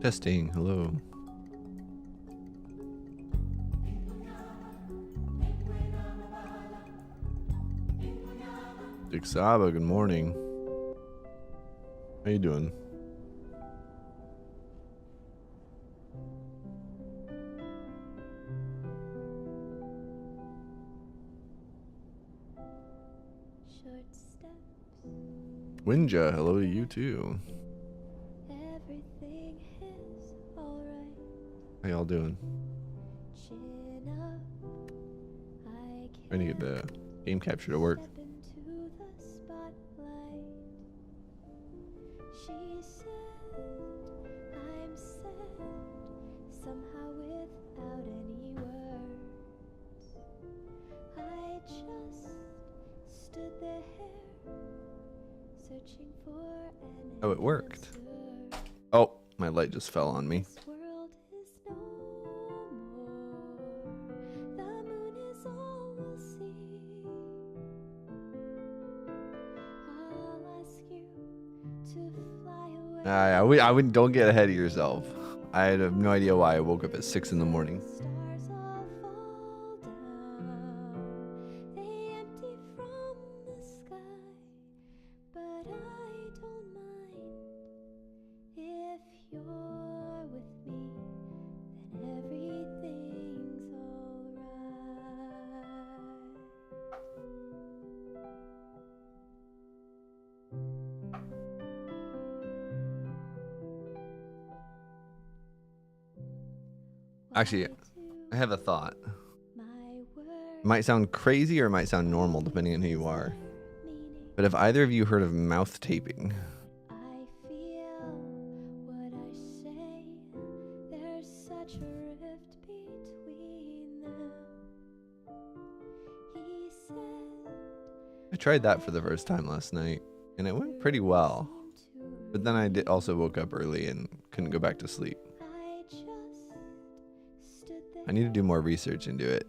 Testing. Hello. Saba, good morning. How you doing? Winja, hello to you too. How y'all doing? Trying to get the game capture to work. Oh, it worked. Oh, my light just fell on me. I wouldn't. Don't get ahead of yourself. I have no idea why I woke up at 6 in the morning. Actually, I have a thought. It might sound crazy or it might sound normal depending on who you are. But have either of you heard of mouth taping? I tried that for the first time last night and it went pretty well. But then I also woke up early and couldn't go back to sleep. I need to do more research into it.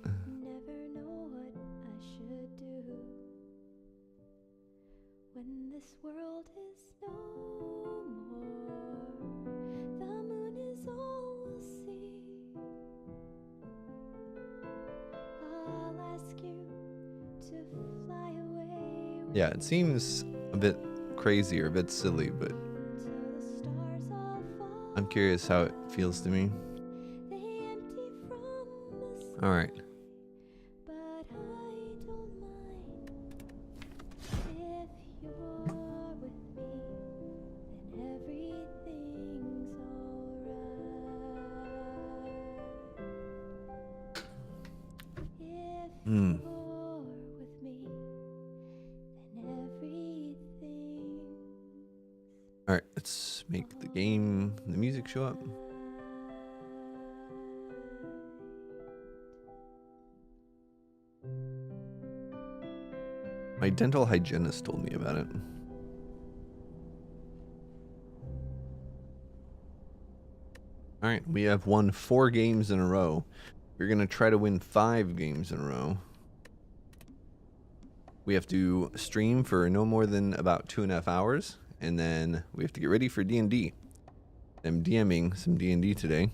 Yeah, it seems a bit crazy or a bit silly, but I'm curious how it feels to me. All right. All right, let's make the music show up. My dental hygienist told me about it. All right, we have won 4 games in a row. We're going to try to win 5 games in a row. We have to stream for no more than about 2.5 hours. And then we have to get ready for D&D. I'm DMing some D&D today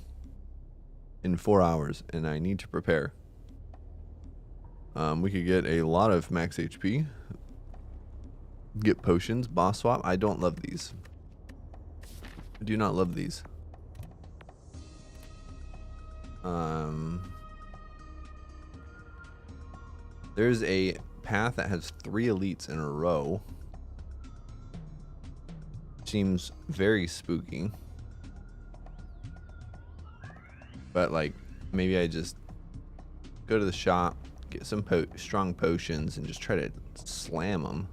in 4 hours, and I need to prepare. We could get a lot of max HP. Get potions, boss swap. I don't love these. I do not love these. There's a path that has 3 elites in a row. Seems very spooky. But like, maybe I just go to the shop, get some strong potions, and just try to slam them.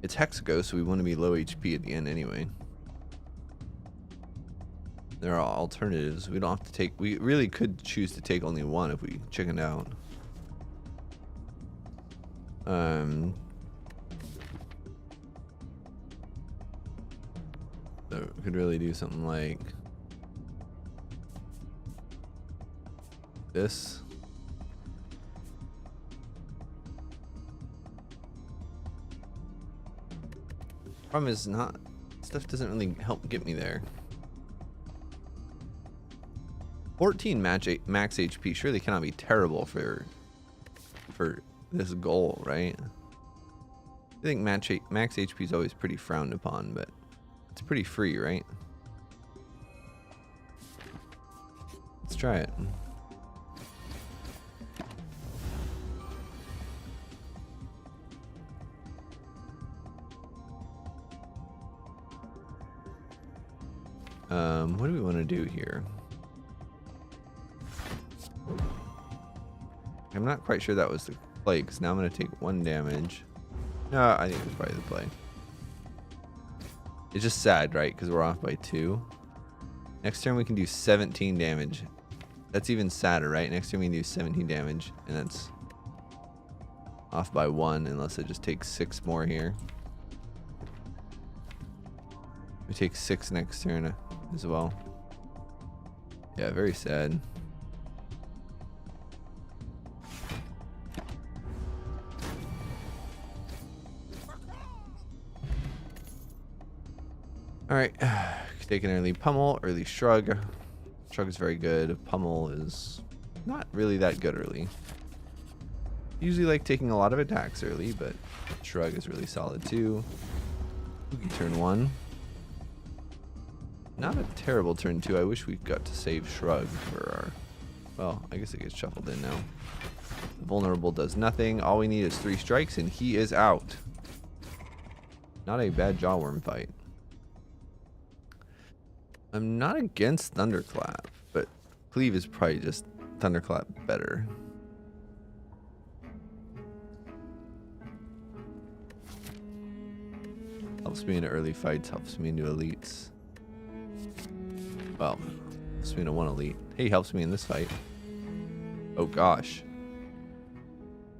It's Hexago, so we want to be low HP at the end anyway. There are alternatives. We don't have to take... We really could choose to take only one if we chickened out. So we could really do something like this. Problem is, not stuff doesn't really help get me there. 14 max HP surely cannot be terrible for this goal, right? I think max HP is always pretty frowned upon, but it's pretty free, right? Let's try it. What do we want to do here? I'm not quite sure that was the play, because now I'm going to take 1 damage. No, I think it was probably the play. It's just sad, right? Because we're off by 2. Next turn we can do 17 damage. That's even sadder, right? Next turn we can do 17 damage, and that's off by 1, unless I just take 6 more here. We take 6 next turn as well. Yeah, very sad. Alright, take an early pummel, early shrug. Shrug is very good. Pummel is not really that good early. Usually like taking a lot of attacks early, but shrug is really solid too. Turn 1. Not a terrible turn 2. I wish we got to save shrug for our... Well, I guess it gets shuffled in now. The vulnerable does nothing. All we need is 3 strikes and he is out. Not a bad jawworm fight. I'm not against Thunderclap, but Cleave is probably just Thunderclap better. Helps me in early fights, helps me into elites. Well, helps me into 1 elite. Hey, helps me in this fight. Oh gosh.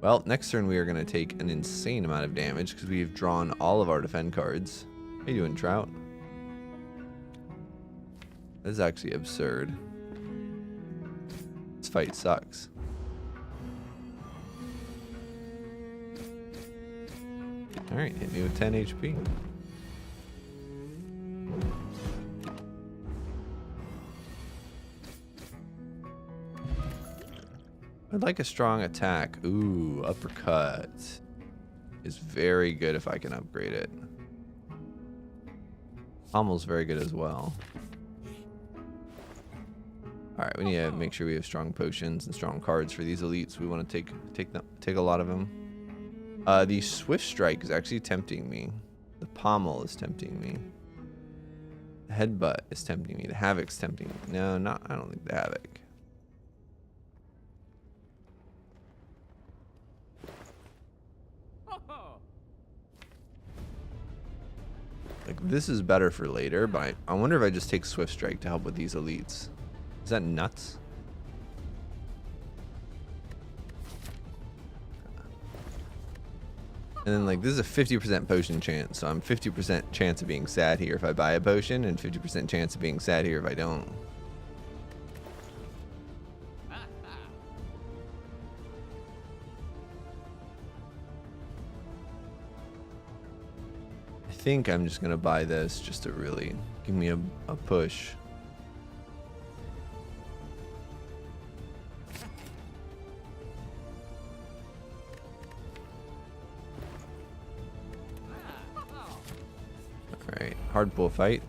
Well, next turn we are going to take an insane amount of damage because we have drawn all of our defend cards. How you doing, Trout? This is actually absurd. This fight sucks. Alright, hit me with 10 HP. I'd like a strong attack. Ooh, uppercut is very good if I can upgrade it. Pommel's very good as well. Alright, we need to make sure we have strong potions and strong cards for these elites. We want to take a lot of them. The Swift Strike is actually tempting me. The Pommel is tempting me. The Headbutt is tempting me. The Havoc's tempting me. No, I don't think the Havoc. Like, this is better for later, but I wonder if I just take Swift Strike to help with these elites. Is that nuts? And then, like, this is a 50% potion chance, so I'm 50% chance of being sad here if I buy a potion, and 50% chance of being sad here if I don't. I think I'm just gonna buy this just to really give me a push. Alright, hard pull fight.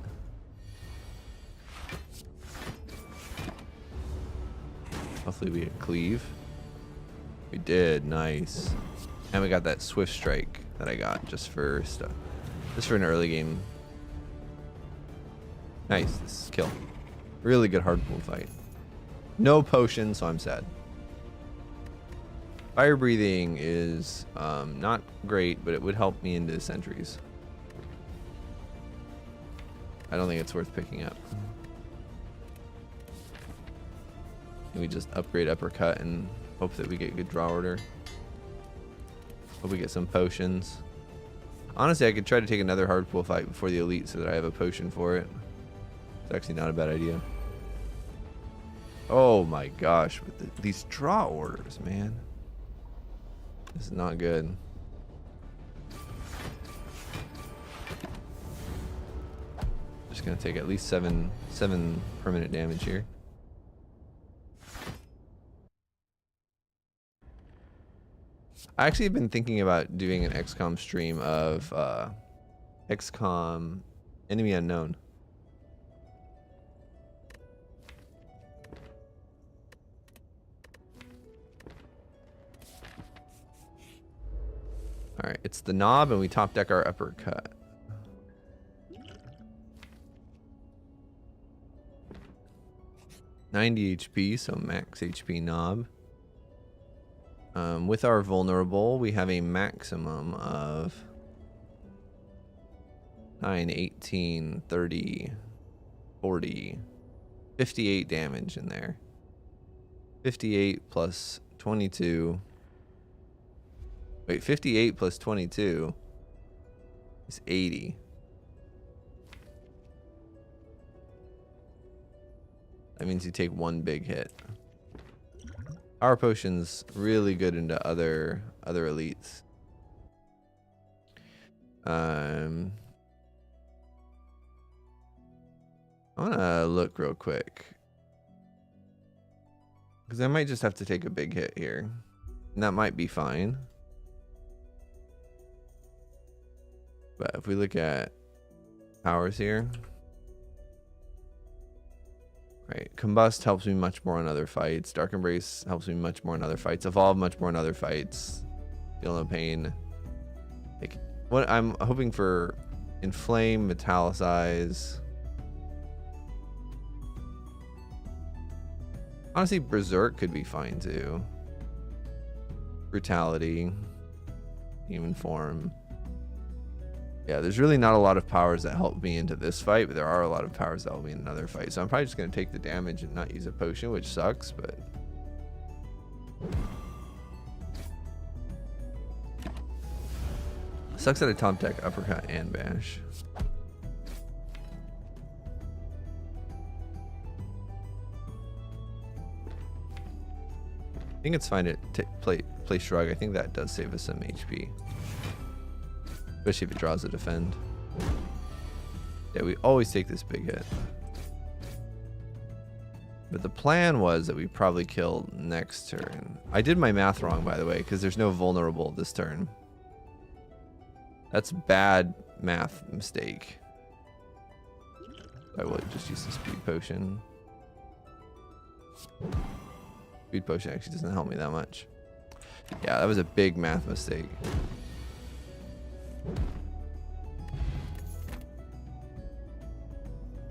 Hopefully we get cleave. We did, nice. And we got that Swift Strike that I got just for stuff. Just for an early game. Nice, this is kill. Really good hard pull fight. No potion, so I'm sad. Fire breathing is not great, but it would help me into sentries. I don't think it's worth picking up. Can we just upgrade uppercut and hope that we get good draw order? Hope we get some potions. Honestly, I could try to take another hard pull fight before the elite so that I have a potion for it. It's actually not a bad idea. Oh my gosh, with these draw orders, man. This is not good. Just gonna take at least seven permanent damage here. I actually have been thinking about doing an XCOM stream of XCOM Enemy Unknown. Alright, it's the knob and we top deck our uppercut. $90 HP, so max HP knob. With our vulnerable, we have a maximum of 9, 18, 30, 40, 58 damage in there. 58 plus 22. Wait, 58 plus 22 is 80. That means you take one big hit. Power potion's really good into other elites. I wanna look real quick, because I might just have to take a big hit here, and that might be fine. But if we look at powers here, right, Combust helps me much more in other fights. Dark Embrace helps me much more in other fights. Evolve much more in other fights. Feel no pain. Like, what I'm hoping for: Inflame, Metallicize. Honestly, Berserk could be fine too. Brutality, Human Form. Yeah, there's really not a lot of powers that help me into this fight, but there are a lot of powers that help me in another fight. So I'm probably just going to take the damage and not use a potion, which sucks, but... Sucks that I top deck uppercut and bash. I think it's fine to play Shrug. I think that does save us some HP. Especially if it draws a defend. Yeah, we always take this big hit. But the plan was that we probably kill next turn. I did my math wrong, by the way, because there's no vulnerable this turn. That's bad math mistake. I would just use the speed potion. Speed potion actually doesn't help me that much. Yeah, that was a big math mistake.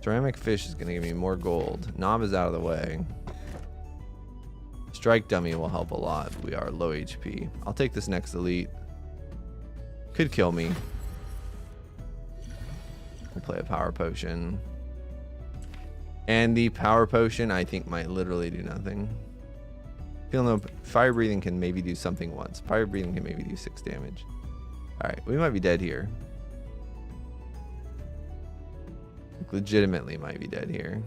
Ceramic fish is going to give me more gold. Knob is out of the way. Strike dummy will help a lot. We are low HP. I'll take this next elite. Could kill me. We'll play a power potion. And the power potion, I think, might literally do nothing. Feel no. Fire breathing can maybe do something once. Fire breathing can maybe do 6 damage. Alright, we might be dead here. Legitimately might be dead here.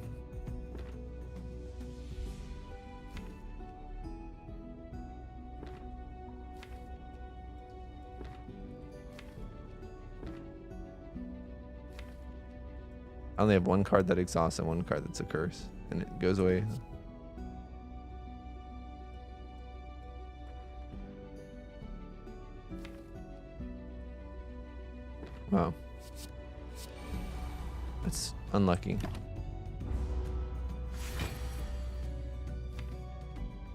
I only have one card that exhausts and one card that's a curse, and it goes away. Wow. That's unlucky.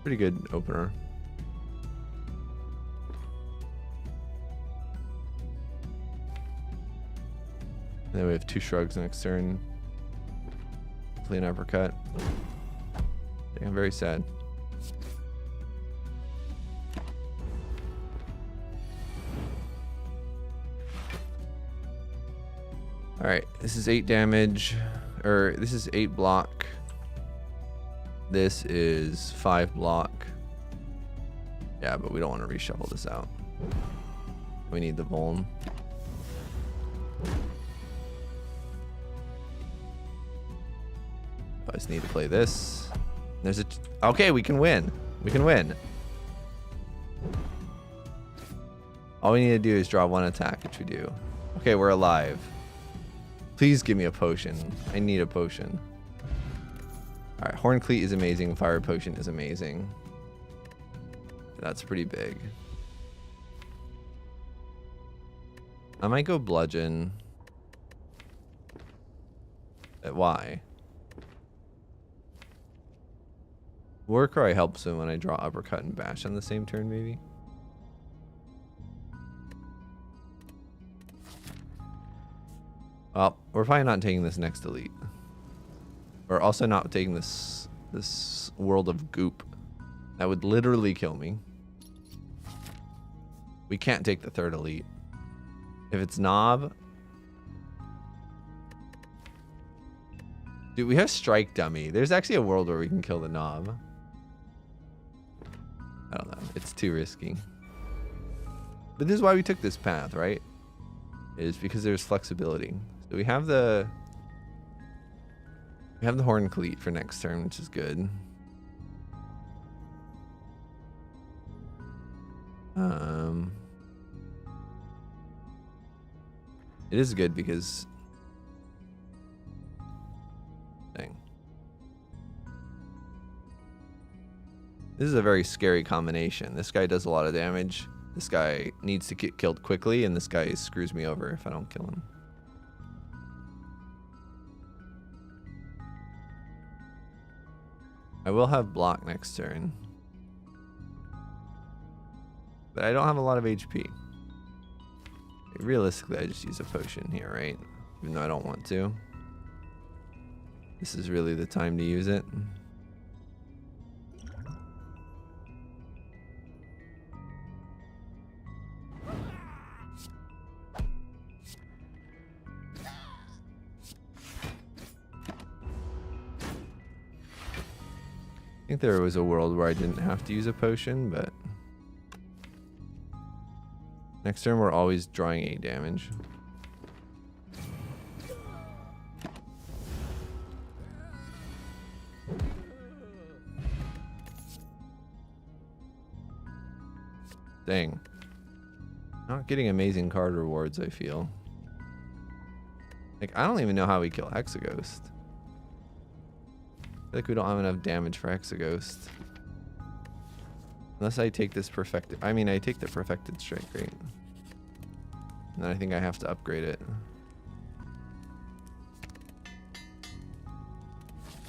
Pretty good opener. And then we have 2 shrugs next turn. Hopefully an uppercut. Yeah, I'm very sad. Alright, this is 8 damage, or this is 8 block. This is 5 block. Yeah, but we don't want to reshuffle this out. We need the vuln. I just need to play this. There's a... Okay, we can win. We can win. All we need to do is draw 1 attack, which we do. Okay, we're alive. Please give me a potion. I need a potion. Alright, Horn Cleat is amazing. Fire Potion is amazing. That's pretty big. I might go bludgeon. Why? Warcry helps him when I draw uppercut and bash on the same turn, maybe. Well, we're probably not taking this next elite. We're also not taking this world of goop. That would literally kill me. We can't take the third elite. If it's Knob. Dude, we have Strike Dummy. There's actually a world where we can kill the Knob. I don't know. It's too risky. But this is why we took this path, right? It is because there's flexibility. So we have the Horn Cleat for next turn, which is good. It is good because dang. This is a very scary combination. This guy does a lot of damage. This guy needs to get killed quickly, and this guy screws me over if I don't kill him. I will have block next turn. But I don't have a lot of HP. Realistically, I just use a potion here, right? Even though I don't want to. This is really the time to use it. I think there was a world where I didn't have to use a potion, but next turn we're always drawing 8 damage. Dang. Not getting amazing card rewards, I feel. Like, I don't even know how we kill Hexaghost. I feel like we don't have enough damage for Hexaghost. Unless I take this perfected... I mean, I take the perfected strike rate. And then I think I have to upgrade it.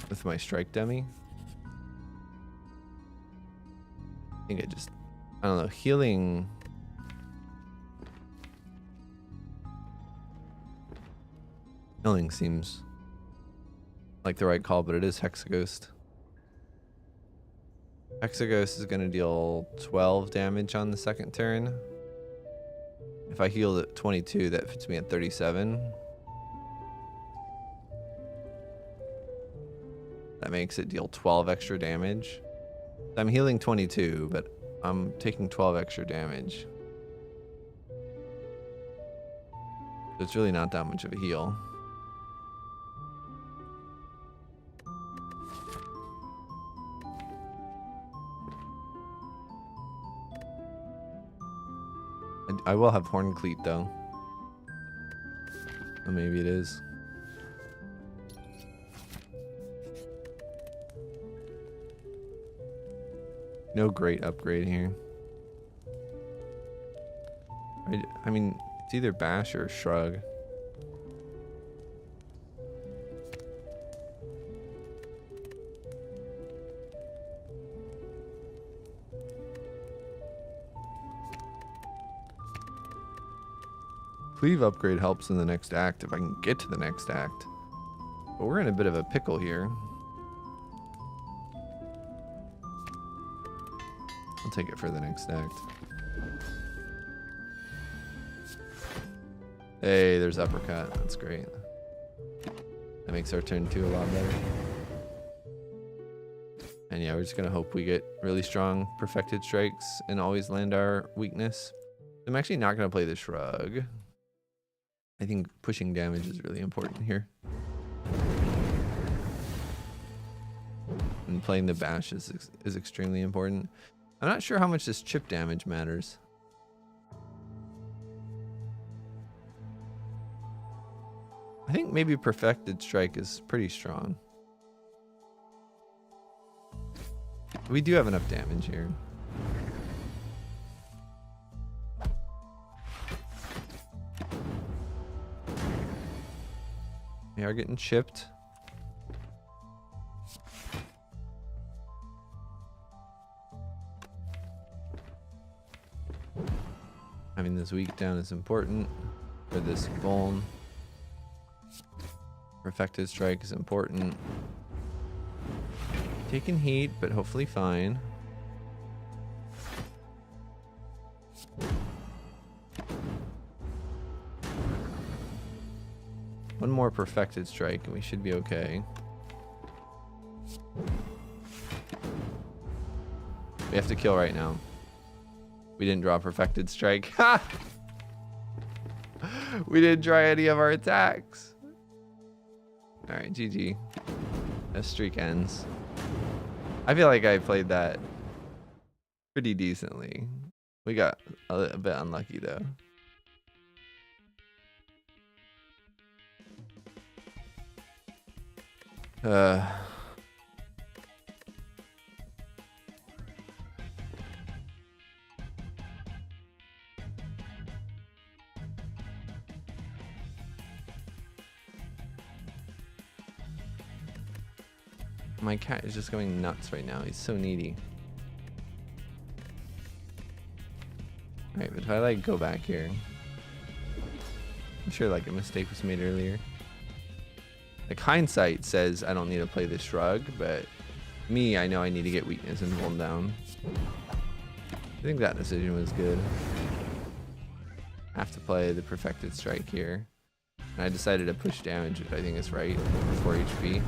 With my strike dummy. I think I don't know, healing... Healing seems like the right call, but it is Hexaghost. Hexaghost is going to deal 12 damage on the second turn. If I healed at 22, that puts me at 37. That makes it deal 12 extra damage. I'm healing 22, but I'm taking 12 extra damage. So it's really not that much of a heal. I will have Horn Cleat though. Or maybe it is. No great upgrade here. I mean, it's either Bash or Shrug. Cleave upgrade helps in the next act if I can get to the next act. But we're in a bit of a pickle here. I'll take it for the next act. Hey, there's uppercut. That's great. That makes our turn 2 a lot better. And yeah, we're just going to hope we get really strong perfected strikes and always land our weakness. I'm actually not going to play the Shrug. I think pushing damage is really important here. And playing the Bash is extremely important. I'm not sure how much this chip damage matters. I think maybe Perfected Strike is pretty strong. We do have enough damage here. We are getting chipped. Having this weak down is important for this vuln. Perfected strike is important. Taking heat, but hopefully fine. One more perfected strike and we should be okay. We have to kill right now. We didn't draw perfected strike. Ha! We didn't draw any of our attacks. Alright, GG. That streak ends. I feel like I played that pretty decently. We got a bit unlucky though. My cat is just going nuts right now. He's so needy. Alright, but if I like go back here, I'm sure like a mistake was made earlier. Like hindsight says I don't need to play the shrug, but me, I know I need to get weakness and vuln down. I think that decision was good. I have to play the perfected strike here. And I decided to push damage, which I think is right, for 4 HP.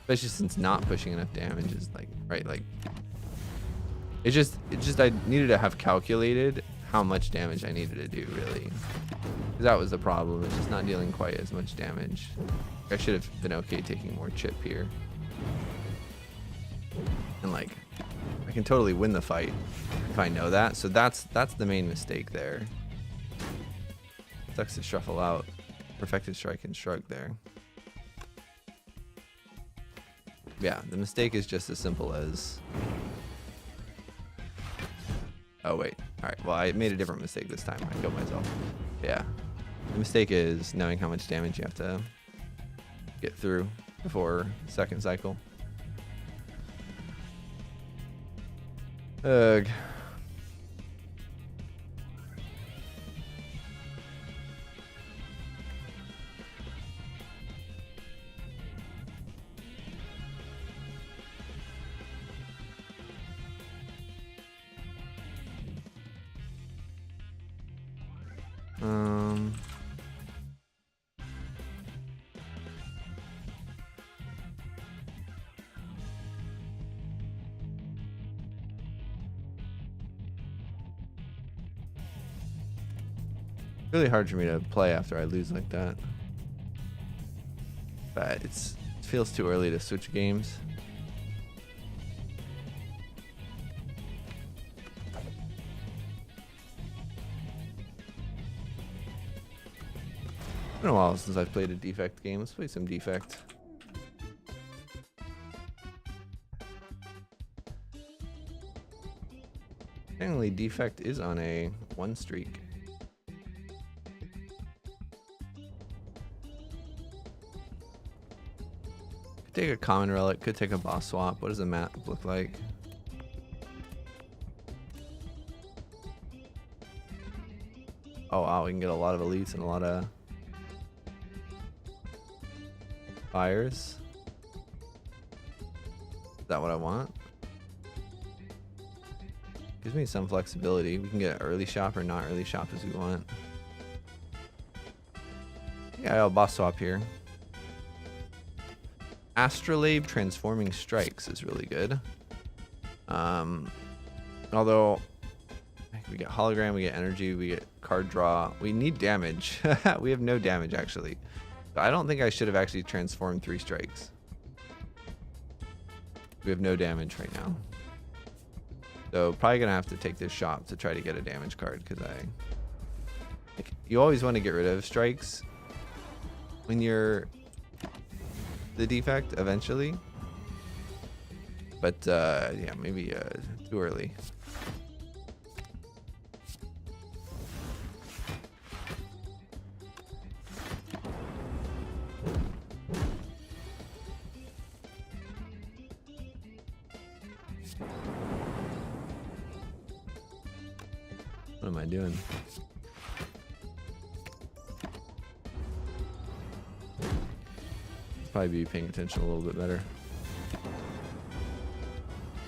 Especially since not pushing enough damage is like, right, like, it's just I needed to have calculated how much damage I needed to do, really. Because that was the problem, it's just not dealing quite as much damage. I should have been okay taking more chip here. And like, I can totally win the fight if I know that. So that's the main mistake there. Sucks to shuffle out perfected strike and shrug there. Yeah, the mistake is just as simple as... Oh, wait. Alright, well, I made a different mistake this time. I killed myself. Yeah. The mistake is knowing how much damage you have to get through before second cycle. Ugh. Really hard for me to play after I lose like that. But it feels too early to switch games. It's been a while since I've played a defect game. Let's play some defect. Apparently defect is on a 1 streak. Could take a common relic, could take a boss swap. What does the map look like? Oh wow, we can get a lot of elites and a lot of fires. Is that what I want? Gives me some flexibility. We can get an early shop or not early shop as we want. Yeah, I'll boss swap here. Astrolabe transforming strikes is really good. Although we get hologram, we get energy, we get card draw. We need damage. We have no damage actually. So I don't think I should have actually transformed 3 strikes. We have no damage right now. So probably gonna have to take this shop to try to get a damage card because you always want to get rid of strikes when you're the defect eventually, but yeah, maybe too early. What am I doing? Probably be paying attention a little bit better.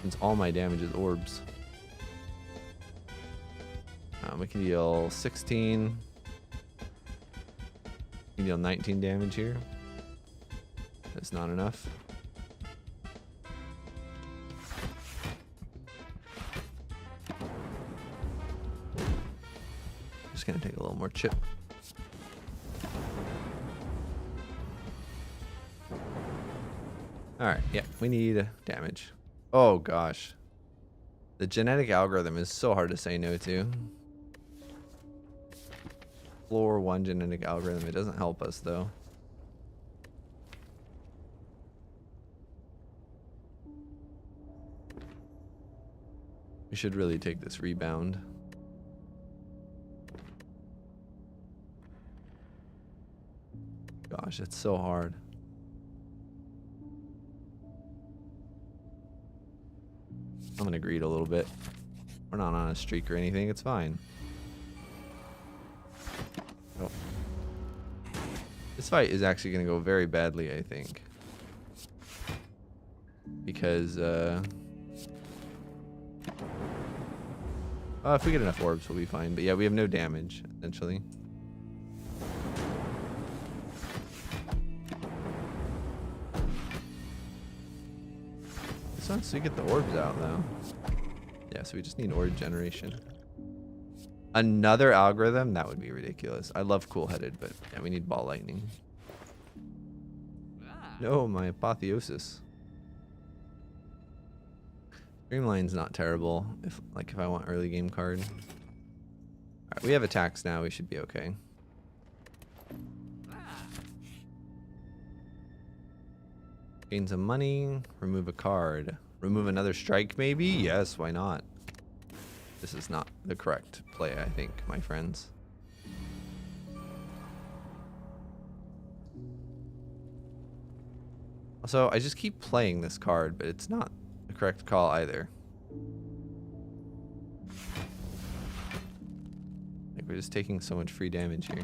Since all my damage is orbs. We can deal 16. We can deal 19 damage here. That's not enough. Just gonna take a little more chip. Alright, yeah, we need damage. Oh gosh. The genetic algorithm is so hard to say no to. Floor 1 genetic algorithm. It doesn't help us though. We should really take this rebound. Gosh, it's so hard. I'm gonna greed a little bit. We're not on a streak or anything. It's fine. Oh. This fight is actually gonna go very badly, I think. Because, if we get enough orbs, we'll be fine. But yeah, we have no damage, essentially. This wants to get the orbs out, though. Yeah, so we just need orb generation. Another algorithm? That would be ridiculous. I love cool-headed, but yeah, we need ball lightning. No, my apotheosis. Streamline's not terrible if I want early game card. Alright, we have attacks now, we should be okay. Gain some money, remove a card. Remove another strike maybe? Yes, why not? This is not the correct play, I think, my friends. Also, I just keep playing this card, but it's not the correct call either. Like, we're just taking so much free damage here.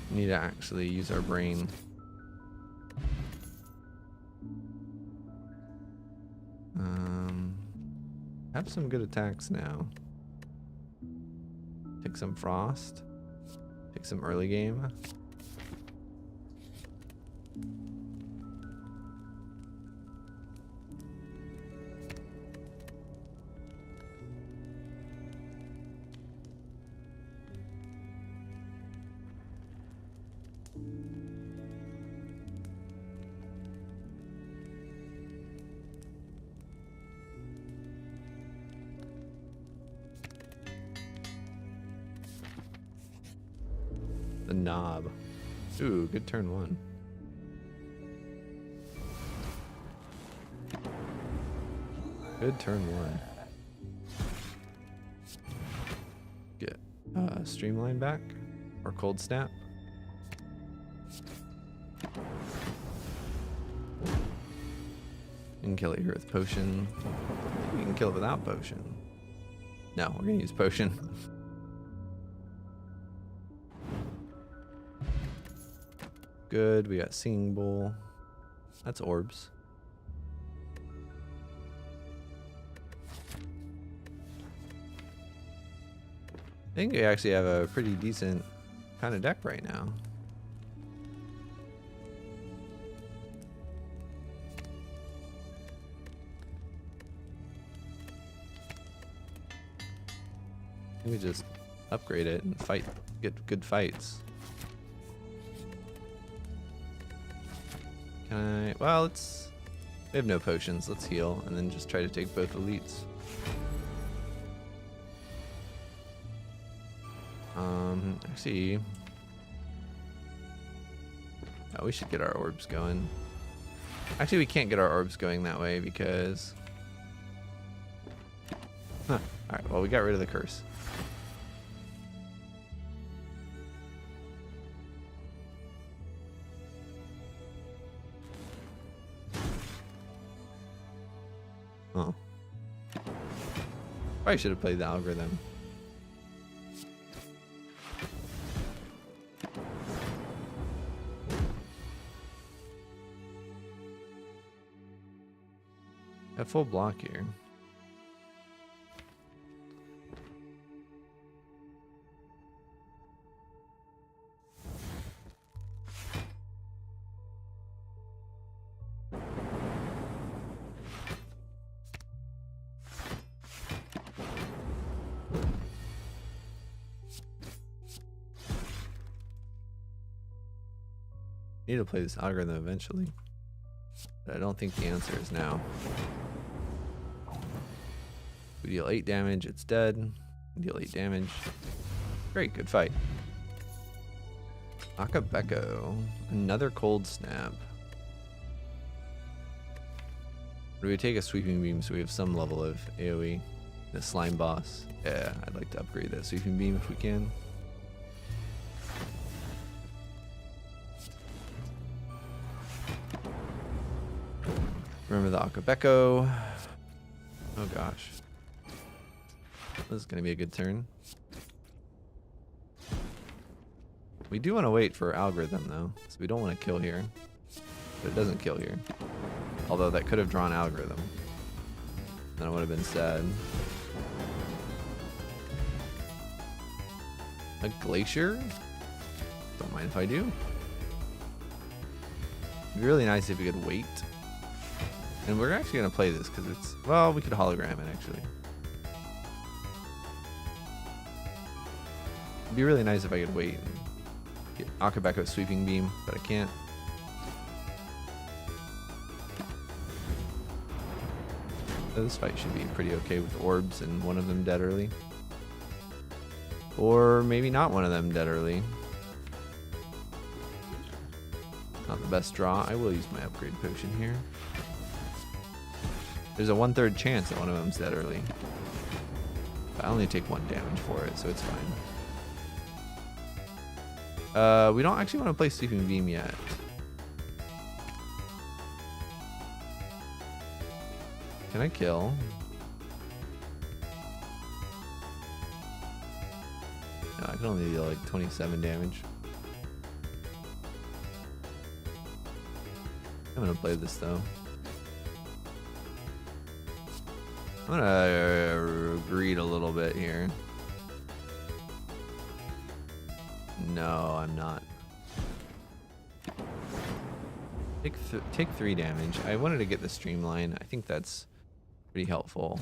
We need to actually use our brain. Have some good attacks now. Take some frost. Take some early game. The knob. Ooh, good turn 1. Good turn 1. Get streamline back or cold snap. You can kill it here with potion. You can kill it without potion. No, we're gonna use potion. Good, we got Singing Bowl. That's orbs. I think we actually have a pretty decent kind of deck right now. We just upgrade it and fight, get good fights. Well, we have no potions. Let's heal and then just try to take both elites. Actually, oh, we should get our orbs going. Actually, we can't get our orbs going that way because, Alright, well, we got rid of the curse. Probably should have played the algorithm. Got full block here. Need to play this algorithm eventually, but I don't think the answer is now. We deal 8 damage, it's dead. We deal 8 damage. Great, good fight. Akabeko, another cold snap. Do we take a sweeping beam so we have some level of AoE? The slime boss. Yeah, I'd like to upgrade that sweeping beam if we can. Remember the Akabeko. Oh gosh. This is going to be a good turn. We do want to wait for algorithm though, so we don't want to kill here. But it doesn't kill here. Although that could have drawn algorithm. Then I would have been sad. A glacier? Don't mind if I do. It'd be really nice if we could wait. And we're actually going to play this because it's... Well, we could hologram it actually. It'd be really nice if I could wait and get Akabeko sweeping beam, but I can't. So this fight should be pretty okay with orbs and one of them dead early. Or maybe not one of them dead early. Not the best draw. I will use my upgrade potion here. There's a 1/3 chance that one of them's dead early. But I only take 1 damage for it, so it's fine. We don't actually want to play Sweeping Beam yet. Can I kill? No, I can only deal like 27 damage. I'm gonna play this though. I'm gonna greed a little bit here. No, I'm not. Take 3 damage. I wanted to get the streamline. I think that's pretty helpful.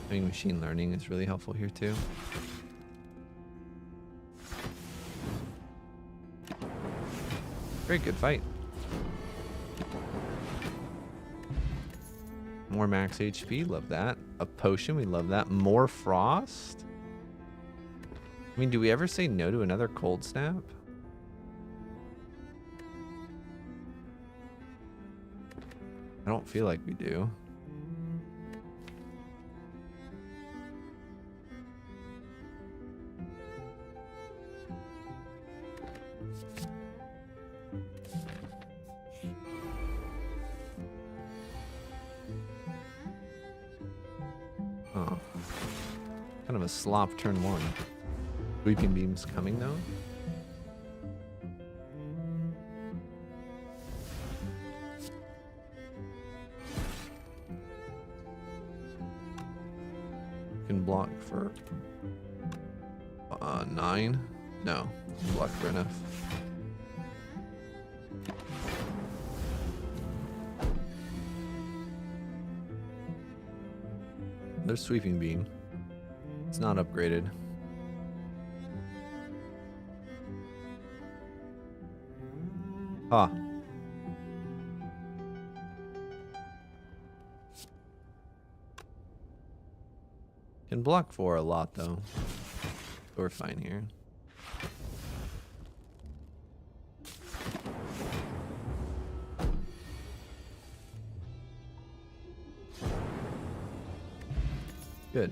Having machine learning is really helpful here too. Very good fight. More max HP, love that. A potion, we love that. More frost? I mean, do we ever say no to another cold snap? I don't feel like we do. Oh. Kind of a slop turn 1. Sweeping beam's coming though. Can block for 9. No, block for enough. There's sweeping beam. It's not upgraded. Ah. Can block for a lot though. We're fine here. Good.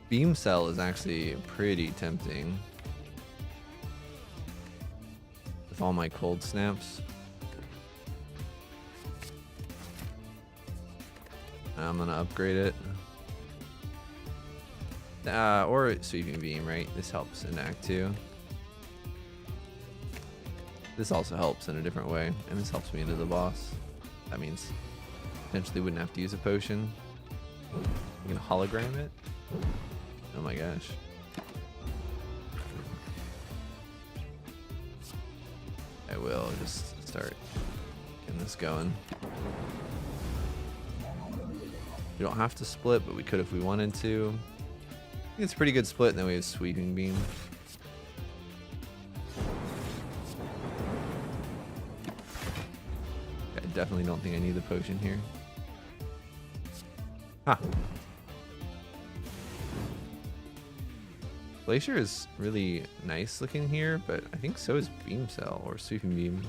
Beam cell is actually pretty tempting. With all my cold snaps. I'm gonna upgrade it. Or sweeping beam, right? This helps in Act 2. This also helps in a different way, and this helps me into the boss. That means potentially wouldn't have to use a potion. You can hologram it. Oh my gosh. I will just start getting this going. We don't have to split, but we could if we wanted to. I think it's a pretty good split, and then we have sweeping beam. I definitely don't think I need the potion here. Huh. Glacier is really nice looking here, but I think so is Beam Cell or Sweeping Beam.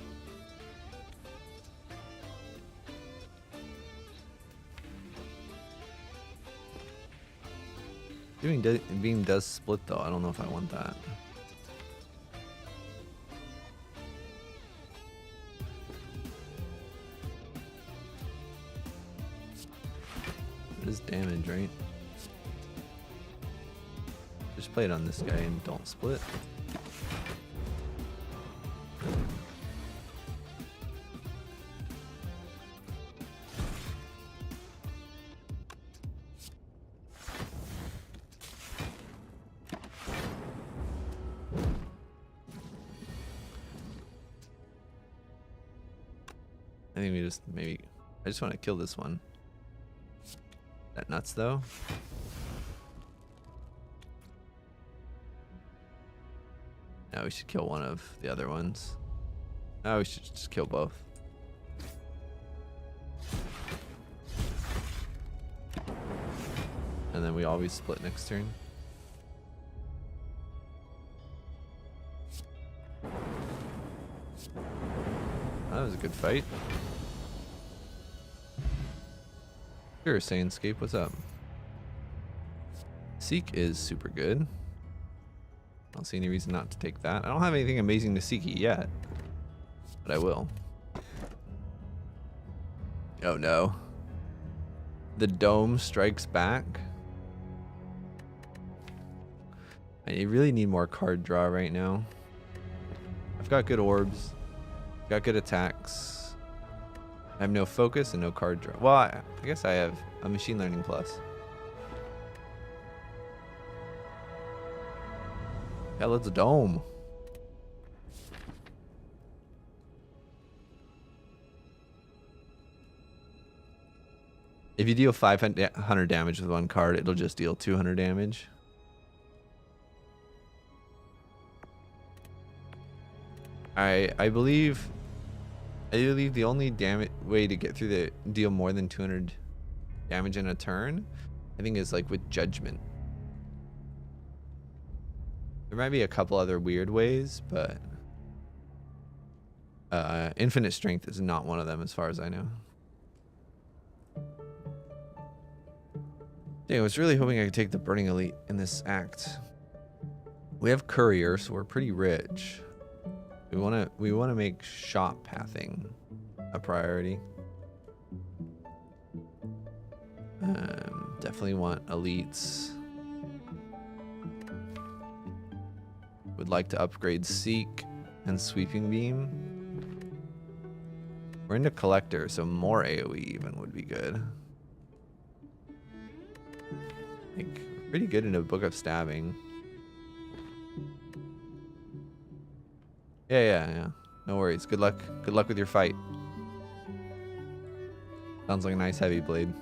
Beam does split though. I don't know if I want that. It is damage, right? Just play it on this guy and don't split. I think we just maybe... I just want to kill this one. That nuts though. No, we should kill one of the other ones. No, we should just kill both. And then we always split next turn. That was a good fight. Sure, Sanescape, what's up? Seek is super good. I don't see any reason not to take that. I don't have anything amazing to Seek yet, but I will. Oh no. The dome strikes back. I really need more card draw right now. I've got good orbs. Got good attacks. I have no focus and no card draw. Well, I guess I have a machine learning plus. Yeah, let's dome. If you deal 500 damage with one card, it'll just deal 200 damage. I believe the only way to get through the deal more than 200 damage in a turn, I think, is like with Judgment. There might be a couple other weird ways, but Infinite Strength is not one of them as far as I know. Dang, I was really hoping I could take the Burning Elite in this act. We have Courier, so we're pretty rich. We want to make shop pathing a priority. Definitely want elites. Would like to upgrade Seek and Sweeping Beam. We're into Collector, so more AoE even would be good. I think we're pretty good into Book of Stabbing. Yeah. No worries. Good luck. Good luck with your fight. Sounds like a nice heavy blade.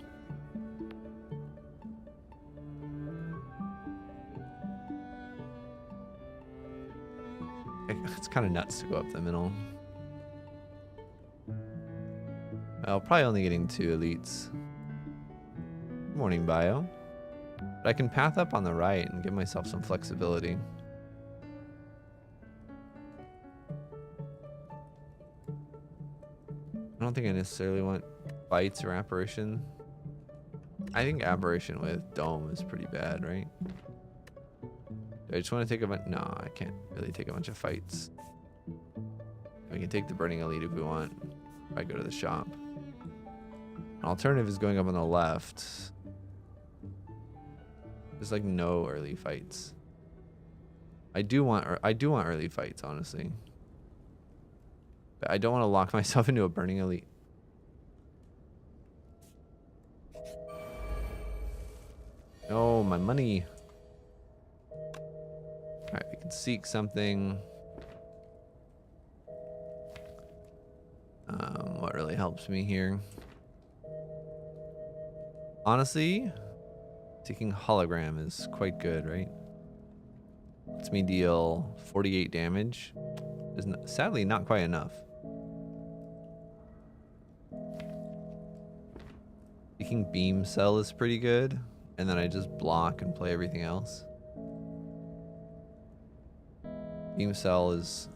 It's kind of nuts to go up the middle. Well, probably only getting 2 elites. Good morning, Bio. But I can path up on the right and give myself some flexibility. I don't think I necessarily want fights or Apparition. I think Apparition with Dome is pretty bad, right? Do I just want to take a bunch? No, I can't really take a bunch of fights. We can take the Burning Elite if we want. If I go to the shop. I An alternative is going up on the left. There's like no early fights. I do want early fights, honestly. But I don't want to lock myself into a burning elite. Oh, my money. Alright, we can seek something. What really helps me here? Honestly, seeking hologram is quite good, right? Lets me deal 48 damage. Is sadly not quite enough. Seeking beam cell is pretty good, and then I just block and play everything else. Beam cell is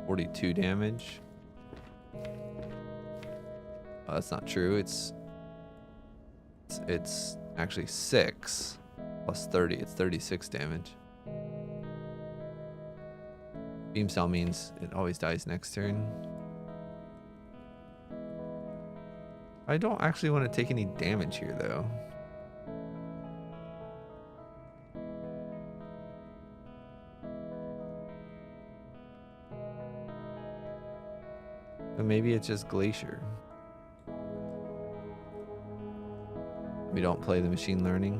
42 damage. Oh, that's not true. It's actually 6 plus 30. It's 36 damage. Beam cell means it always dies next turn. I don't actually want to take any damage here, though. But maybe it's just Glacier. We don't play the machine learning.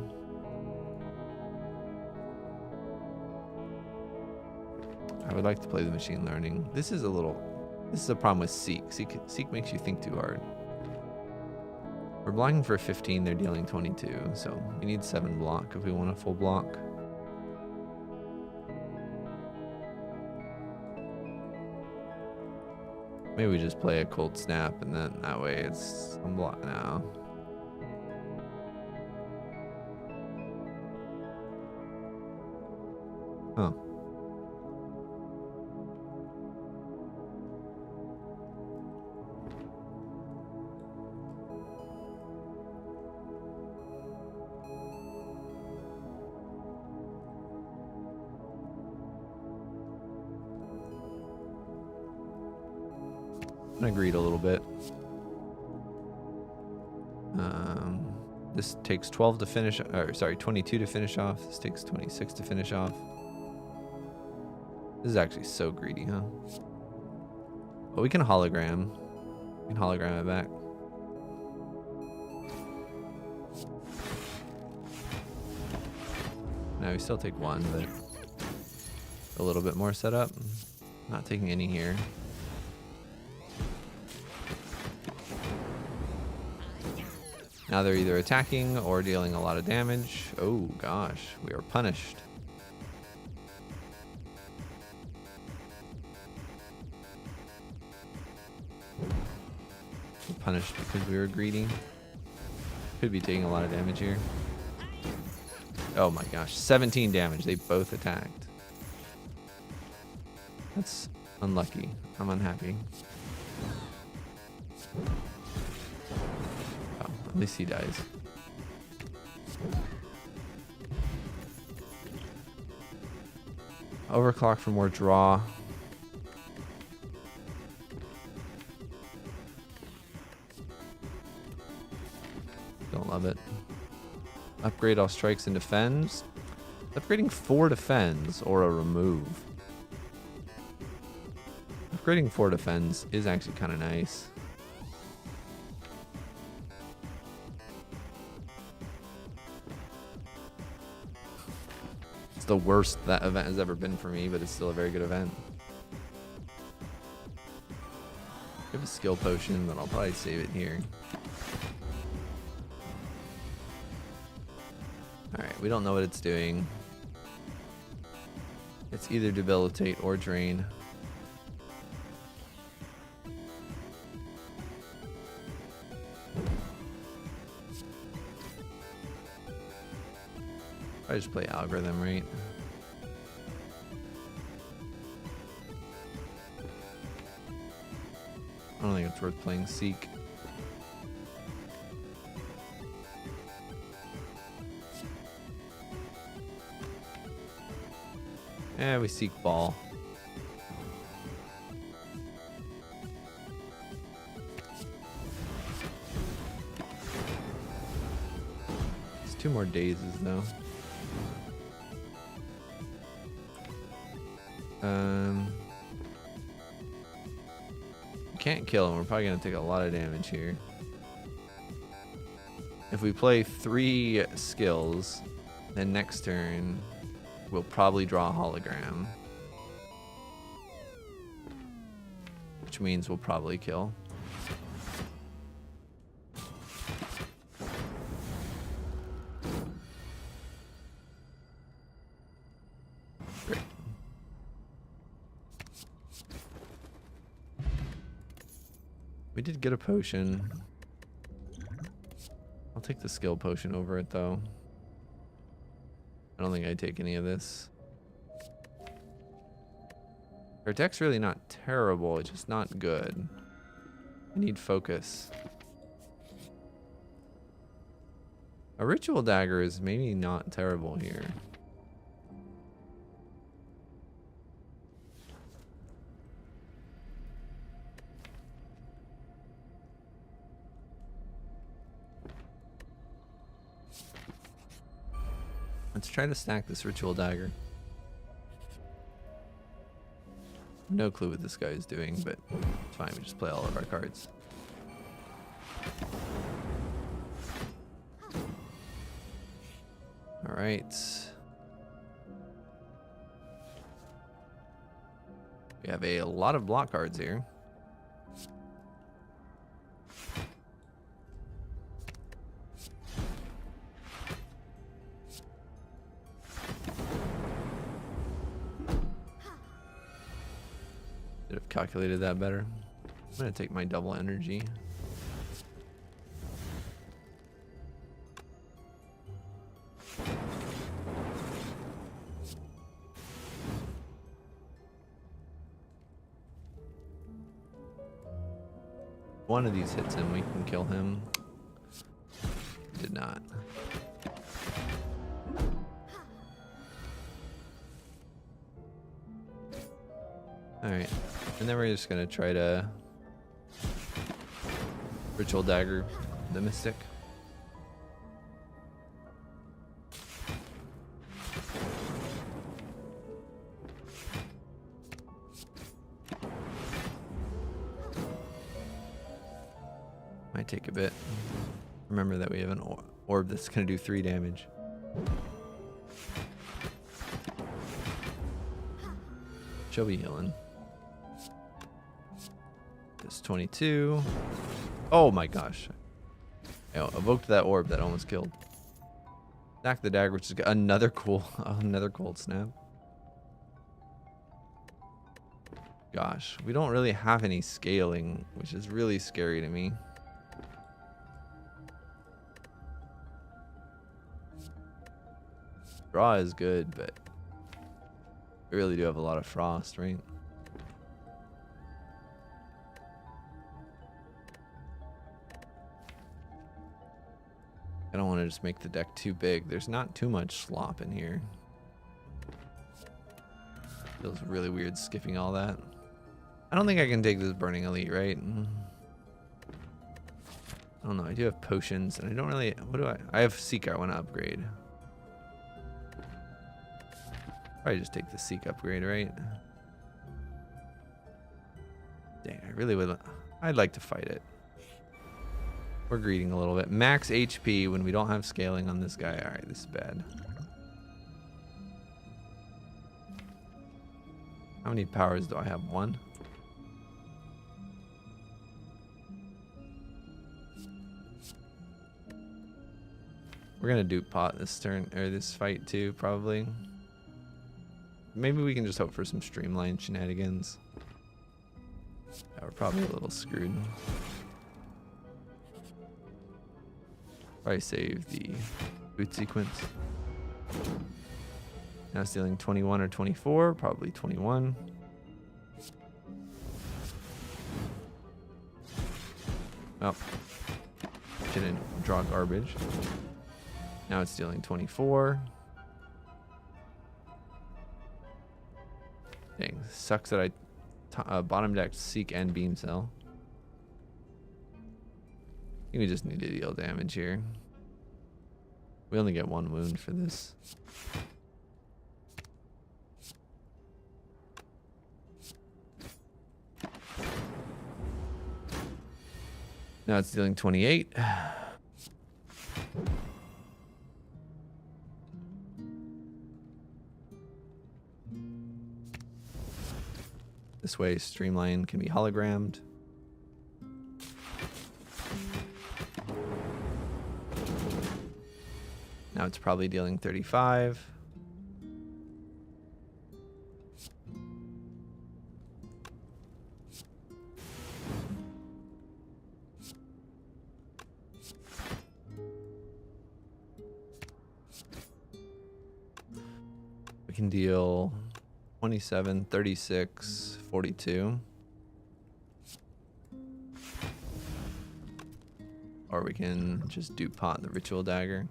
I would like to play the machine learning. This is a problem with Seek. Seek makes you think too hard. We're blocking for 15, they're dealing 22, so we need 7 block if we want a full block. Maybe we just play a cold snap and then that way it's unblocked now. Huh. I agreed a little bit. This takes 12 to finish, or sorry, 22 to finish off. This takes 26 to finish off. This is actually so greedy, huh? But we can hologram. We can hologram it back. Now we still take 1, but a little bit more setup. Not taking any here. Now they're either attacking or dealing a lot of damage. Oh gosh, we are punished. We're punished because we were greedy. Could be taking a lot of damage here. Oh my gosh, 17 damage. They both attacked. That's unlucky. I'm unhappy. At least he dies. Overclock for more draw. Don't love it. Upgrade all strikes and defends. Upgrading 4 defends or a remove. Upgrading 4 defends is actually kind of nice. The worst that event has ever been for me, but it's still a very good event. I have a skill potion, but I'll probably save it here. Alright, we don't know what it's doing. It's either debilitate or drain. I just play algorithm, right? I don't think it's worth playing Seek. We Seek ball. 2 more dazes though. Can't kill him. We're probably gonna take a lot of damage here. If we play 3 skills, then next turn we'll probably draw a hologram, which means we'll probably kill. Great. We did get a potion. I'll take the skill potion over it though. I don't think I'd take any of this. Our deck's really not terrible, it's just not good. I need focus. A ritual dagger is maybe not terrible here. Let's try to stack this ritual dagger. No clue what this guy is doing, but it's fine. We just play all of our cards. All right. We have a lot of block cards here. Should have calculated that better. I'm gonna take my double energy. One of these hits him, we can kill him. Did not. Alright, and then we're just gonna try to ritual dagger the mystic. Might take a bit. Remember that we have an orb that's gonna do 3 damage. She'll be healing. This 22. Oh my gosh. I evoked that orb that almost killed. Stack the dagger, which is another cool, another cold snap. Gosh, we don't really have any scaling, which is really scary to me. Draw is good, but we really do have a lot of frost, right? I don't want to just make the deck too big. There's not too much slop in here. Feels really weird skipping all that. I don't think I can take this Burning Elite, right? I don't know. I do have potions, and I don't really... What do I... I have Seek I want to upgrade. Probably just take the Seek upgrade, right? Dang, I really would... I'd like to fight it. We're greeting a little bit. Max HP when we don't have scaling on this guy. Alright, this is bad. How many powers do I have? 1? We're gonna dupe pot this turn, or this fight too, probably. Maybe we can just hope for some streamlined shenanigans. Yeah, we're probably a little screwed. Probably save the boot sequence. Now it's dealing 21 or 24, probably 21. Oh, didn't draw garbage. Now it's dealing 24. Dang, sucks that I bottom decked Seek and Beam Cell. I think we just need to deal damage here. We only get 1 wound for this. Now it's dealing 28. This way, Streamline can be hologrammed. Now it's probably dealing 35. We can deal 27, 36, 42. Or we can just dupe pot the ritual dagger.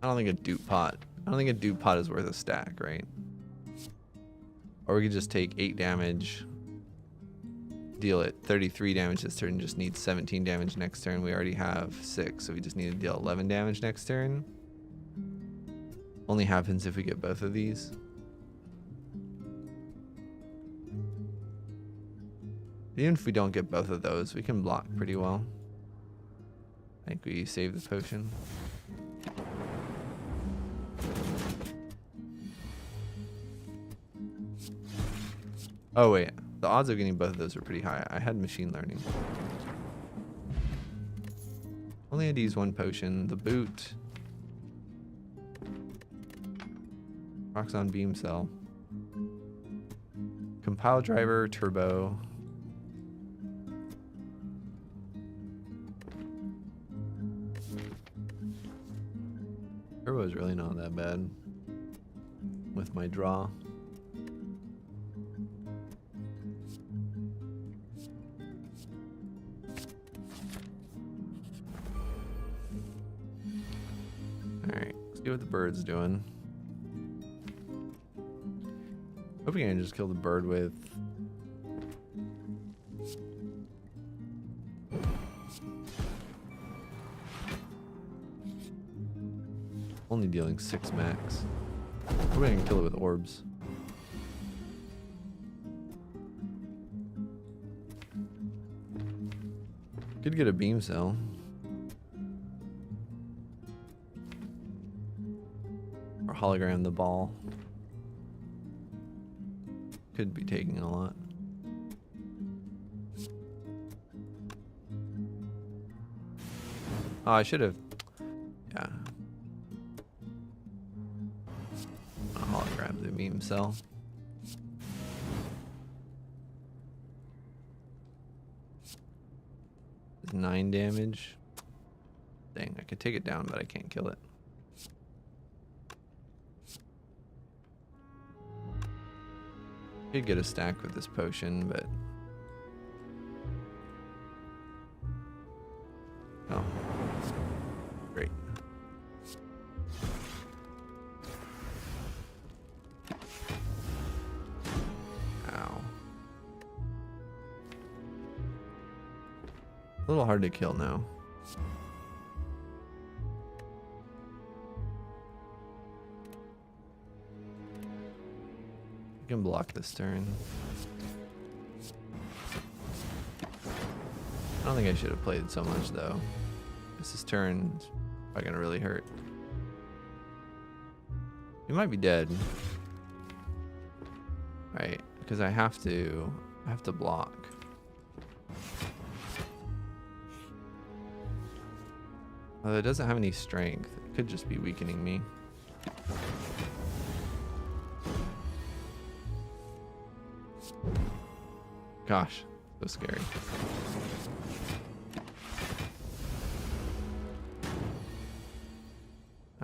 I don't think a dupe pot is worth a stack, right? Or we could just take 8 damage, deal it 33 damage this turn, just need 17 damage next turn. We already have 6, so we just need to deal 11 damage next turn. Only happens if we get both of these. Even if we don't get both of those, we can block pretty well. I think we save the potion. Oh wait, the odds of getting both of those are pretty high. I had machine learning. Only had to use 1 potion. The boot. Rocks on beam cell. Compile driver, turbo. Turbo is really not that bad with my draw. Alright, let's see what the bird's doing. Hoping I can just kill the bird with... Only dealing 6 max. Hoping I can kill it with orbs. Could get a beam cell. Or hologram the ball. Could be taking a lot. Oh, I should have. Yeah. I'll hologram the beam cell. It's 9 damage. Dang, I could take it down, but I can't kill it. Could get a stack with this potion, but oh, great. Ow. A little hard to kill now. Can block this turn. I don't think I should have played so much though. This turn is probably gonna really hurt. He might be dead. Right, because I have to block. Although it doesn't have any strength, it could just be weakening me. Gosh, so scary.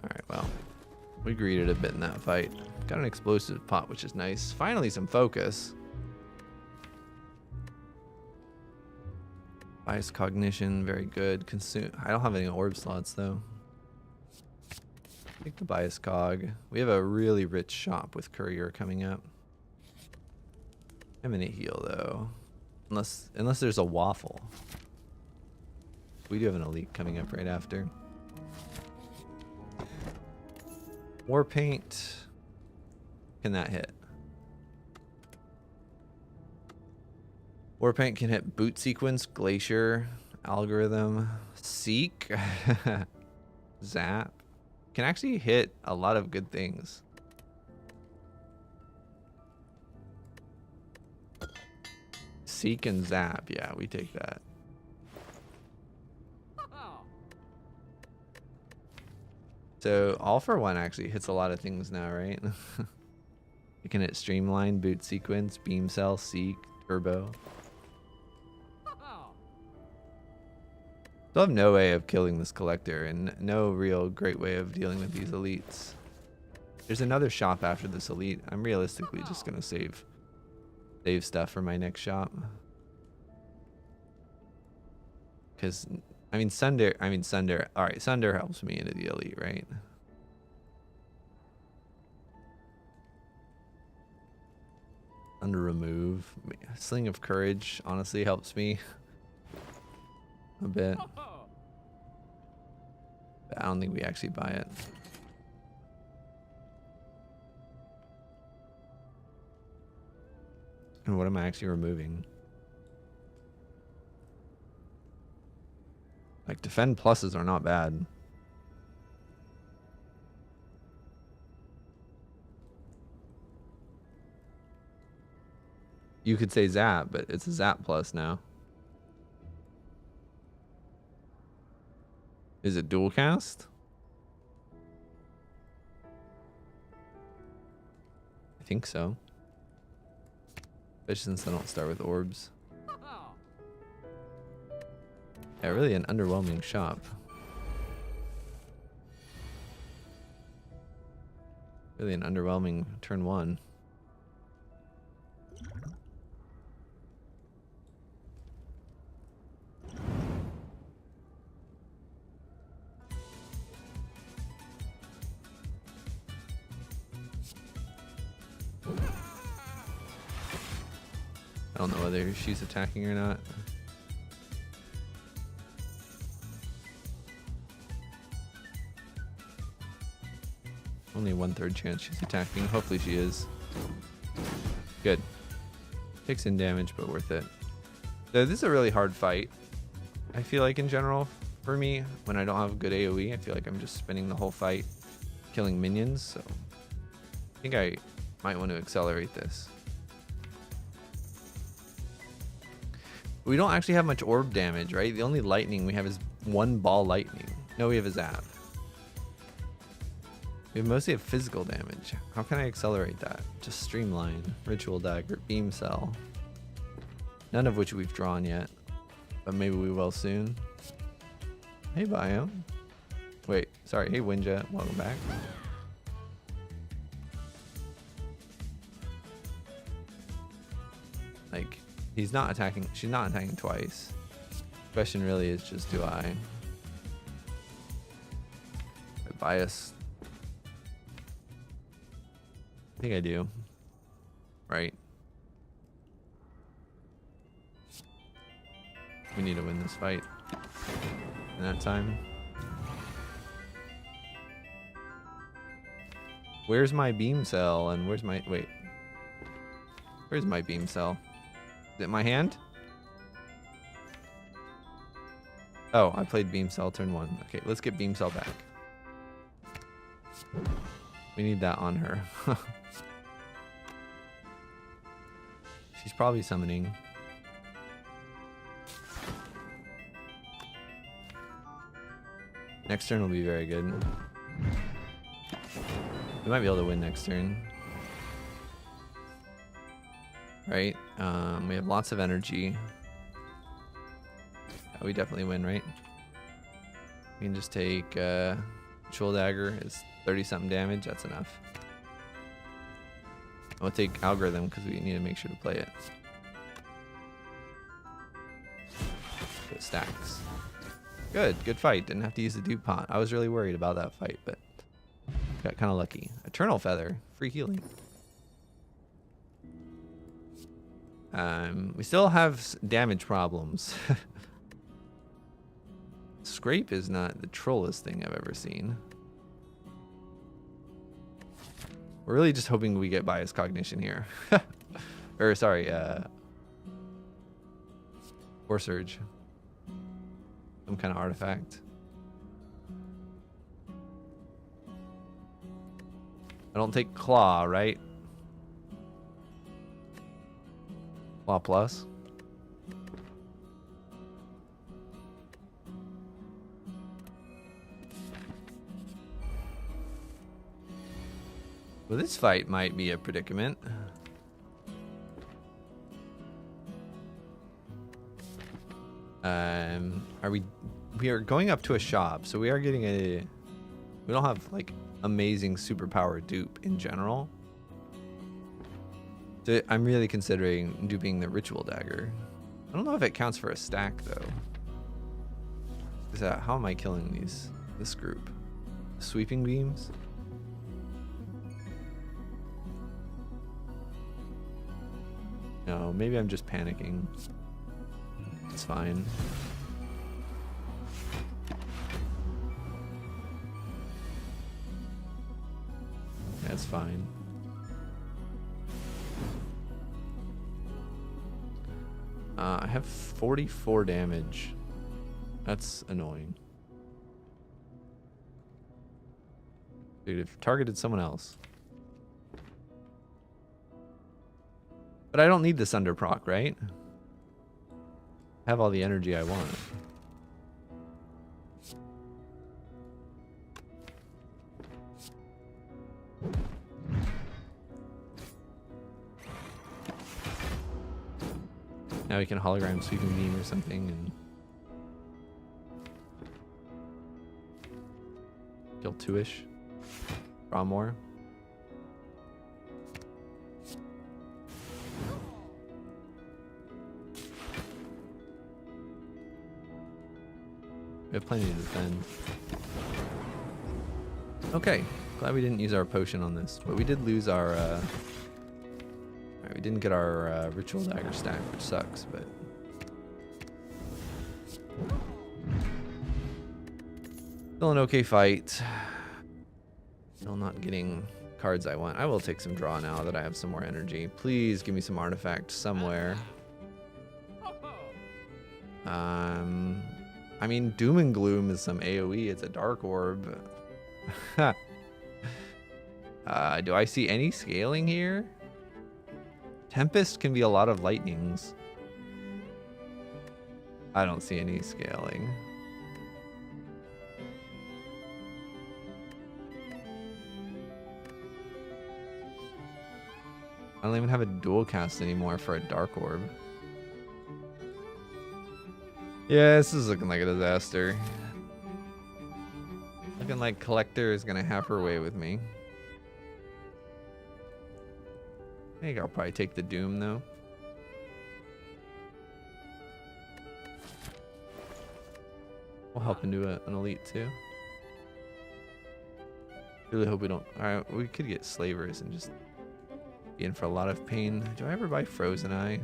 Alright, well, we greeted a bit in that fight. Got an explosive pot, which is nice. Finally, some focus. Bias cognition, very good. Consume. I don't have any orb slots though. Take the bias cog. We have a really rich shop with courier coming up. I'm gonna heal though, unless there's a waffle. We do have an elite coming up right after. War paint. Can that hit? War paint can hit boot sequence, glacier, algorithm, seek, zap. Can actually hit a lot of good things. Seek and zap, yeah, we take that. So all for one actually hits a lot of things now, right? You can hit streamline, boot sequence, beam cell, seek, turbo. Still have no way of killing this collector and no real great way of dealing with these elites. There's another shop after this elite. I'm realistically just gonna save stuff for my next shop. Cause I mean Sunder, alright, Sunder helps me into the elite, right? Under remove. Sling of Courage honestly helps me a bit. But I don't think we actually buy it. And what am I actually removing? Like, defend pluses are not bad. You could say zap, but it's a zap plus now. Is it dual cast? I think so. Especially since I don't start with orbs. Yeah, really an underwhelming shop. Really an underwhelming turn one. I don't know whether she's attacking or not. Only 1/3 chance she's attacking. Hopefully she is. Good. Takes in damage, but worth it. So this is a really hard fight. I feel like in general, for me, when I don't have good AoE, I feel like I'm just spending the whole fight killing minions. So I think I might want to accelerate this. We don't actually have much orb damage, right? The only lightning we have is one ball lightning. No, we have a zap. We mostly have physical damage. How can I accelerate that? Just streamline, ritual dagger, beam cell. None of which we've drawn yet, but maybe we will soon. Hey, Bio. Wait, sorry. Hey, Winja. Welcome back. Like, he's not attacking. She's not attacking twice. Question really is just, do I bias? I think I do. Right. We need to win this fight in that time. Where's my beam cell and where's my... Wait. Where's my beam cell? Is it in my hand? Oh, I played beam cell turn one. Okay, let's get beam cell back. We need that on her. She's probably summoning. Next turn will be very good. We might be able to win next turn. Right? We have lots of energy. Yeah, we definitely win, right? We can just take Ritual Dagger. It's 30-something damage. That's enough. We'll take Algorithm because we need to make sure to play it. It stacks. Good fight. Didn't have to use the DuPont. I was really worried about that fight, but got kind of lucky. Eternal Feather, free healing. We still have damage problems. Scrape is not the trollest thing I've ever seen. We're really just hoping we get bias cognition here. Or sorry, Force Surge. Some kind of artifact. I don't take Claw, right? Claw plus. Well, this fight might be a predicament. We are going up to a shop, so we are getting a. We don't have like amazing superpower dupe in general. So I'm really considering duping the ritual dagger. I don't know if it counts for a stack though. Is that how am I killing this group? Sweeping beams? No, maybe I'm just panicking. It's fine. That's fine. I have 44 damage. That's annoying. Dude, if targeted someone else. But I don't need this under proc, right? I have all the energy I want. Now we can hologram sweeping beam or something and kill 2-ish. Draw more. We have plenty to defend. Okay, glad we didn't use our potion on this, but we did lose our. We didn't get our ritual dagger stack, which sucks, but. Still an okay fight. Still not getting cards I want. I will take some draw now that I have some more energy. Please give me some artifact somewhere. I mean, Doom and Gloom is some AoE. It's a dark orb. Do I see any scaling here? Tempest can be a lot of lightnings. I don't see any scaling. I don't even have a dual cast anymore for a dark orb. Yeah, this is looking like a disaster. Looking like Collector is gonna have her way with me. I think I'll probably take the Doom though. We'll help into an elite too. Really hope we don't. Alright, we could get Slavers and just be in for a lot of pain. Do I ever buy Frozen Eye?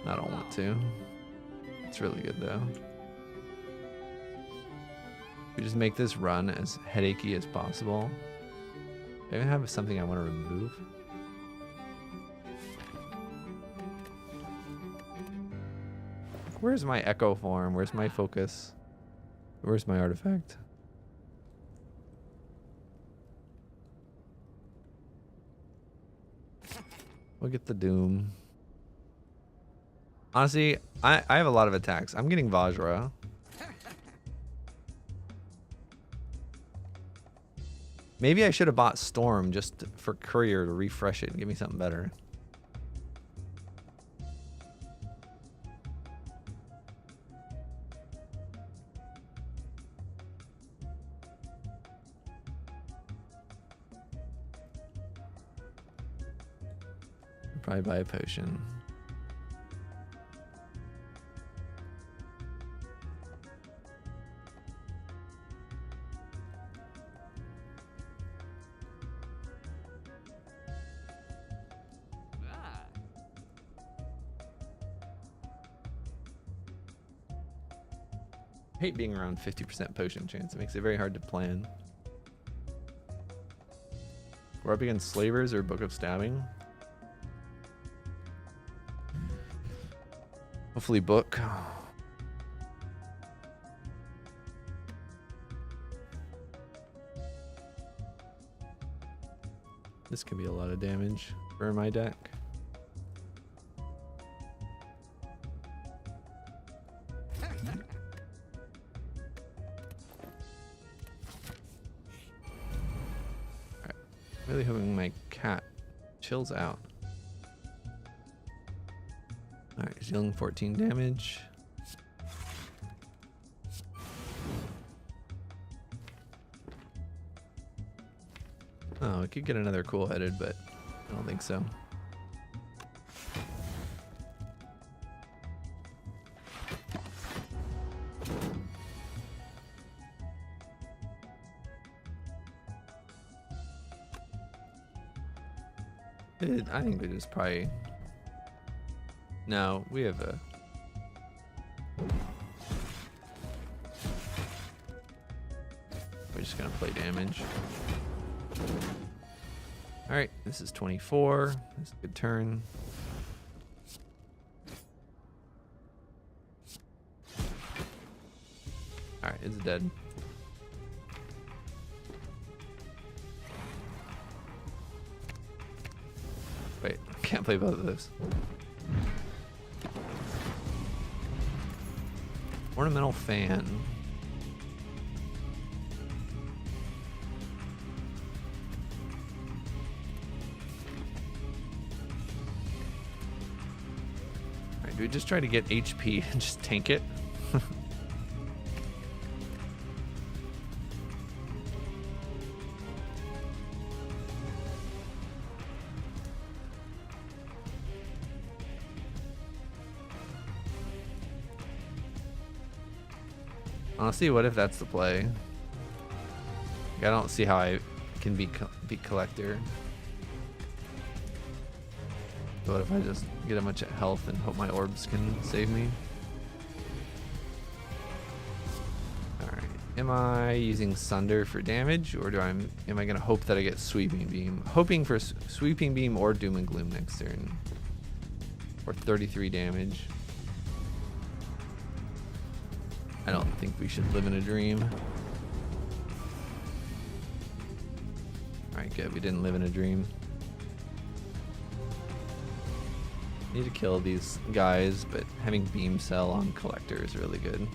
I don't want to. It's really good though. We just make this run as headachy as possible. Do I even have something I want to remove? Where's my echo form? Where's my focus? Where's my artifact? We'll get the Doom. Honestly, I have a lot of attacks. I'm getting Vajra. Maybe I should have bought Storm just for Courier to refresh it and give me something better. Probably buy a potion. hate being around 50% potion chance. It makes it very hard to plan. We're up against Slavers or Book of Stabbing. Hopefully Book. This could be a lot of damage for my deck. Alright. Really hoping my cat chills out. Alright, he's dealing 14 damage. Oh, we could get another cool-headed, but I don't think so. I think we just probably... No, we have a... We're just gonna play damage. Alright, this is 24. That's a good turn. Alright, it's dead. Wait, I can't play both of those. Ornamental fan. Alright, do we just try to get HP and just tank it? Honestly, what if that's the play? Like, I don't see how I can be collector. But what if I just get a bunch of health and hope my orbs can save me? Alright. Am I using Sunder for damage, or am I gonna hope that I get Sweeping Beam? Hoping for Sweeping Beam or Doom and Gloom next turn. Or 33 damage. I don't think we should live in a dream. Alright, good. We didn't live in a dream. Need to kill these guys, but having Beam Cell on Collector is really good.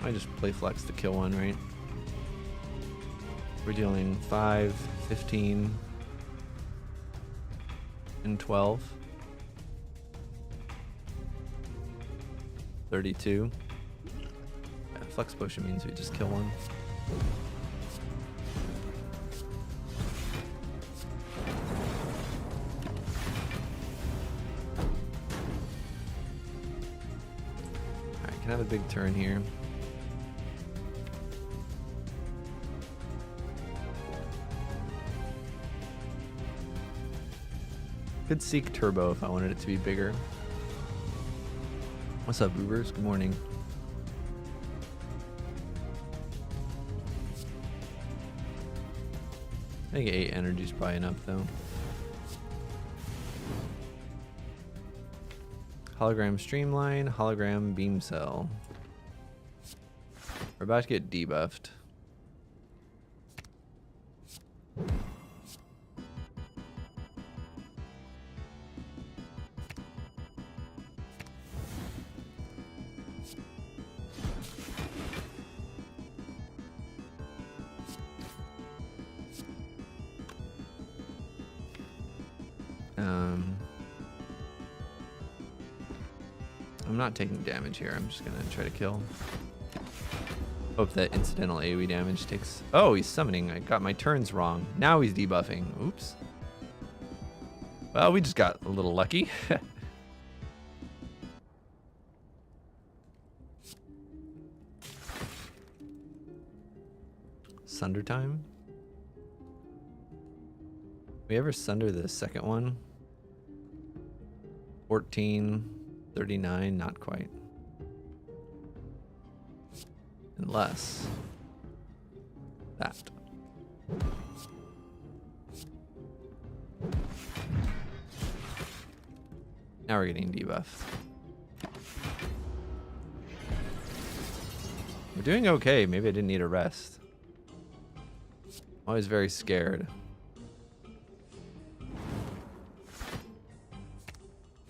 I just play flex to kill one, right? We're dealing 5, 15, and 12. 32. Yeah, flex potion means we just kill one. Alright, can have a big turn here. Could seek turbo if I wanted it to be bigger. What's up, Boobers? Good morning. I think 8 energy is probably enough, though. Hologram Streamline, Hologram Beam Cell. We're about to get debuffed. I'm not taking damage here. I'm just gonna try to kill. Hope that incidental AoE damage takes... Oh, he's summoning. I got my turns wrong. Now he's debuffing. Oops. Well, we just got a little lucky. Sunder time? We ever sunder the second one? 1439, not quite. Unless that. Now we're getting debuffed. We're doing okay. Maybe I didn't need a rest. I'm always very scared. I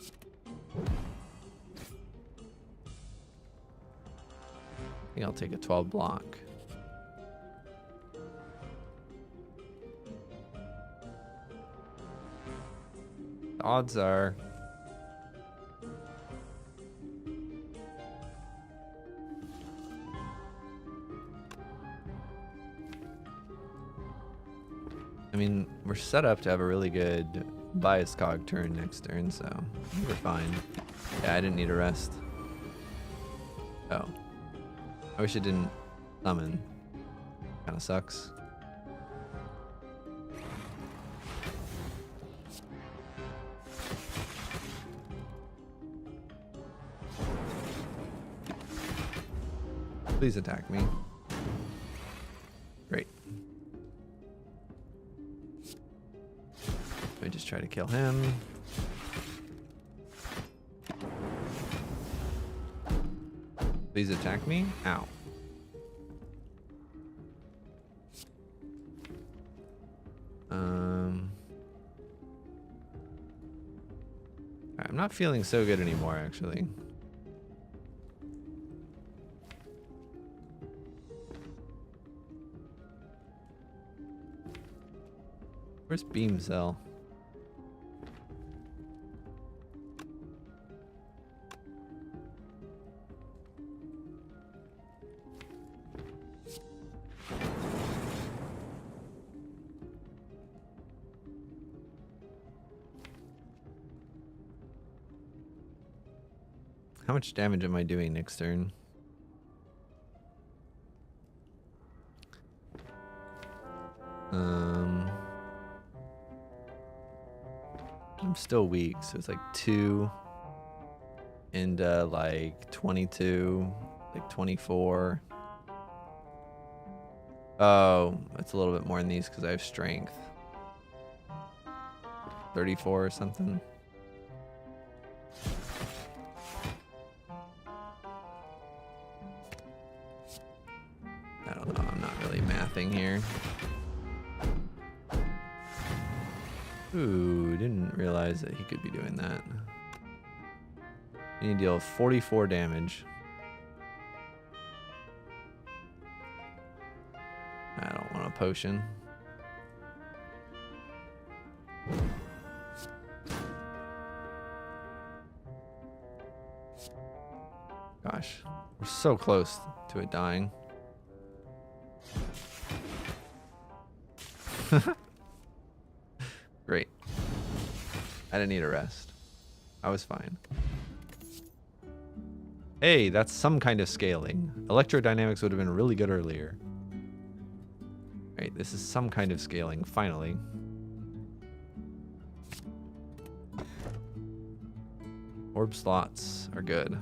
think I'll take a 12 block. The odds are I mean, we're set up to have a really good bias cog turn next turn, so we're fine. Yeah, I didn't need a rest. Oh. I wish it didn't summon. Kinda sucks. Please attack me. Great. Let me just try to kill him. Please attack me. Ow. I'm not feeling so good anymore, actually. Where's Beam Cell? How much damage am I doing next turn? I'm still weak, so it's like 2 and like 22, like 24. Oh, it's a little bit more in these because I have strength. 34 or something. I don't know, I'm not really mathing here. Ooh, didn't realize that he could be doing that. You need to deal 44 damage. I don't want a potion. Gosh, we're so close to it dying. Great. I didn't need a rest. I was fine. Hey, that's some kind of scaling. Electrodynamics would have been really good earlier. Right, this is some kind of scaling, finally. Orb slots are good.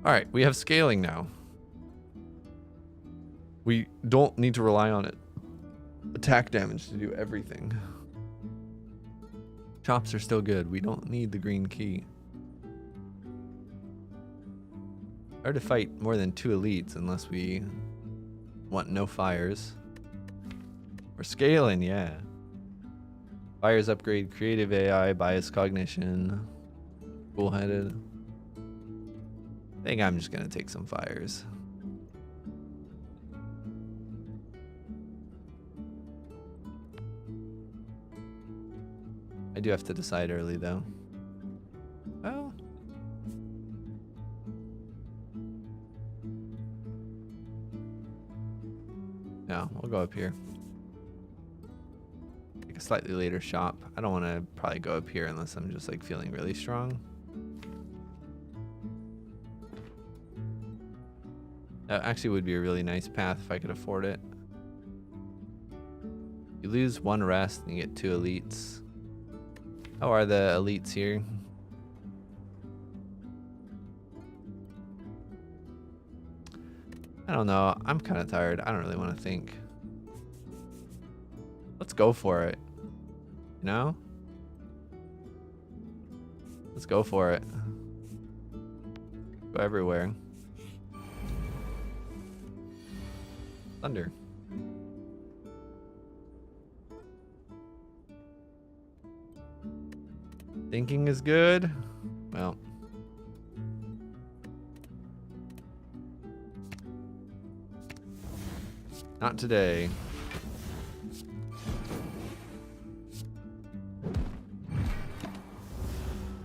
Alright, we have scaling now. We don't need to rely on it. Attack damage to do everything. Chops are still good. We don't need the green key. Hard to fight more than 2 elites unless we want no fires. We're scaling, yeah. Fires upgrade, creative AI, bias cognition, cool-headed. I think I'm just gonna take some fires. I do have to decide early though. Well, yeah, we'll go up here. like a slightly later shop. I don't want to probably go up here unless I'm just like feeling really strong. That actually would be a really nice path if I could afford it. You lose 1 rest and you get 2 elites. How are the elites here? I don't know. I'm kind of tired. I don't really want to think. Let's go for it. You know? Let's go for it. Go everywhere. Thunder. Thinking is good. Well. Not today.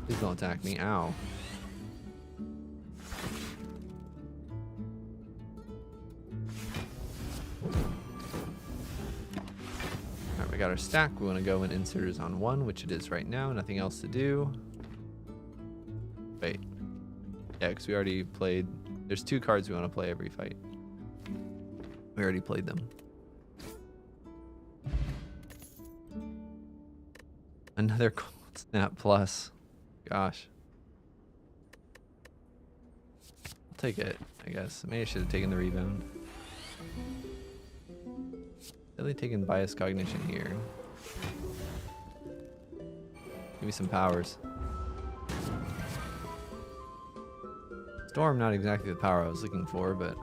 Please don't attack me. Ow. Alright, we got our stack. We want to go in inserters on 1, which it is right now. Nothing else to do. Wait. Yeah, because we already played. There's 2 cards we want to play every fight. We already played them. Another cold snap plus. Gosh. I'll take it, I guess. Maybe I should have taken the rebound. Really taking bias cognition here. Give me some powers. Storm, not exactly the power I was looking for, but...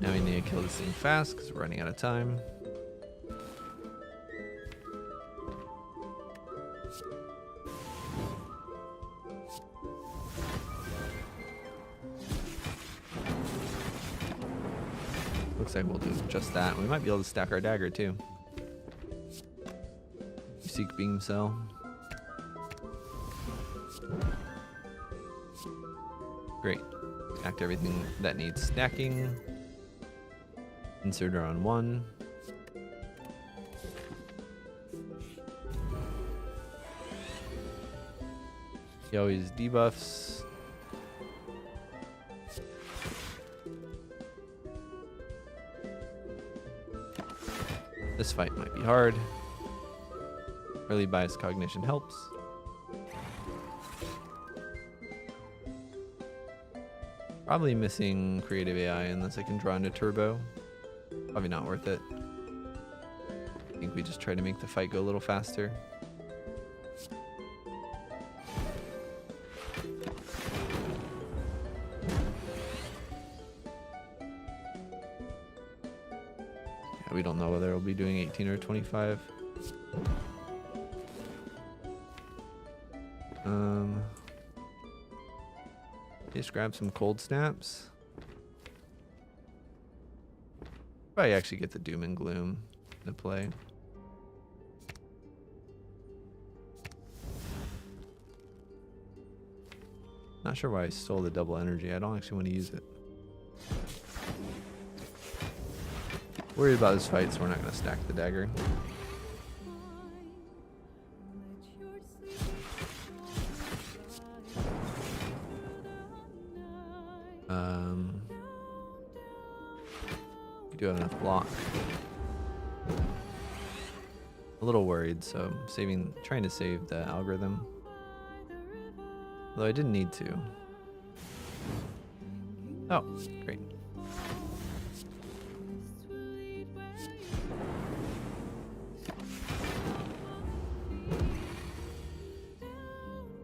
Now we need to kill this thing fast because we're running out of time. Looks like we'll do just that. We might be able to stack our dagger too. Seek beam cell. Great. Stacked everything that needs stacking. Inserter on 1. He always debuffs. This fight might be hard. Early bias cognition helps. Probably missing creative AI unless I can draw into turbo. Probably not worth it. I think we just try to make the fight go a little faster. Yeah, we don't know whether we'll be doing 18 or 25. Just grab some cold snaps. Probably actually get the doom and gloom to play. Not sure why I stole the double energy. I don't actually want to use it. Worried about this fight, so we're not going to stack the dagger. Do have enough block. A little worried, so trying to save the algorithm. Although I didn't need to. Oh, great.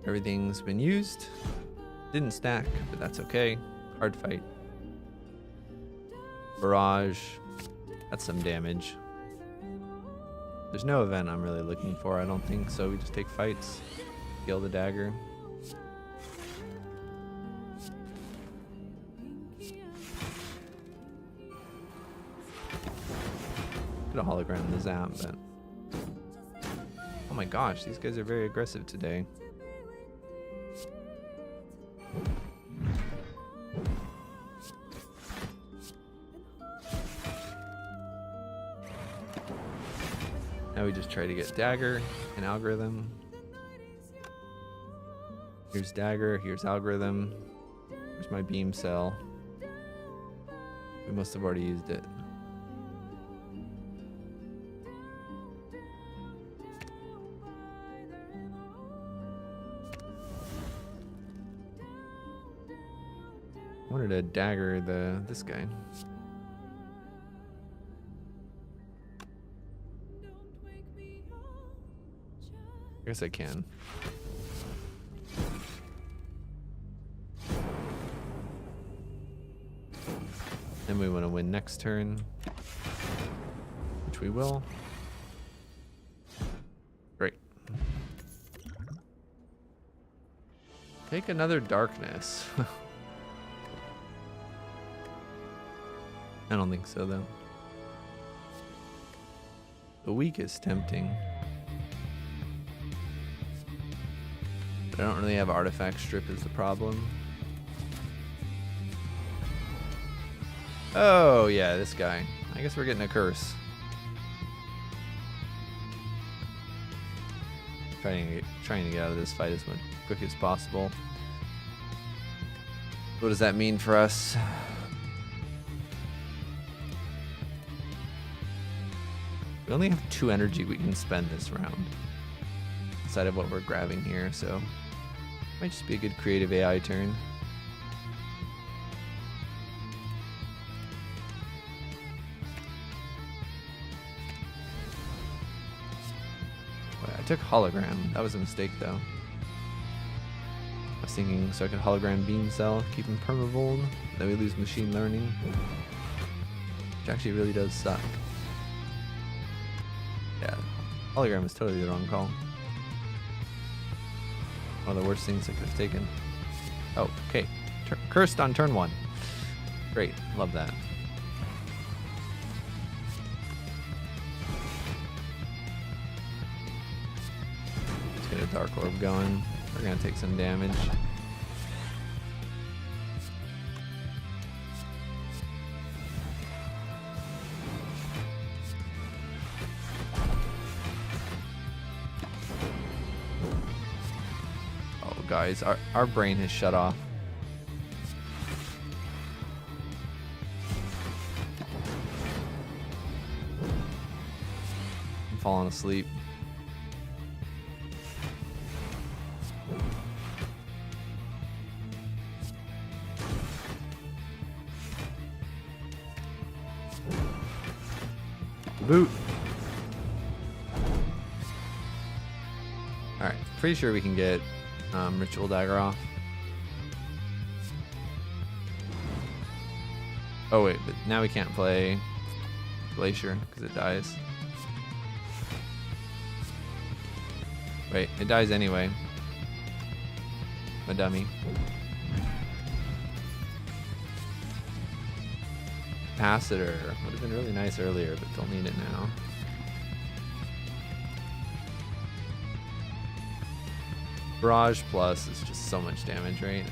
Everything's been used. Didn't stack, but that's okay. Hard fight. Barrage. That's some damage. There's no event I'm really looking for, I don't think, so we just take fights. Kill the dagger. Put a hologram in the zap, but oh my gosh, these guys are very aggressive today. Now we just try to get dagger and algorithm. Here's dagger, here's algorithm. Here's my beam cell. We must have already used it. I wanted to dagger this guy. I guess I can. Then we want to win next turn, which we will. Great. Take another darkness. I don't think so, though. The weak is tempting. But I don't really have artifact strip is the problem. Oh, yeah, this guy. I guess we're getting a curse. Trying to get out of this fight as quick as possible. What does that mean for us? We only have 2 energy we can spend this round. Outside of what we're grabbing here, so might just be a good creative AI turn. I took hologram. That was a mistake, though. I was thinking so I could hologram beam cell, keep him permavold, then we lose machine learning, which actually really does suck. Yeah, hologram is totally the wrong call. One of the worst things I could have taken. Oh, okay. Cursed on turn 1. Great, love that. Let's get a dark orb going. We're gonna take some damage. Guys, our brain has shut off. I'm falling asleep. Boot. All right, pretty sure we can get Ritual Dagger off. Oh wait, but now we can't play Glacier because it dies. Wait, it dies anyway. My dummy. Capacitor would have been really nice earlier, but don't need it now. Barrage Plus is just so much damage, right?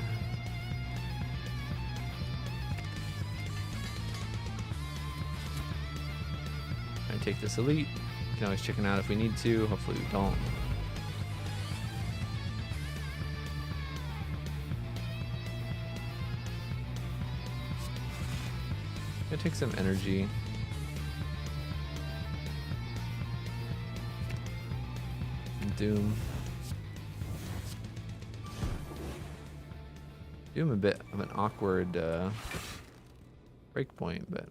I take this elite. We can always chicken out if we need to. Hopefully we don't. Gonna take some energy. Doom. Doom a bit of an awkward breakpoint, but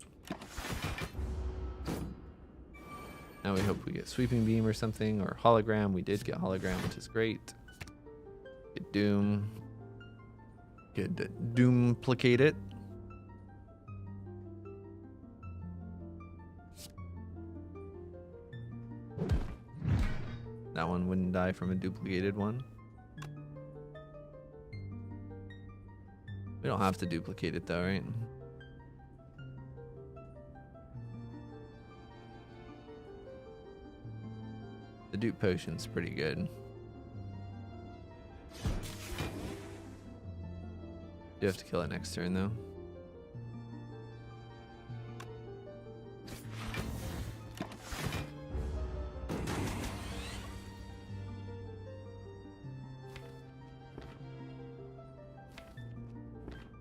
now we hope we get Sweeping Beam or something, or Hologram. We did get Hologram, which is great. Get Doom. Get Doomplicate it. That one wouldn't die from a duplicated one. We don't have to duplicate it though, right? The dupe potion's pretty good. You have to kill it next turn though.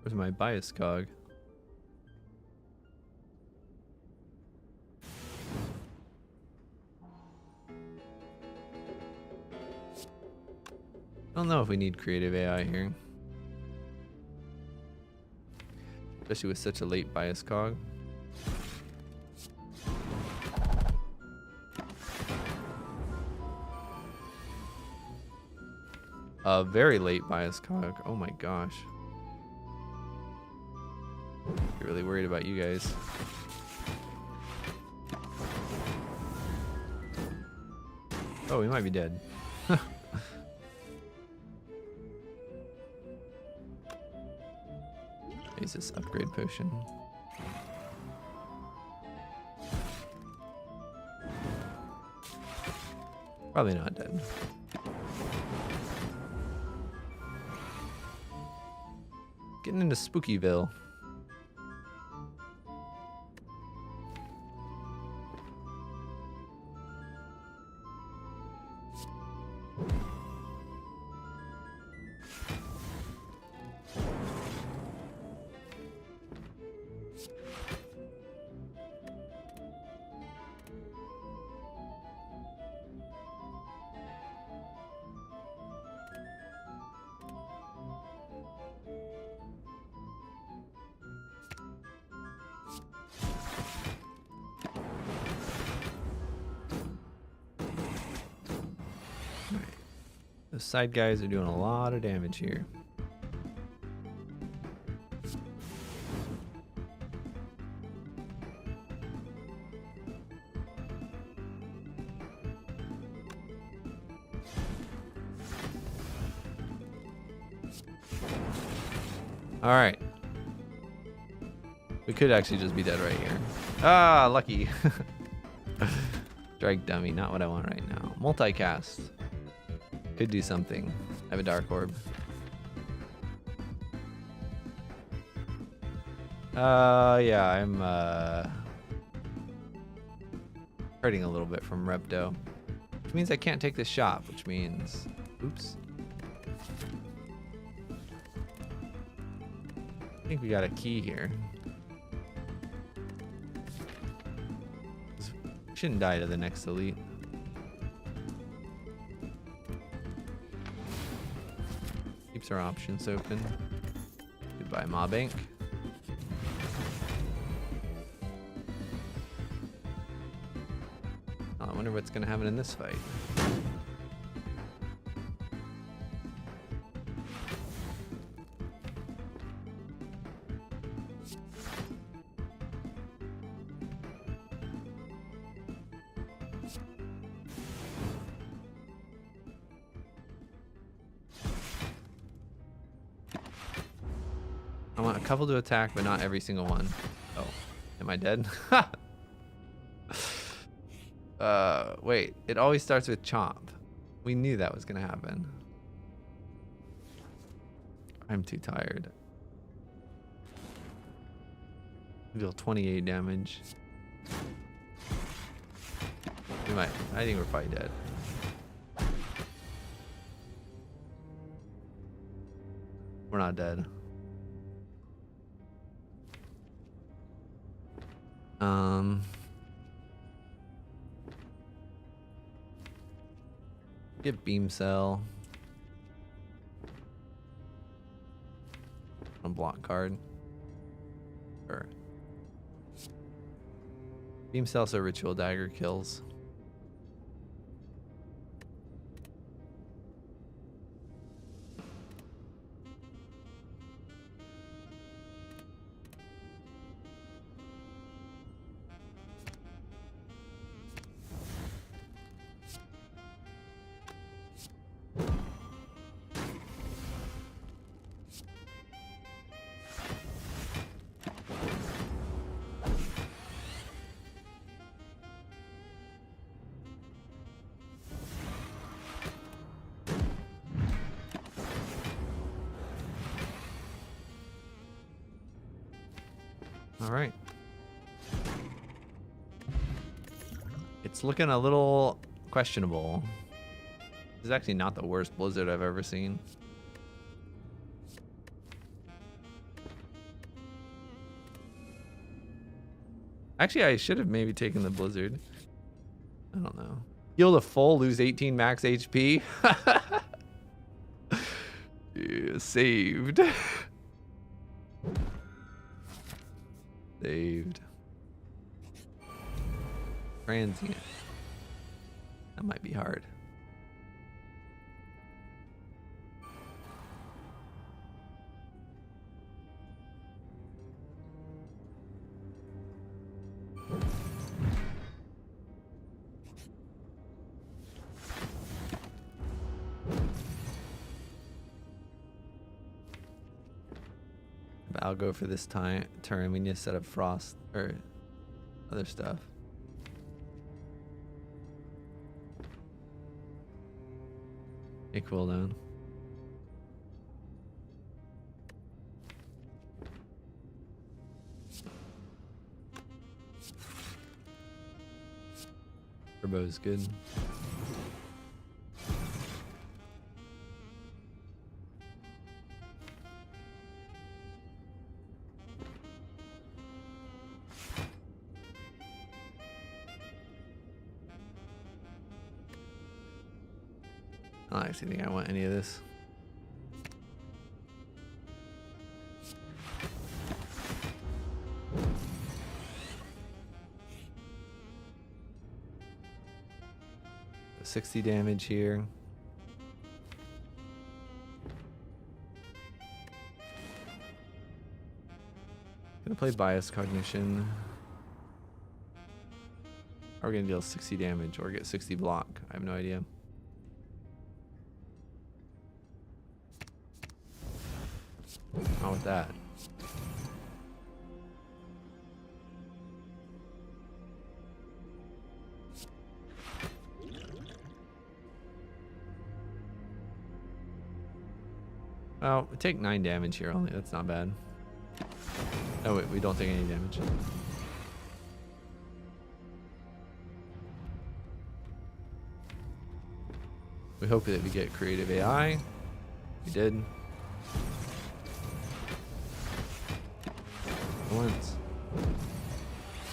Where's my bias cog? I don't know if we need creative AI here. Especially with such a late bias cog. A very late bias cog. Oh my gosh. I'm really worried about you guys. Oh, we might be dead. Use this upgrade potion. Probably not dead. Getting into Spookyville. Those side guys are doing a lot of damage here. All right. We could actually just be dead right here. Ah, lucky. Drag dummy, not what I want right now. Multicast. Could do something. I have a dark orb. Yeah, I'm hurting a little bit from Repto. Which means I can't take this shop, which means... Oops. I think we got a key here. We shouldn't die to the next elite. Keeps our options open. Goodbye, Mob Inc. Oh, I wonder what's gonna happen in this fight. I want a couple to attack, but not every single one. Oh, am I dead? Wait, it always starts with chomp. We knew that was gonna happen. I'm too tired. Deal 28 damage. We might, I think we're probably dead. We're not dead. Get beam cell. A block card. Sure. Beam cell so ritual dagger kills. All right. It's looking a little questionable. This is actually not the worst blizzard I've ever seen. Actually, I should have maybe taken the blizzard. I don't know. Heal to full, lose 18 max HP. Yeah, saved. Saved. Transient. That might be hard. But I'll go for this turn. We need to set up frost or other stuff. A cooldown. Turbo's good. I don't actually think I want any of this. The 60 damage here. Gonna play bias cognition. Are we gonna deal 60 damage or get 60 block? I have no idea. Not with that. Well, we take 9 damage here only. That's not bad. Oh wait, we don't take any damage. We hope that we get creative AI. We did. Once.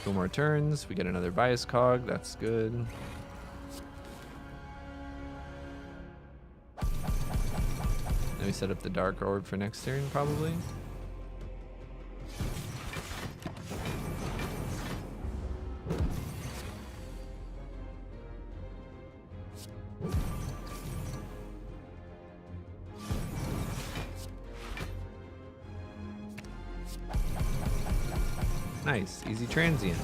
2 more turns. We get another bias cog. That's good. Then we set up the dark orb for next turn, probably. Nice, easy transient.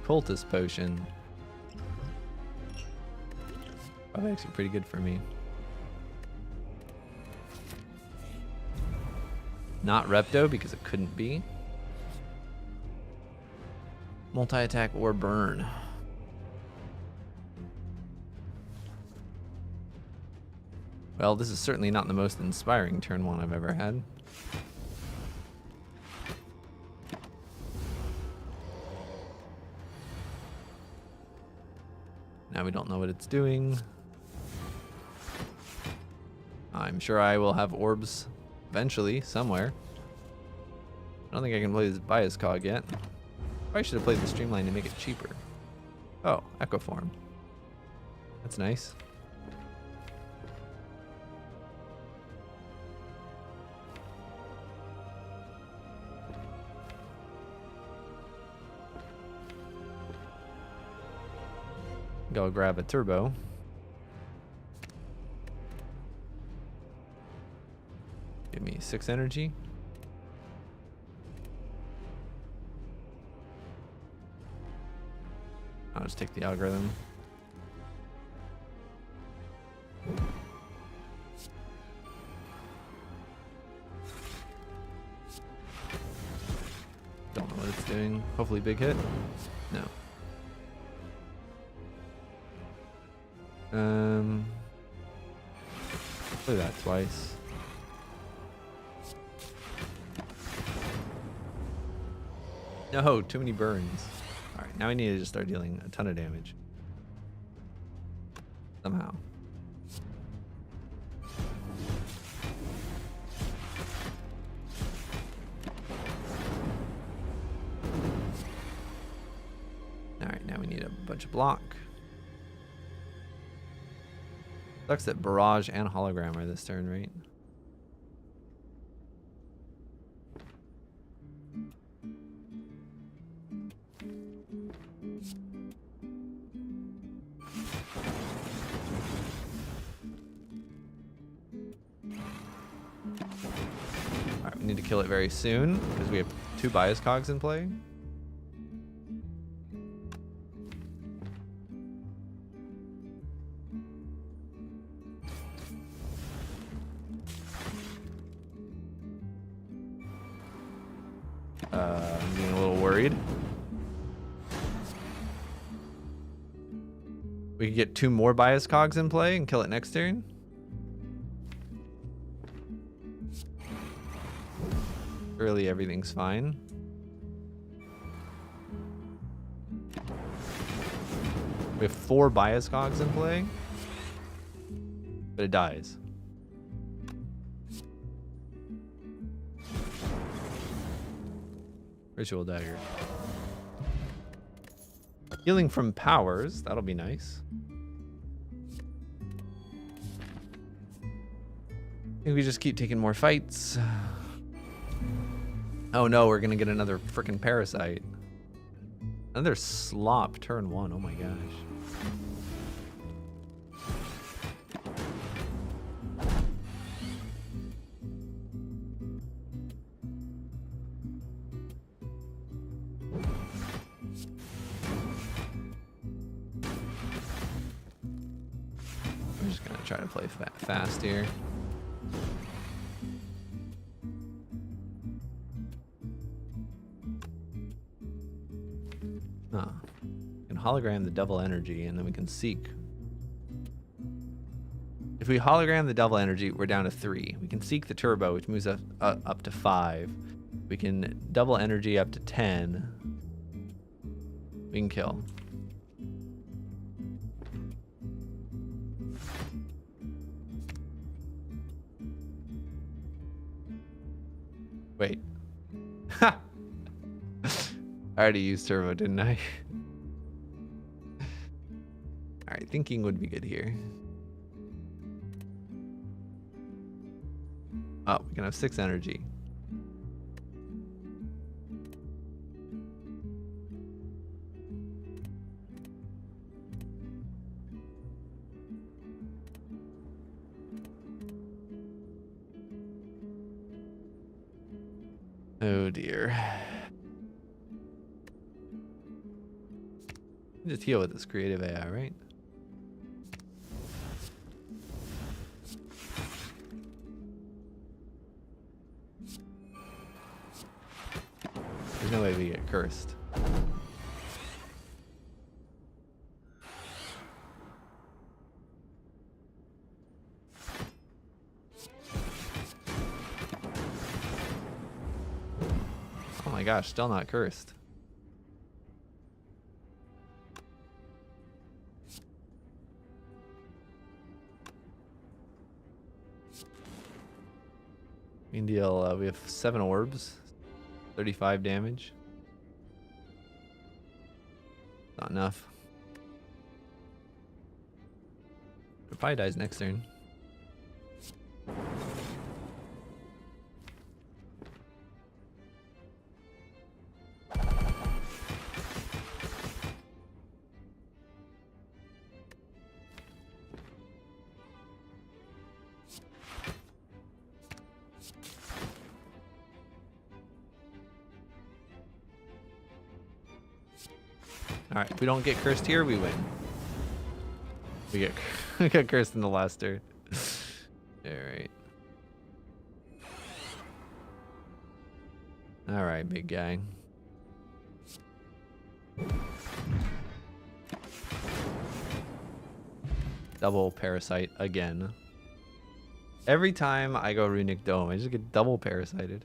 Cultist potion. Probably actually pretty good for me. Not Repto because it couldn't be. Multi-attack or burn. Well, this is certainly not the most inspiring turn 1 I've ever had. Now we don't know what it's doing. I'm sure I will have orbs eventually, somewhere. I don't think I can play this bias cog yet. Probably should have played the streamline to make it cheaper. Oh, Echo Form. That's nice. Go grab a turbo. Give me 6 energy. I'll just take the algorithm. Don't know what it's doing. Hopefully big hit. No. Play that twice. No, too many burns. All right, now we need to just start dealing a ton of damage. Somehow. All right, now we need a bunch of block. Sucks that barrage and hologram are this turn, right? Alright, we need to kill it very soon because we have 2 bias cogs in play. I'm getting a little worried. We can get 2 more bias cogs in play and kill it next turn. Surely everything's fine. We have 4 bias cogs in play, but it dies. Ritual dagger. Healing from powers, that'll be nice. I think we just keep taking more fights. Oh no, we're gonna get another freaking parasite. Another slop turn 1, oh my gosh. I'm just gonna try to play fast here. We can hologram the double energy and then we can seek. If we hologram the double energy, we're down to 3. We can seek the turbo, which moves us up to 5. We can double energy up to 10. We can kill. Wait. Ha! I already used turbo, didn't I? Alright, thinking would be good here. Oh, we can have 6 energy. Oh dear. Just heal with this creative AI, right? There's no way we get cursed. Oh my gosh, still not cursed. We can deal, we have 7 orbs, 35 damage. Not enough. It probably dies next turn. Alright, if we don't get cursed here, we win. We get cursed in the last turn. Alright. Alright, big guy. Double parasite again. Every time I go Runic Dome, I just get double parasited.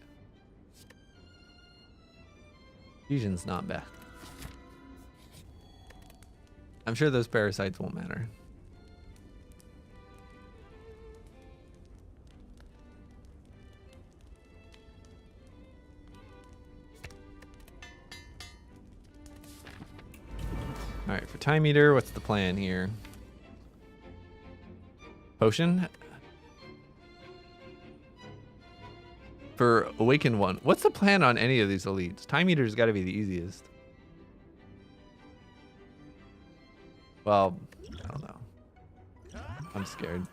Fusion's not bad. I'm sure those parasites won't matter. Alright, for time eater, what's the plan here? Potion? For awaken one. What's the plan on any of these elites? Time eater's gotta be the easiest. Well, I don't know. I'm scared.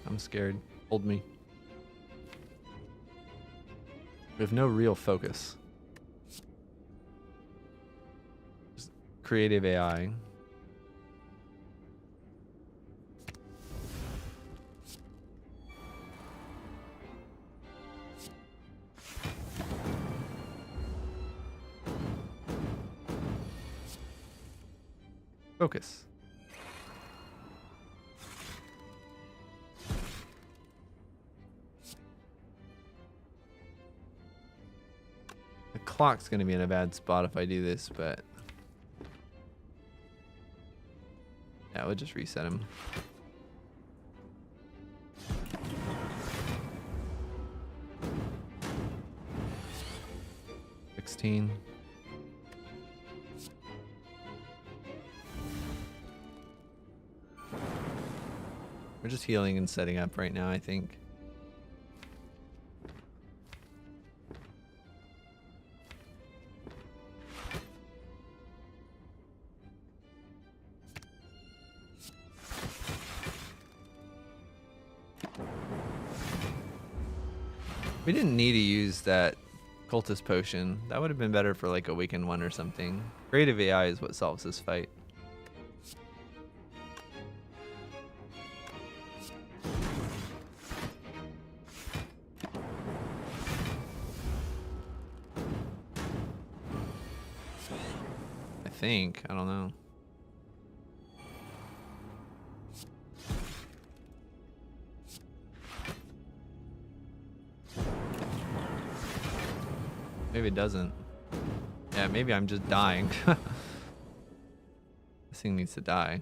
I'm scared. Hold me. We have no real focus. Just creative AI. Focus. The clock's gonna be in a bad spot if I do this, but yeah, we'll just reset him. $16. We're just healing and setting up right now, I think. We didn't need to use that cultist potion. That would have been better for like awaken one or something. Creative AI is what solves this fight. I don't know. Maybe it doesn't. Yeah, maybe I'm just dying. This thing needs to die.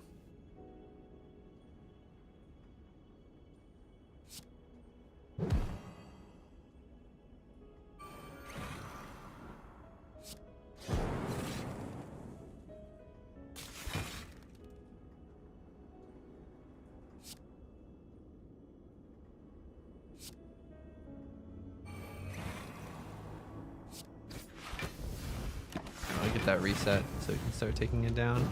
Get that reset so we can start taking it down.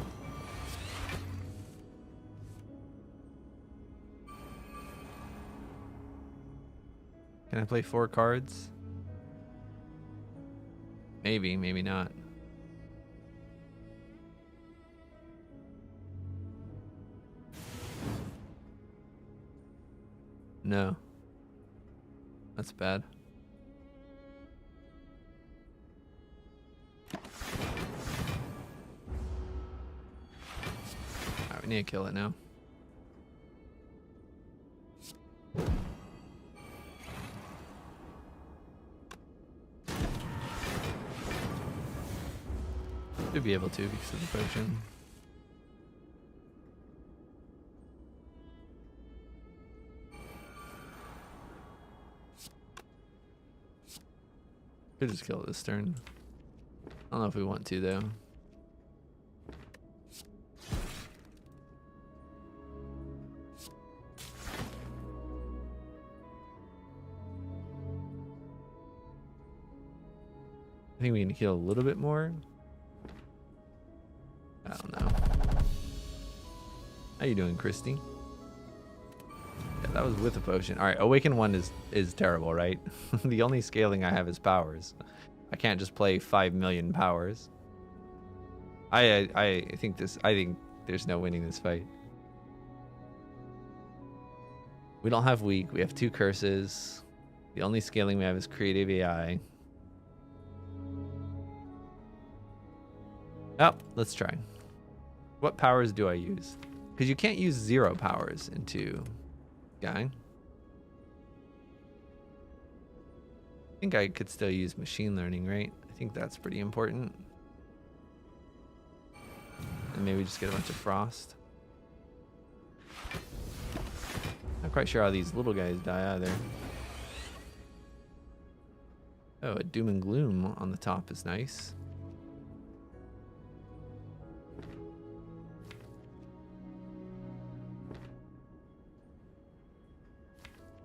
Can I play 4 cards? Maybe, maybe not. No. That's bad. Alright, we need to kill it now. Should be able to because of the potion. Could just kill it this turn. I don't know if we want to though. I think we can heal a little bit more. I don't know. How you doing, Christy? Yeah, that was with a potion. All right, Awaken 1 is terrible, right? The only scaling I have is powers. I can't just play 5 million powers. I think there's no winning this fight. We don't have weak. We have 2 curses. The only scaling we have is creative AI. Oh, let's try. What powers do I use? Because you can't use 0 powers into guy. I think I could still use machine learning, right? I think that's pretty important. And maybe just get a bunch of frost. Not quite sure how these little guys die either. Oh, a doom and gloom on the top is nice.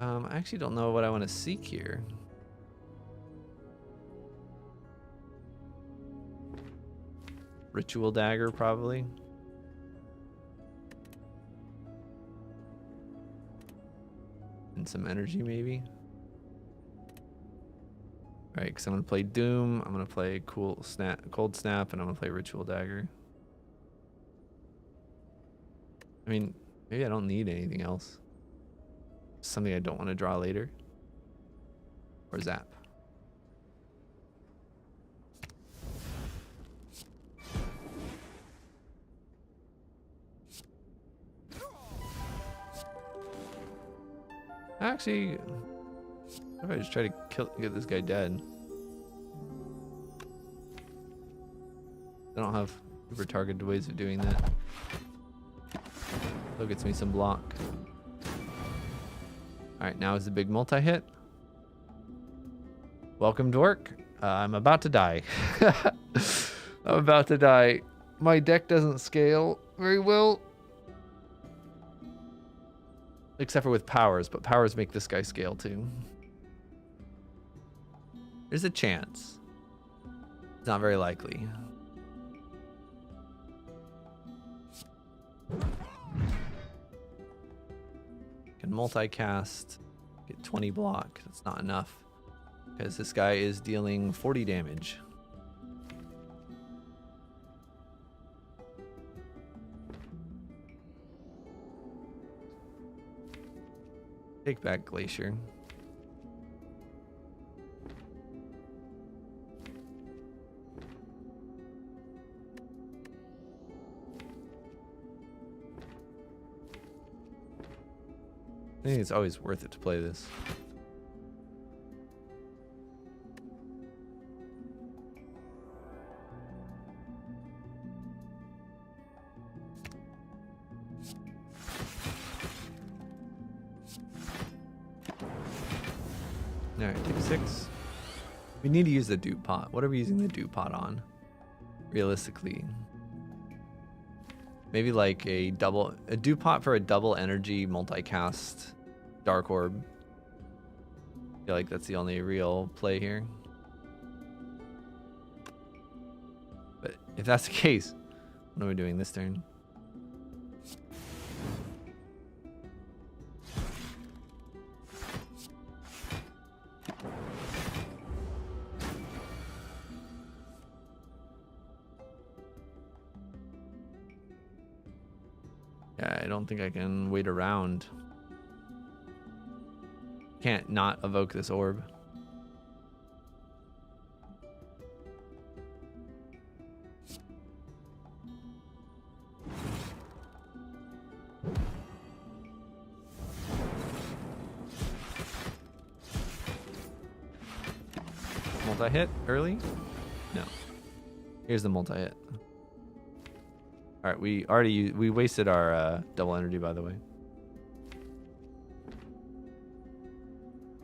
I actually don't know what I want to seek here. Ritual dagger, probably. And some energy, maybe. Alright, because I'm going to play Doom, I'm going to play Cold Snap, and I'm going to play Ritual Dagger. I mean, maybe I don't need anything else. Something I don't want to draw later. Or zap. Actually, what if I just try to get this guy dead? I don't have super targeted ways of doing that. Still gets me some block. Alright, now is the big multi-hit. Welcome to work. I'm about to die. I'm about to die. My deck doesn't scale very well. Except for with powers, but powers make this guy scale too. There's a chance. It's not very likely. Can multicast, get 20 block. That's not enough because this guy is dealing 40 damage. Take back Glacier. I think it's always worth it to play this. Alright, take 6. We need to use the dew pot. What are we using the dew pot on? Realistically. Maybe like a dew pot for a double energy multicast dark orb. I feel like that's the only real play here. But if that's the case, what are we doing this turn? Yeah, I don't think I can wait around. Can't not evoke this orb. Multi-hit early? No. Here's the multi-hit. Alright, we wasted our double energy, by the way.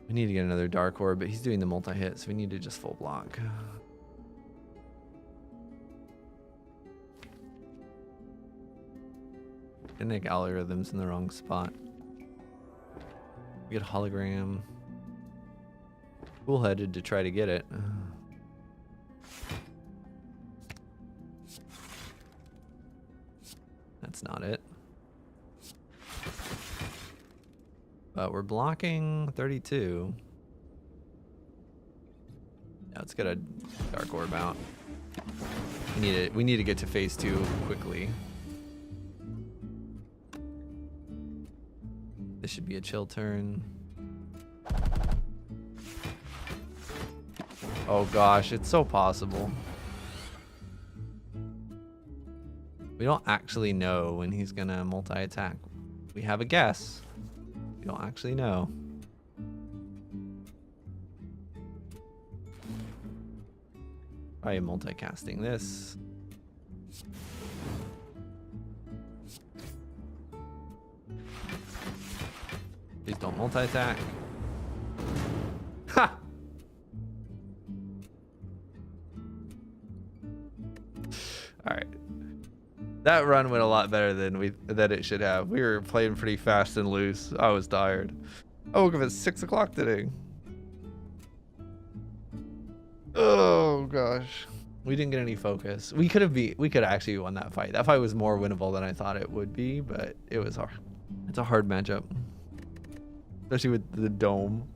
We need to get another dark orb, but he's doing the multi-hit, so we need to just full block. Genetic algorithms in the wrong spot. We get hologram. Cool-headed to try to get it. That's not it. But we're blocking 32. Now let's get a dark orb out. We need to get to phase 2 quickly. This should be a chill turn. Oh gosh, it's so possible. We don't actually know when he's gonna multi-attack. We have a guess. We don't actually know. Probably multicasting this. Please don't multi-attack. Ha! Alright. That run went a lot better than it should have. We were playing pretty fast and loose. I was tired. I woke up at 6 o'clock today. Oh gosh. We didn't get any focus. We could actually won that fight. That fight was more winnable than I thought it would be, but it was hard. It's a hard matchup. Especially with the dome.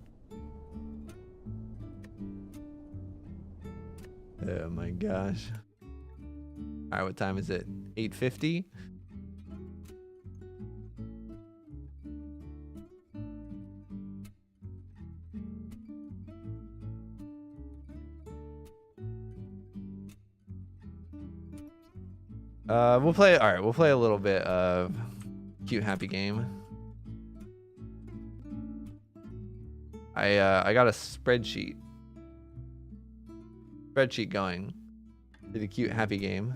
Oh my gosh. Alright, what time is it? 8:50? We'll play a little bit of cute happy game. I got a spreadsheet going for the cute happy game.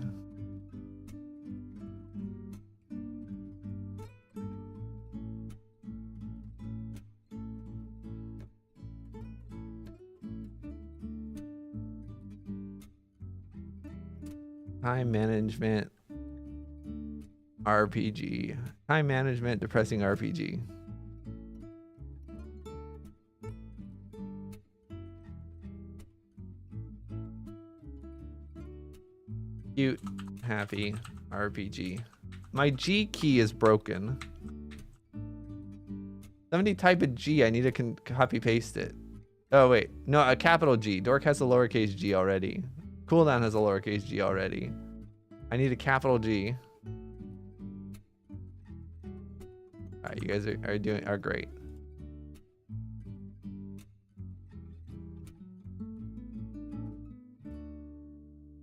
Time management RPG. Time management depressing RPG. Cute, happy RPG. My G key is broken. Somebody type a G. I need to copy paste it. Oh wait, no, a capital G. Dork has a lowercase g already. Cooldown has a lowercase g already. I need a capital G. All right, you guys are great.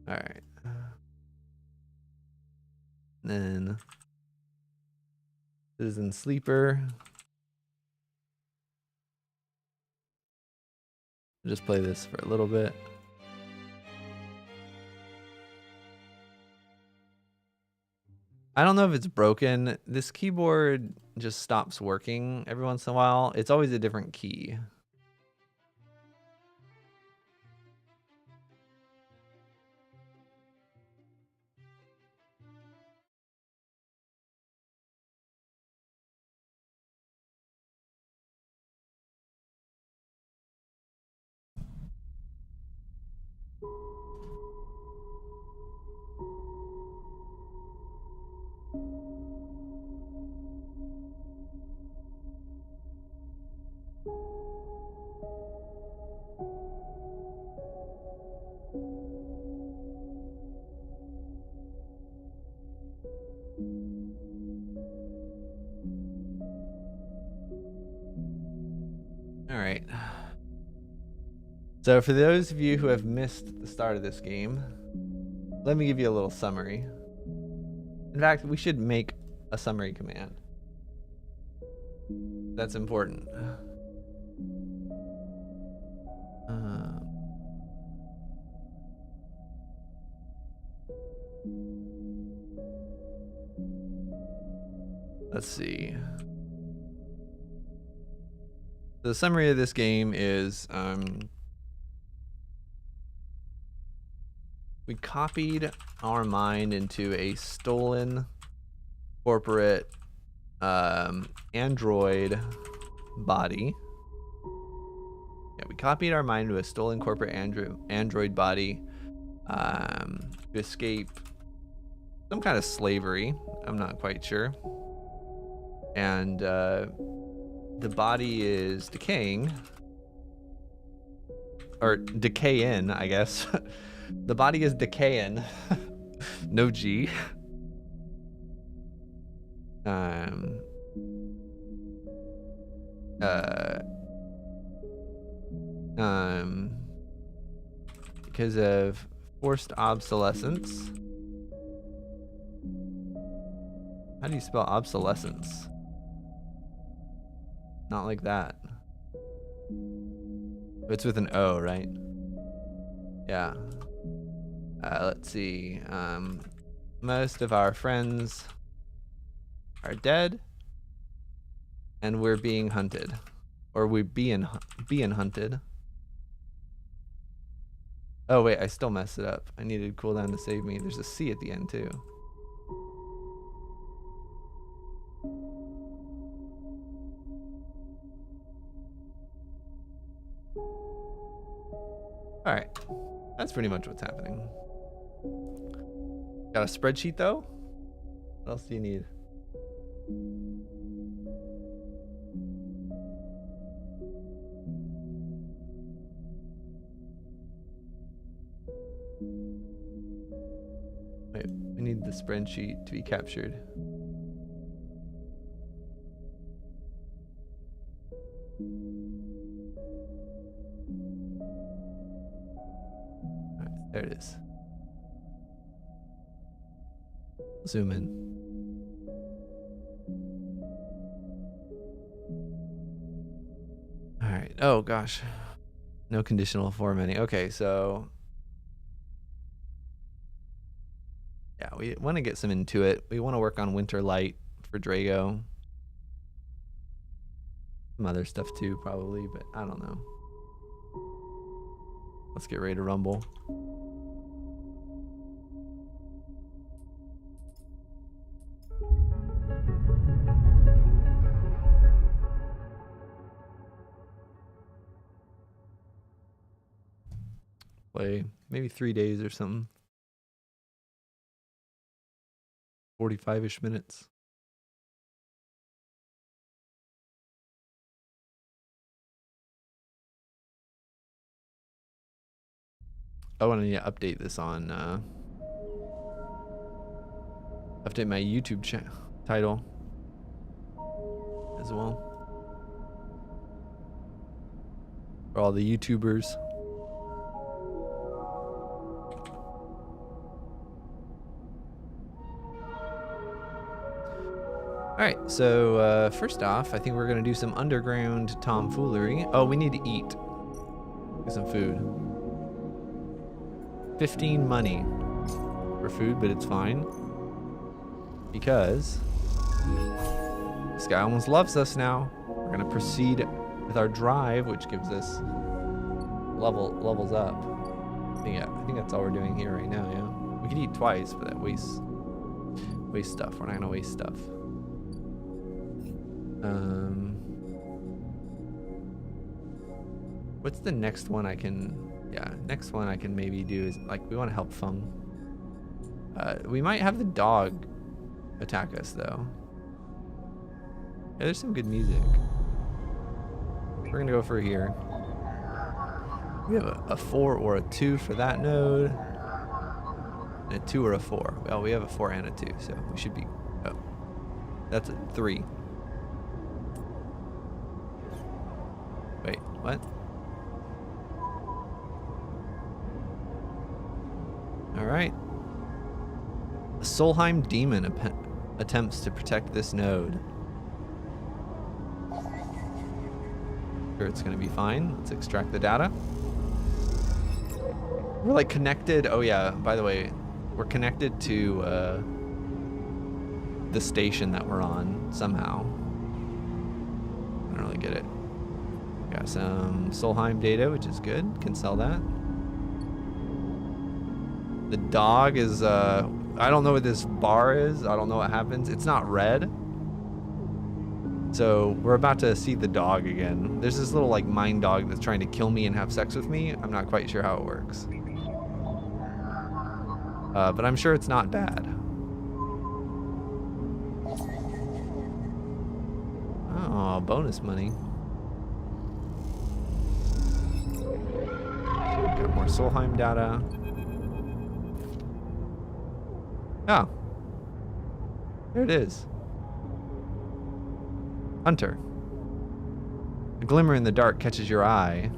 All right. Then Citizen Sleeper. Just play this for a little bit. I don't know if it's broken. This keyboard just stops working every once in a while. It's always a different key. All right. So for those of you who have missed the start of this game, let me give you a little summary. In fact, we should make a summary command. That's important. Let's see. The summary of this game is we copied our mind into a stolen corporate android body. Yeah, we copied our mind to a stolen corporate android body to escape some kind of slavery. I'm not quite sure. And the body is decaying, or decaying, I guess. The body is decaying. No G. Because of forced obsolescence. How do you spell obsolescence? Not like that. It's with an O, right? Yeah. Let's see. Most of our friends are dead, and we're being hunted, or we're being hunted. Oh wait, I still messed it up. I needed cooldown to save me. There's a C at the end too. All right, that's pretty much what's happening. Got a spreadsheet though? What else do you need? Wait, we need the spreadsheet to be captured. All right, there it is. Zoom in. All right. Oh gosh. No conditional formatting. Okay, so yeah, we want to get some into it. We want to work on Winter Light for Drago. Some other stuff too, probably, but I don't know. Let's get ready to rumble. Play maybe 3 days or something. 45-ish minutes. I want to update this on update my YouTube title as well for all the YouTubers. All right, so first off, I think we're gonna do some underground tomfoolery. Oh, we need to eat. Get some food. 15 money for food, but it's fine because this guy almost loves us now. We're gonna proceed with our drive, which gives us levels up. I think that's all we're doing here right now. Yeah, we could eat twice, but that wastes stuff. We're not gonna waste stuff. What's the next one I can? Yeah, next one I can maybe do is like we want to help Feng. We might have the dog attack us though. Yeah, there's some good music. We're gonna go for here. We have a 4 or a 2 for that node, and a 2 or a 4. Well, we have a 4 and a 2, so we should be. Oh, that's a 3. Wait, what? All right. A Solheim demon attempts to protect this node. Sure, it's gonna be fine. Let's extract the data. We're like connected. Oh yeah, by the way, we're connected to the station that we're on somehow. I don't really get it. Got some Solheim data, which is good. Can sell that. The dog is, I don't know what this bar is. I don't know what happens. It's not red. So we're about to see the dog again. There's this little like mine dog that's trying to kill me and have sex with me. I'm not quite sure how it works. But I'm sure it's not bad. Oh, bonus money. Got more Solheim data. Oh. There it is. Hunter. A glimmer in the dark catches your eye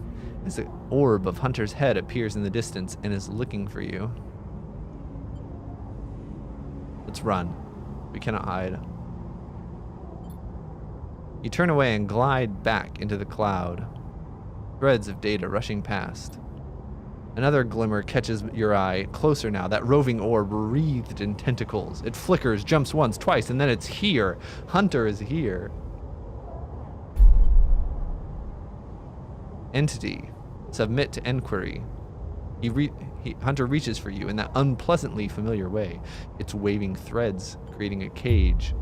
as the orb of Hunter's head appears in the distance and is looking for you. Let's run. We cannot hide. You turn away and glide back into the cloud. Threads of data rushing past. Another glimmer catches your eye, closer now, that roving orb wreathed in tentacles. It flickers, jumps once, twice, and then it's here. Hunter is here. Entity. Submit to enquiry. Hunter reaches for you in that unpleasantly familiar way. It's waving threads, creating a cage.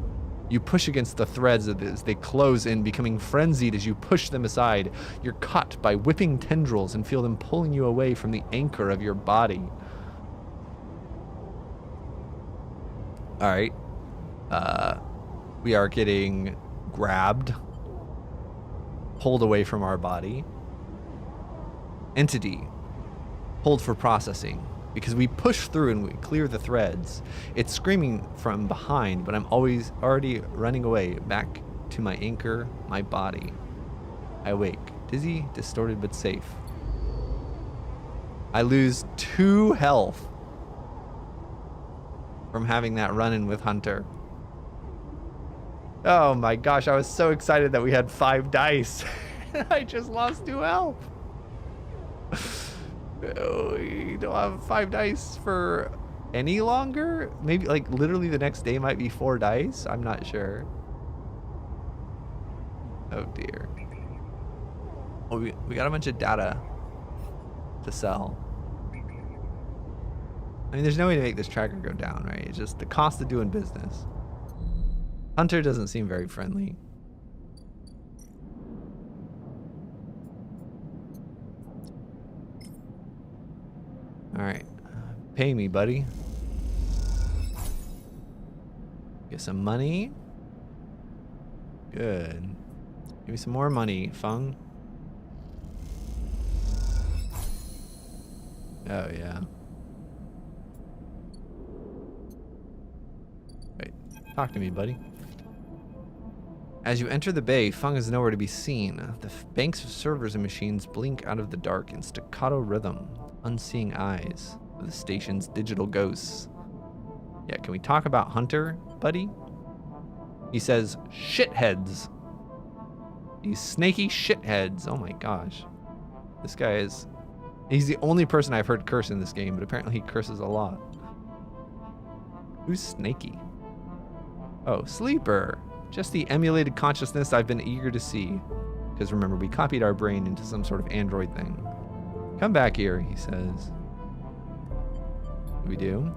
You push against the threads as they close in, becoming frenzied as you push them aside. You're caught by whipping tendrils and feel them pulling you away from the anchor of your body. All right. We are getting grabbed, pulled away from our body. Entity, hold for processing. Because we push through and we clear the threads. It's screaming from behind, but I'm already running away back to my anchor, my body. I wake, dizzy, distorted, but safe. I lose 2 health from having that run-in with Hunter. Oh my gosh, I was so excited that we had 5 dice. I just lost 2 health. We don't have 5 dice for any longer. Maybe like literally the next day might be 4 dice. I'm not sure. Oh dear. Oh, we got a bunch of data to sell. I mean, there's no way to make this tracker go down, right? It's just the cost of doing business. Hunter doesn't seem very friendly. All right, pay me, buddy. Get some money. Good. Give me some more money, Fung. Oh, yeah. Wait, talk to me, buddy. As you enter the bay, Fung is nowhere to be seen. The banks of servers and machines blink out of the dark in staccato rhythm. Unseeing eyes of the station's digital ghosts. Yeah, can we talk about Hunter, buddy? He says, shitheads. These snaky shitheads. Oh my gosh. This guy is... He's the only person I've heard curse in this game, but apparently he curses a lot. Who's snaky? Oh, Sleeper. Just the emulated consciousness I've been eager to see. Because remember, we copied our brain into some sort of android thing. Come back here, he says. We do.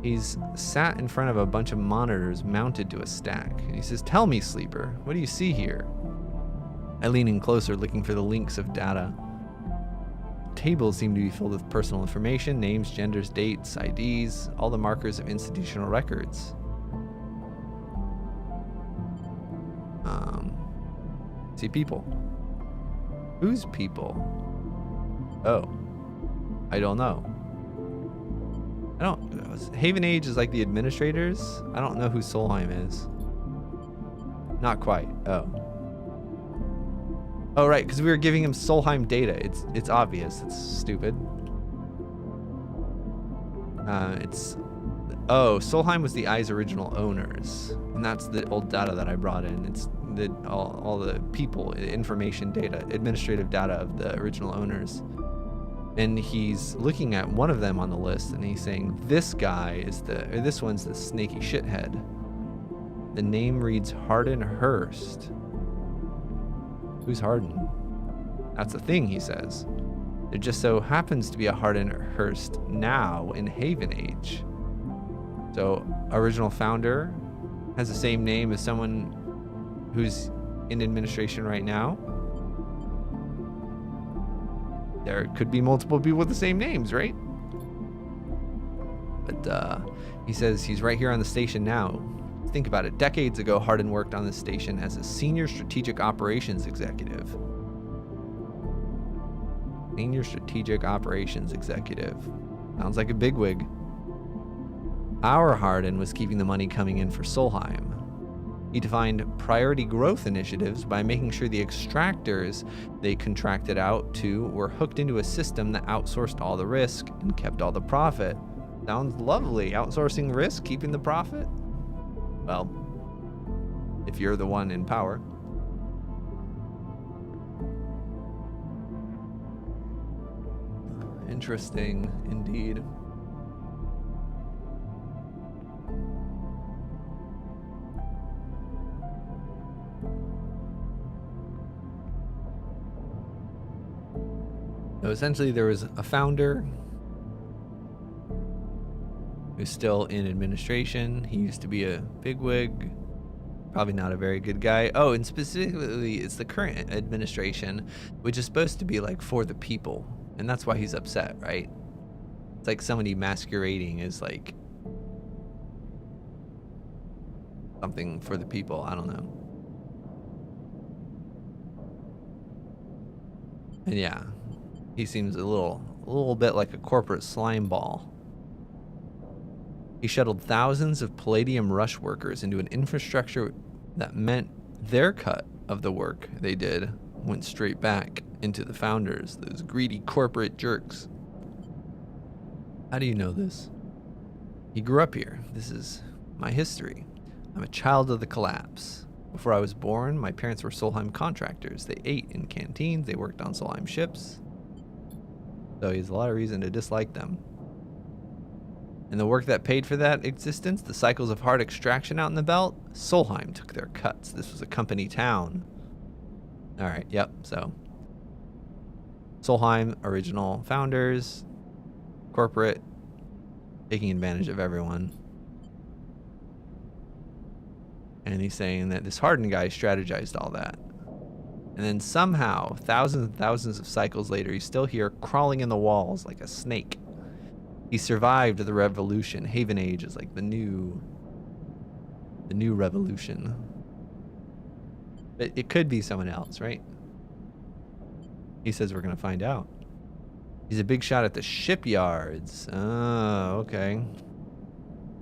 He's sat in front of a bunch of monitors mounted to a stack. And he says, tell me, Sleeper, what do you see here? I lean in closer, looking for the links of data. Tables seem to be filled with personal information, names, genders, dates, IDs, all the markers of institutional records. See people. Who's people? Oh, I don't know. Haven Age is like the administrators. I don't know who Solheim is. Not quite. Oh, right, because we were giving him Solheim data. It's obvious. It's stupid. Solheim was the Eye's original owners, and that's the old data that I brought in. It's all the people, information data, administrative data of the original owners. And he's looking at one of them on the list, and he's saying, this guy is this one's the snaky shithead. The name reads Hardin Hurst. Who's Hardin? That's the thing, he says. There just so happens to be a Hardin Hurst now in Haven Age. So, original founder has the same name as someone who's in administration right now. There could be multiple people with the same names, right? But he says he's right here on the station now. Think about it. Decades ago, Hardin worked on this station as a senior strategic operations executive. Senior strategic operations executive. Sounds like a bigwig. Our Hardin was keeping the money coming in for Solheim. He defined priority growth initiatives by making sure the extractors they contracted out to were hooked into a system that outsourced all the risk and kept all the profit. Sounds lovely. Outsourcing risk, keeping the profit? Well, if you're the one in power. Interesting indeed. So essentially there was a founder who's still in administration. He used to be a bigwig, probably not a very good guy. Oh, and specifically it's the current administration, which is supposed to be like for the people. And that's why he's upset, right? It's like somebody masquerading as like something for the people. I don't know. And yeah, he seems a little bit like a corporate slime ball. He shuttled thousands of Palladium Rush workers into an infrastructure that meant their cut of the work they did went straight back into the founders, those greedy corporate jerks. How do you know this? He grew up here. This is my history. I'm a child of the collapse. Before I was born, my parents were Solheim contractors. They ate in canteens, they worked on Solheim ships. So he has a lot of reason to dislike them. And the work that paid for that existence, the cycles of hard extraction out in the belt, Solheim took their cuts. This was a company town. All right, yep, so Solheim, original founders, corporate, taking advantage of everyone. And he's saying that this Harden guy strategized all that. And then somehow, thousands and thousands of cycles later, he's still here crawling in the walls like a snake. He survived the revolution. Haven Age is like the new revolution. But it could be someone else, right? He says we're gonna find out. He's a big shot at the shipyards. Oh, okay.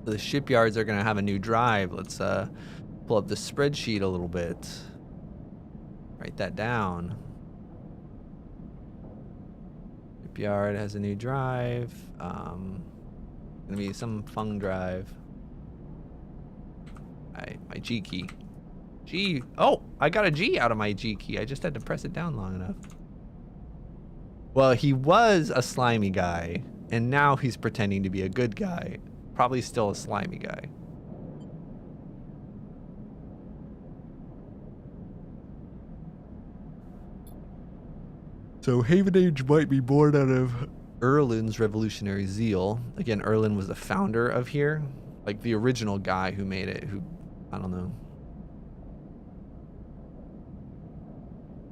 So the shipyards are gonna have a new drive. Let's pull up the spreadsheet a little bit. Write that down. Shipyard has a new drive. Gonna be some fun drive. My G key. G. Oh, I got a G out of my G key. I just had to press it down long enough. Well, he was a slimy guy, and now he's pretending to be a good guy. Probably still a slimy guy. So Haven Age might be born out of Erlin's revolutionary zeal. Again, Erlin was the founder of here. Like the original guy who made it, who, I don't know.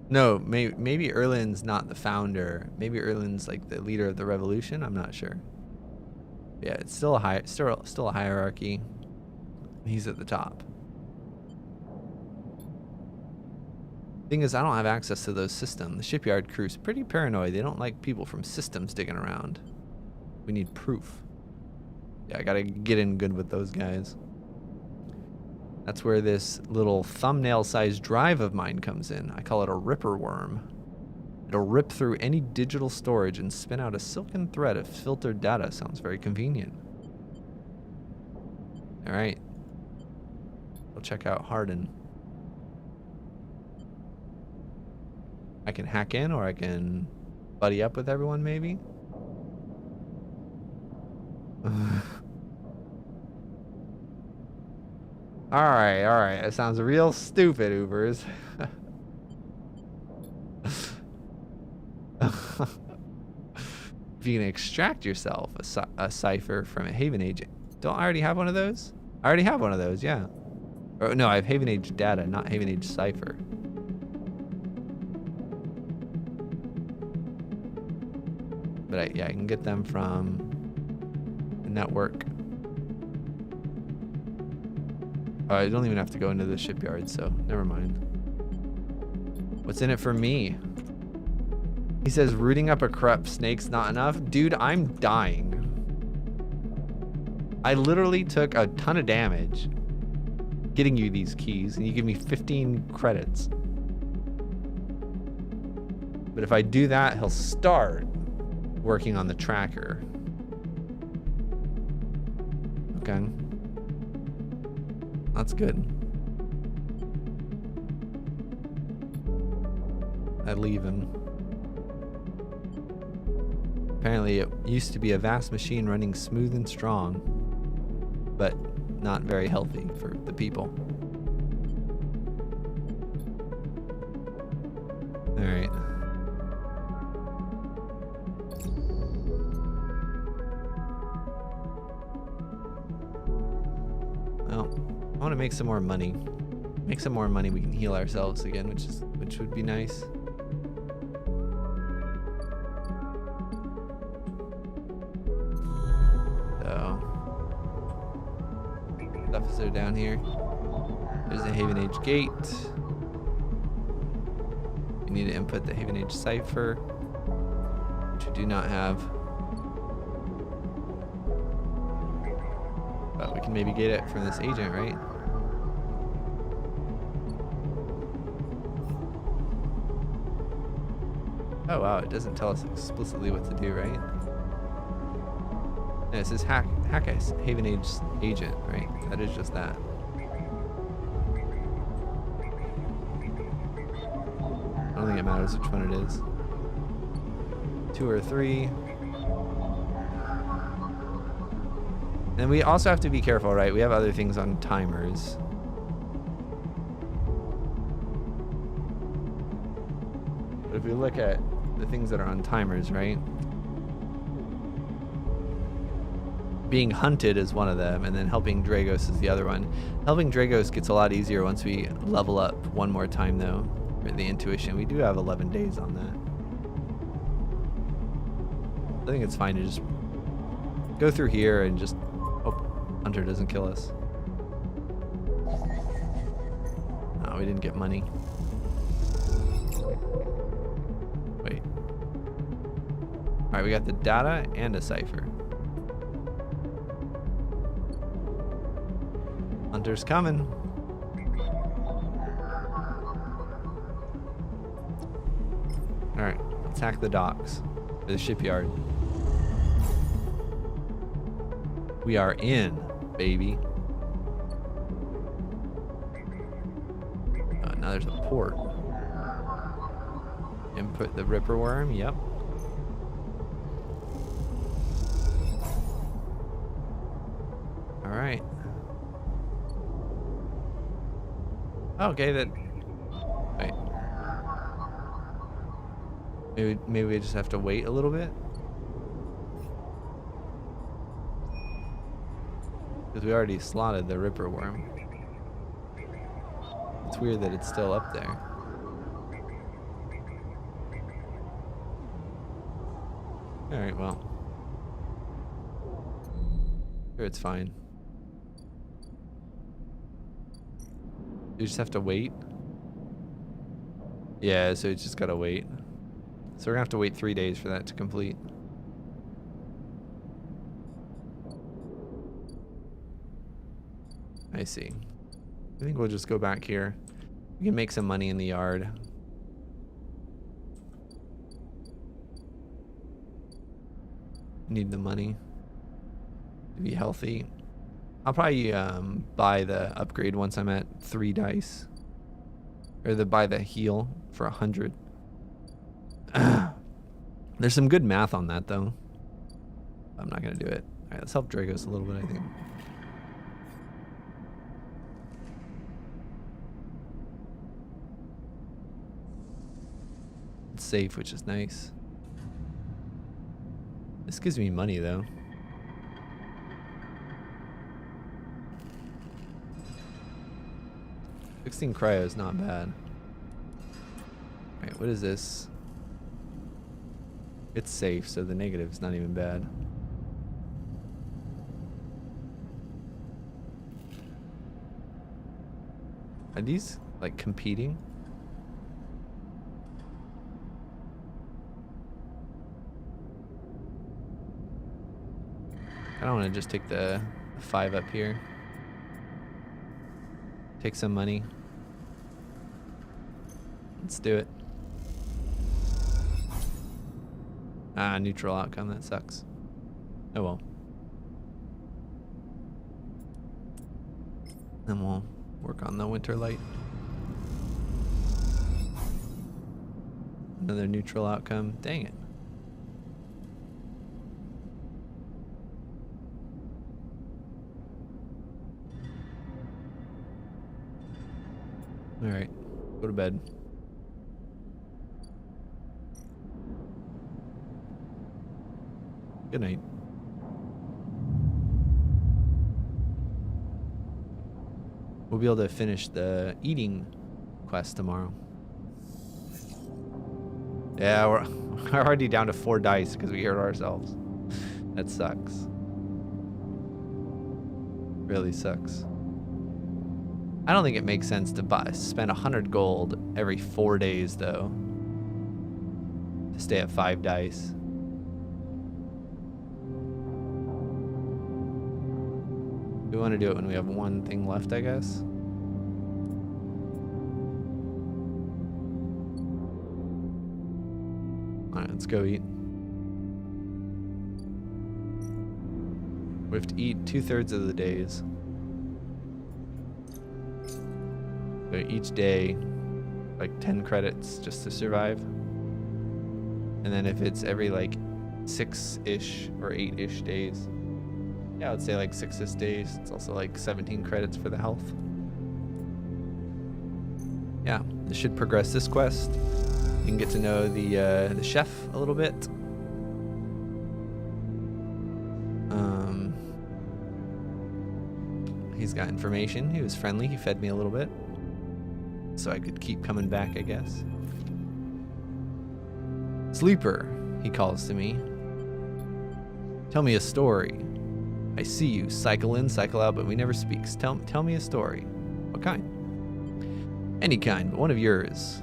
No, maybe Erlin's not the founder. Maybe Erlin's like the leader of the revolution. I'm not sure. Yeah, it's still a hierarchy. He's at the top. Thing is, I don't have access to those systems. The shipyard crew's pretty paranoid. They don't like people from systems digging around. We need proof. Yeah, I gotta get in good with those guys. That's where this little thumbnail-sized drive of mine comes in. I call it a ripper worm. It'll rip through any digital storage and spin out a silken thread of filtered data. Sounds very convenient. All right. We'll check out Harden. I can hack in, or I can buddy up with everyone, maybe. All right. That sounds real stupid, Ubers. If you can extract yourself a cipher from a Haven Age, don't I already have one of those? I already have one of those, yeah. Or, no, I have Haven Age data, not Haven Age cipher. But I can get them from the network. I don't even have to go into the shipyard, so never mind. What's in it for me? He says rooting up a corrupt snake's not enough. Dude, I'm dying. I literally took a ton of damage getting you these keys, and you give me 15 credits. But if I do that, he'll start working on the tracker. Okay. That's good. I leave him. Apparently it used to be a vast machine running smooth and strong, but not very healthy for the people. Alright. Well, I want to make some more money. Make some more money, we can heal ourselves again, which would be nice. So, stuff is there down here. There's a Haven Age gate. We need to input the Haven Age cipher, which we do not have. But we can maybe get it from this agent, right? Oh wow, it doesn't tell us explicitly what to do, right? No, it says hack a Haven Age agent, right? That is just that. I don't think it matters which one it is. 2 or 3. And we also have to be careful, right? We have other things on timers. But if we look at the things that are on timers, right? Being hunted is one of them, and then helping Dragos is the other one. Helping Dragos gets a lot easier once we level up one more time, though, for the intuition. We do have 11 days on that. I think it's fine to just go through here and just hope Hunter doesn't kill us. No, we didn't get money. Wait. Alright, we got the data and a cipher. Hunter's coming. Alright, attack the docks. Or the shipyard. We are in, baby. Now there's a port. Input the Ripper Worm, yep. Alright. Okay, that... Wait. Maybe we just have to wait a little bit? Because we already slotted the Ripper Worm. It's weird that it's still up there. Alright, well. Sure, it's fine. You just have to wait? Yeah, so it's just gotta wait. So we're gonna have to wait 3 days for that to complete. I see. I think we'll just go back here. We can make some money in the yard. Need the money to be healthy. I'll probably buy the upgrade once I'm at 3 dice. Or buy the heal for 100. There's some good math on that though. I'm not gonna do it. Alright, let's help Dragos a little bit, I think. It's safe, which is nice. This gives me money though. 16 cryo is not bad. Alright, what is this? It's safe, so the negative is not even bad. Are these like competing? I don't want to just take the 5 up here. Take some money. Let's do it. Ah, neutral outcome. That sucks. Oh well. Then we'll work on the winter light. Another neutral outcome. Dang it. All right, go to bed. Good night. We'll be able to finish the eating quest tomorrow. Yeah, we're already down to 4 dice because we hurt ourselves. That sucks. Really sucks. I don't think it makes sense to spend 100 gold every 4 days, though, to stay at 5 dice. We want to do it when we have 1 thing left, I guess. All right, let's go eat. We have to eat 2/3 of the days. So each day, like 10 credits just to survive. And then if it's every like 6-ish or 8-ish days, yeah, I would say like 6-ish days. It's also like 17 credits for the health. Yeah, this should progress this quest. You can get to know the chef a little bit. He's got information. He was friendly. He fed me a little bit, so I could keep coming back, I guess. Sleeper, he calls to me. Tell me a story. I see you cycle in, cycle out, but we never speak. Tell me a story. What kind? Any kind, but one of yours.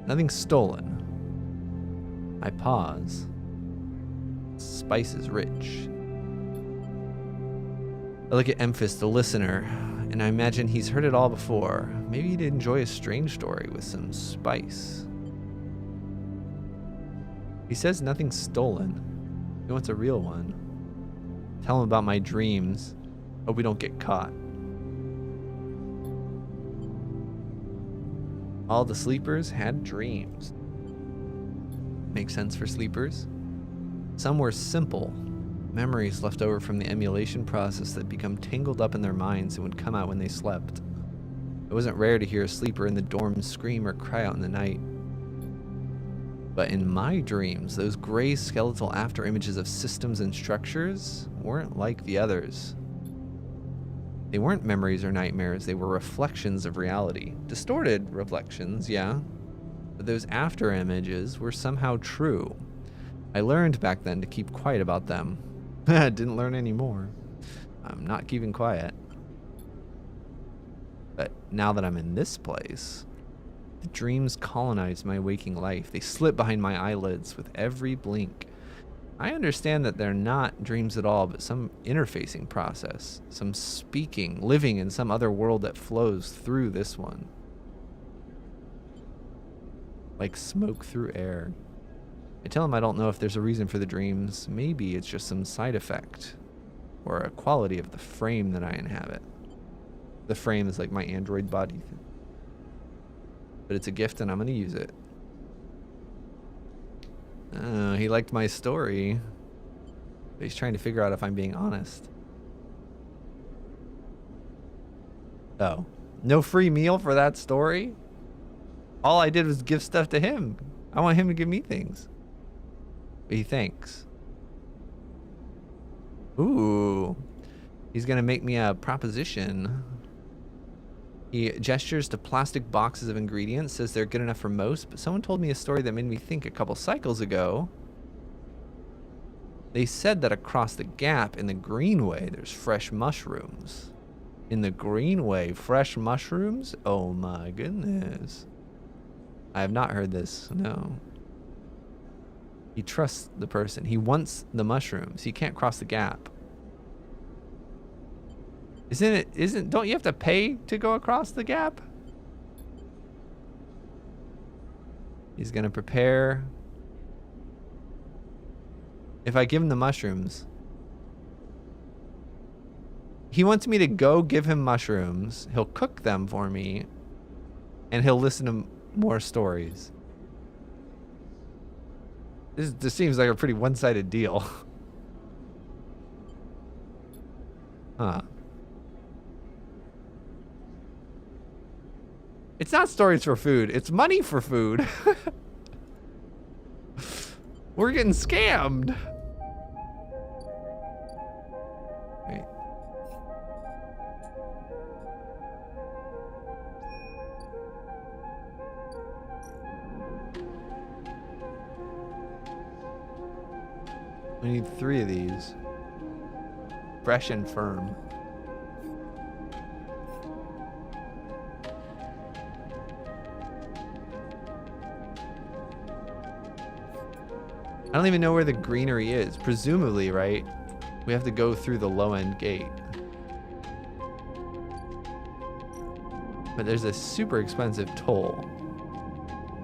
Nothing stolen. I pause. Spice is rich. I look at Emphis, the listener, and I imagine he's heard it all before. Maybe he'd enjoy a strange story with some spice. He says nothing's stolen. He wants a real one. Tell him about my dreams. Hope we don't get caught. All the sleepers had dreams. Makes sense for sleepers. Some were simple. Memories left over from the emulation process that become tangled up in their minds and would come out when they slept. It wasn't rare to hear a sleeper in the dorm scream or cry out in the night. But in my dreams, those gray skeletal after images of systems and structures weren't like the others. They weren't memories or nightmares, they were reflections of reality. Distorted reflections, yeah. But those after images were somehow true. I learned back then to keep quiet about them. I didn't learn any more. I'm not keeping quiet. But now that I'm in this place, the dreams colonize my waking life. They slip behind my eyelids with every blink. I understand that they're not dreams at all, but some interfacing process, some speaking, living in some other world that flows through this one. Like smoke through air. I tell him I don't know if there's a reason for the dreams. Maybe it's just some side effect or a quality of the frame that I inhabit. The frame is like my android body. But it's a gift and I'm going to use it. He liked my story. But he's trying to figure out if I'm being honest. Oh. No free meal for that story? All I did was give stuff to him. I want him to give me things. But he thinks. Ooh. He's going to make me a proposition. He gestures to plastic boxes of ingredients, says they're good enough for most, but someone told me a story that made me think a couple cycles ago. They said that across the gap in the Greenway, there's fresh mushrooms. In the Greenway, fresh mushrooms? Oh my goodness. I have not heard this, no. He trusts the person. He wants the mushrooms. He can't cross the gap. Don't you have to pay to go across the gap? He's gonna prepare. If I give him the mushrooms, he wants me to go give him mushrooms. He'll cook them for me, and he'll listen to more stories. This seems like a pretty one-sided deal. Huh. It's not stories for food. It's money for food. We're getting scammed. Wait. We need 3 of these. Fresh and firm. I don't even know where the greenery is. Presumably, right? We have to go through the low end gate. But there's a super expensive toll.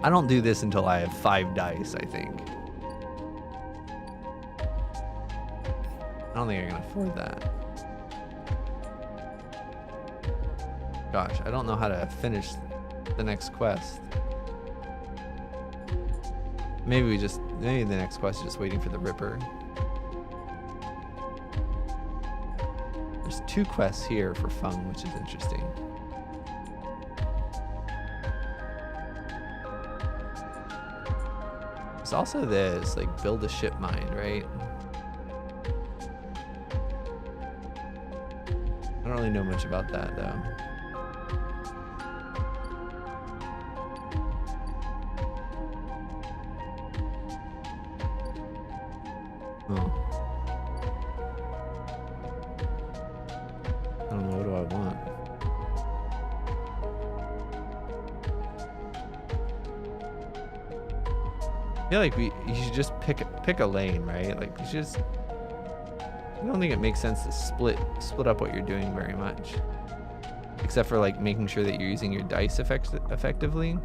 I don't do this until I have 5 dice, I think. I don't think I can afford that. Gosh, I don't know how to finish the next quest. Maybe the next quest is just waiting for the Ripper. There's 2 quests here for Fung, which is interesting. There's also this, like, build a ship mine, right? I don't really know much about that, though. Oh. I don't know, what do I want? I feel like you should just pick a lane, right? Like, you should just... I don't think it makes sense to split up what you're doing very much. Except for, like, making sure that you're using your dice effectively.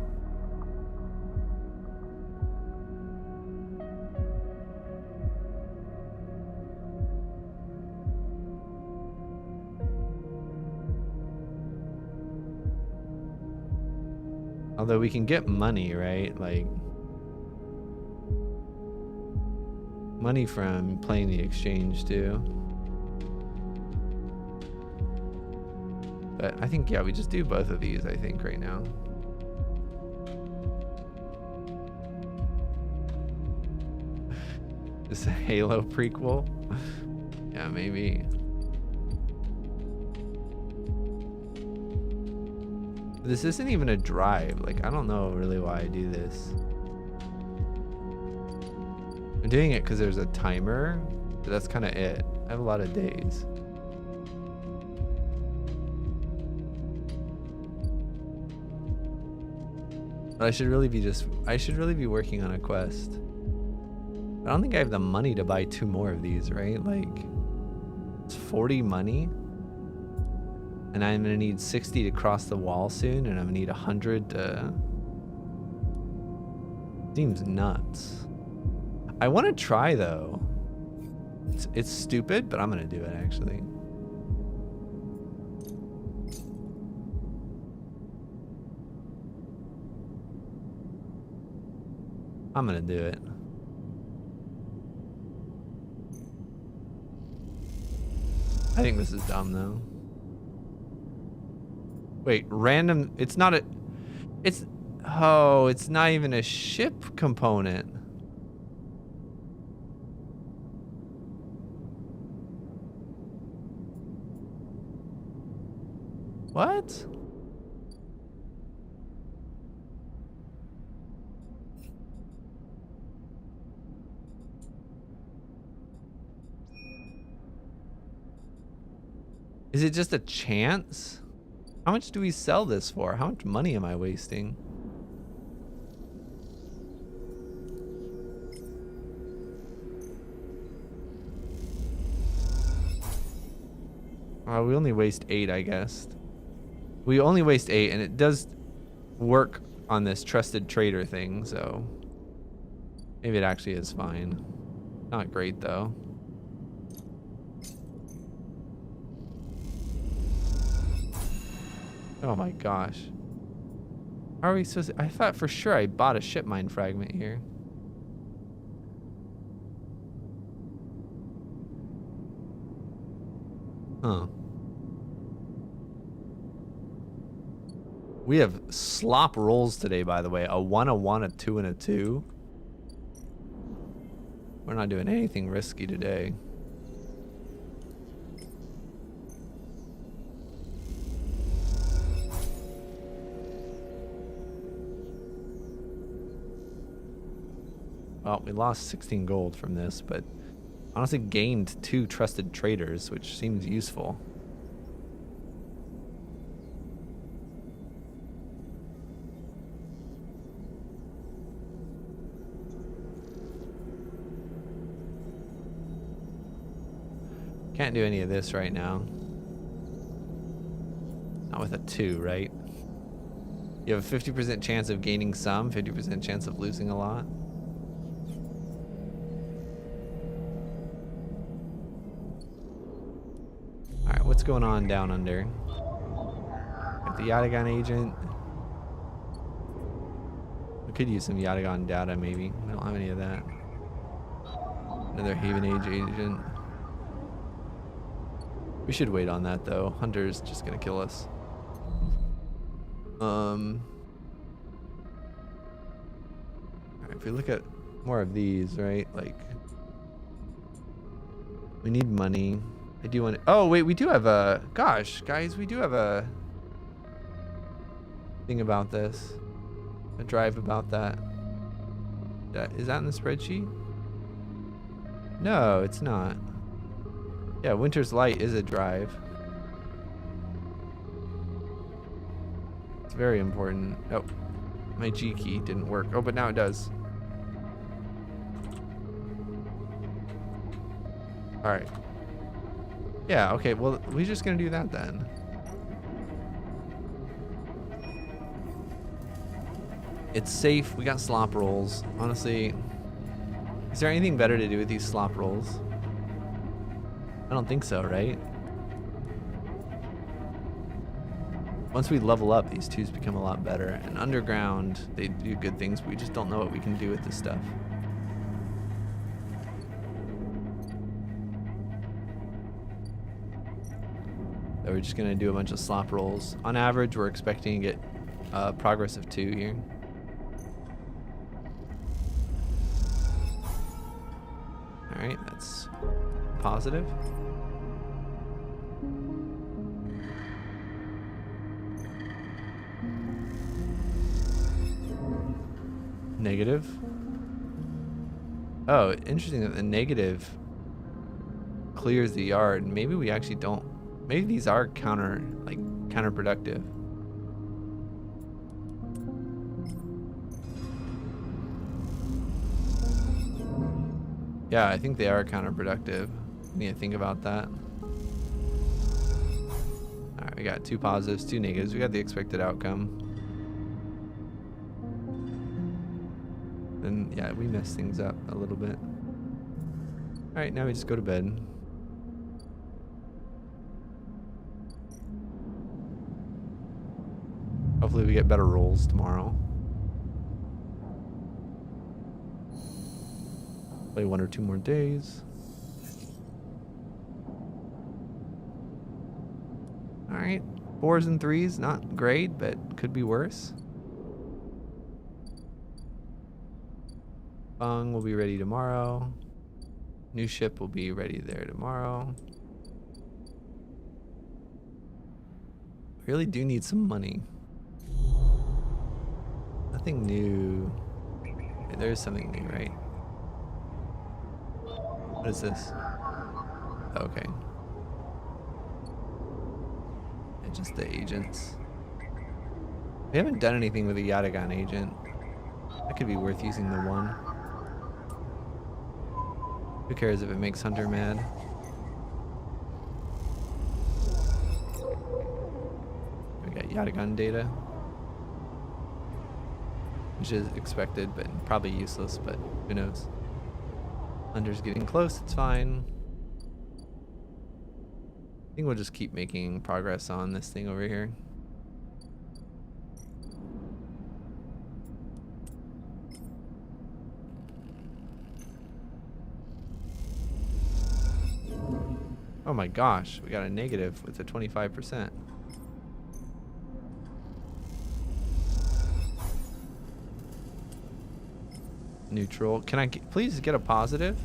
Although we can get money, right? Like, money from playing the exchange too. But I think, yeah, we just do both of these, I think, right now. This a Halo prequel? Yeah, maybe. This isn't even a drive. Like, I don't know really why I do this. I'm doing it because there's a timer, but that's kind of it. I have a lot of days. But I should really be working on a quest. I don't think I have the money to buy 2 more of these, right? Like, it's 40 money. And I'm gonna need 60 to cross the wall soon, and I'm gonna need 100 to... Seems nuts. I want to try, though. It's stupid, but I'm gonna do it, actually. I'm gonna do it. I think this is dumb, though. Wait, random... It's not a... It's... Oh, it's not even a ship component. What? Is it just a chance? How much do we sell this for? How much money am I wasting? We only waste 8, I guess. We only waste 8, and it does work on this trusted trader thing, so maybe it actually is fine. Not great, though. Oh my gosh. How are we supposed to... I thought for sure I bought a ship mine fragment here. Huh. We have slop rolls today, by the way. A 1, a 1, a 2, and a 2. We're not doing anything risky today. Well, we lost 16 gold from this, but honestly gained 2 trusted traders, which seems useful. Can't do any of this right now. Not with a 2, right? You have a 50% chance of gaining some, 50% chance of losing a lot. Alright, what's going on down under? Got the Yatagan agent. We could use some Yatagan data maybe. We don't have any of that. Another Haven Age agent. We should wait on that though. Hunter's just gonna kill us. Alright, if we look at more of these, right? Like, we need money. I do want to, oh wait, we do have a, gosh, guys, we do have a thing about this. A drive about that. Is that in the spreadsheet? No, it's not. Yeah, Winter's Light is a drive. It's very important. Oh, my G key didn't work. Oh, but now it does. All right. Yeah, okay, well, we're just gonna do that then. It's safe, we got slop rolls. Honestly, is there anything better to do with these slop rolls? I don't think so, right? Once we level up, these twos become a lot better. And underground, they do good things, but we just don't know what we can do with this stuff. So we're just gonna do a bunch of slop rolls. On average, we're expecting to get progress of 2 here. All right, that's positive. Negative. Oh, interesting that the negative clears the yard. Maybe we actually don't. Maybe these are counterproductive. Yeah, I think they are counterproductive. Need to think about that. All right, we got 2 positives, 2 negatives. We got the expected outcome. And yeah, we messed things up a little bit. All right, now we just go to bed. Hopefully we get better rolls tomorrow. Play 1 or 2 more days. All right, 4s and 3s, not great, but could be worse. Bung will be ready tomorrow. New ship will be ready there tomorrow. Really do need some money. Nothing new. Wait, there is something new, right? What is this? Okay. It's just the agents. We haven't done anything with a Yatagan agent. That could be worth using the 1. Who cares if it makes Hunter mad? We got Yatagan data, which is expected, but probably useless, but who knows? Hunter's getting close, it's fine. I think we'll just keep making progress on this thing over here. Oh my gosh, we got a negative with a 25%. Neutral. Can I please get a positive?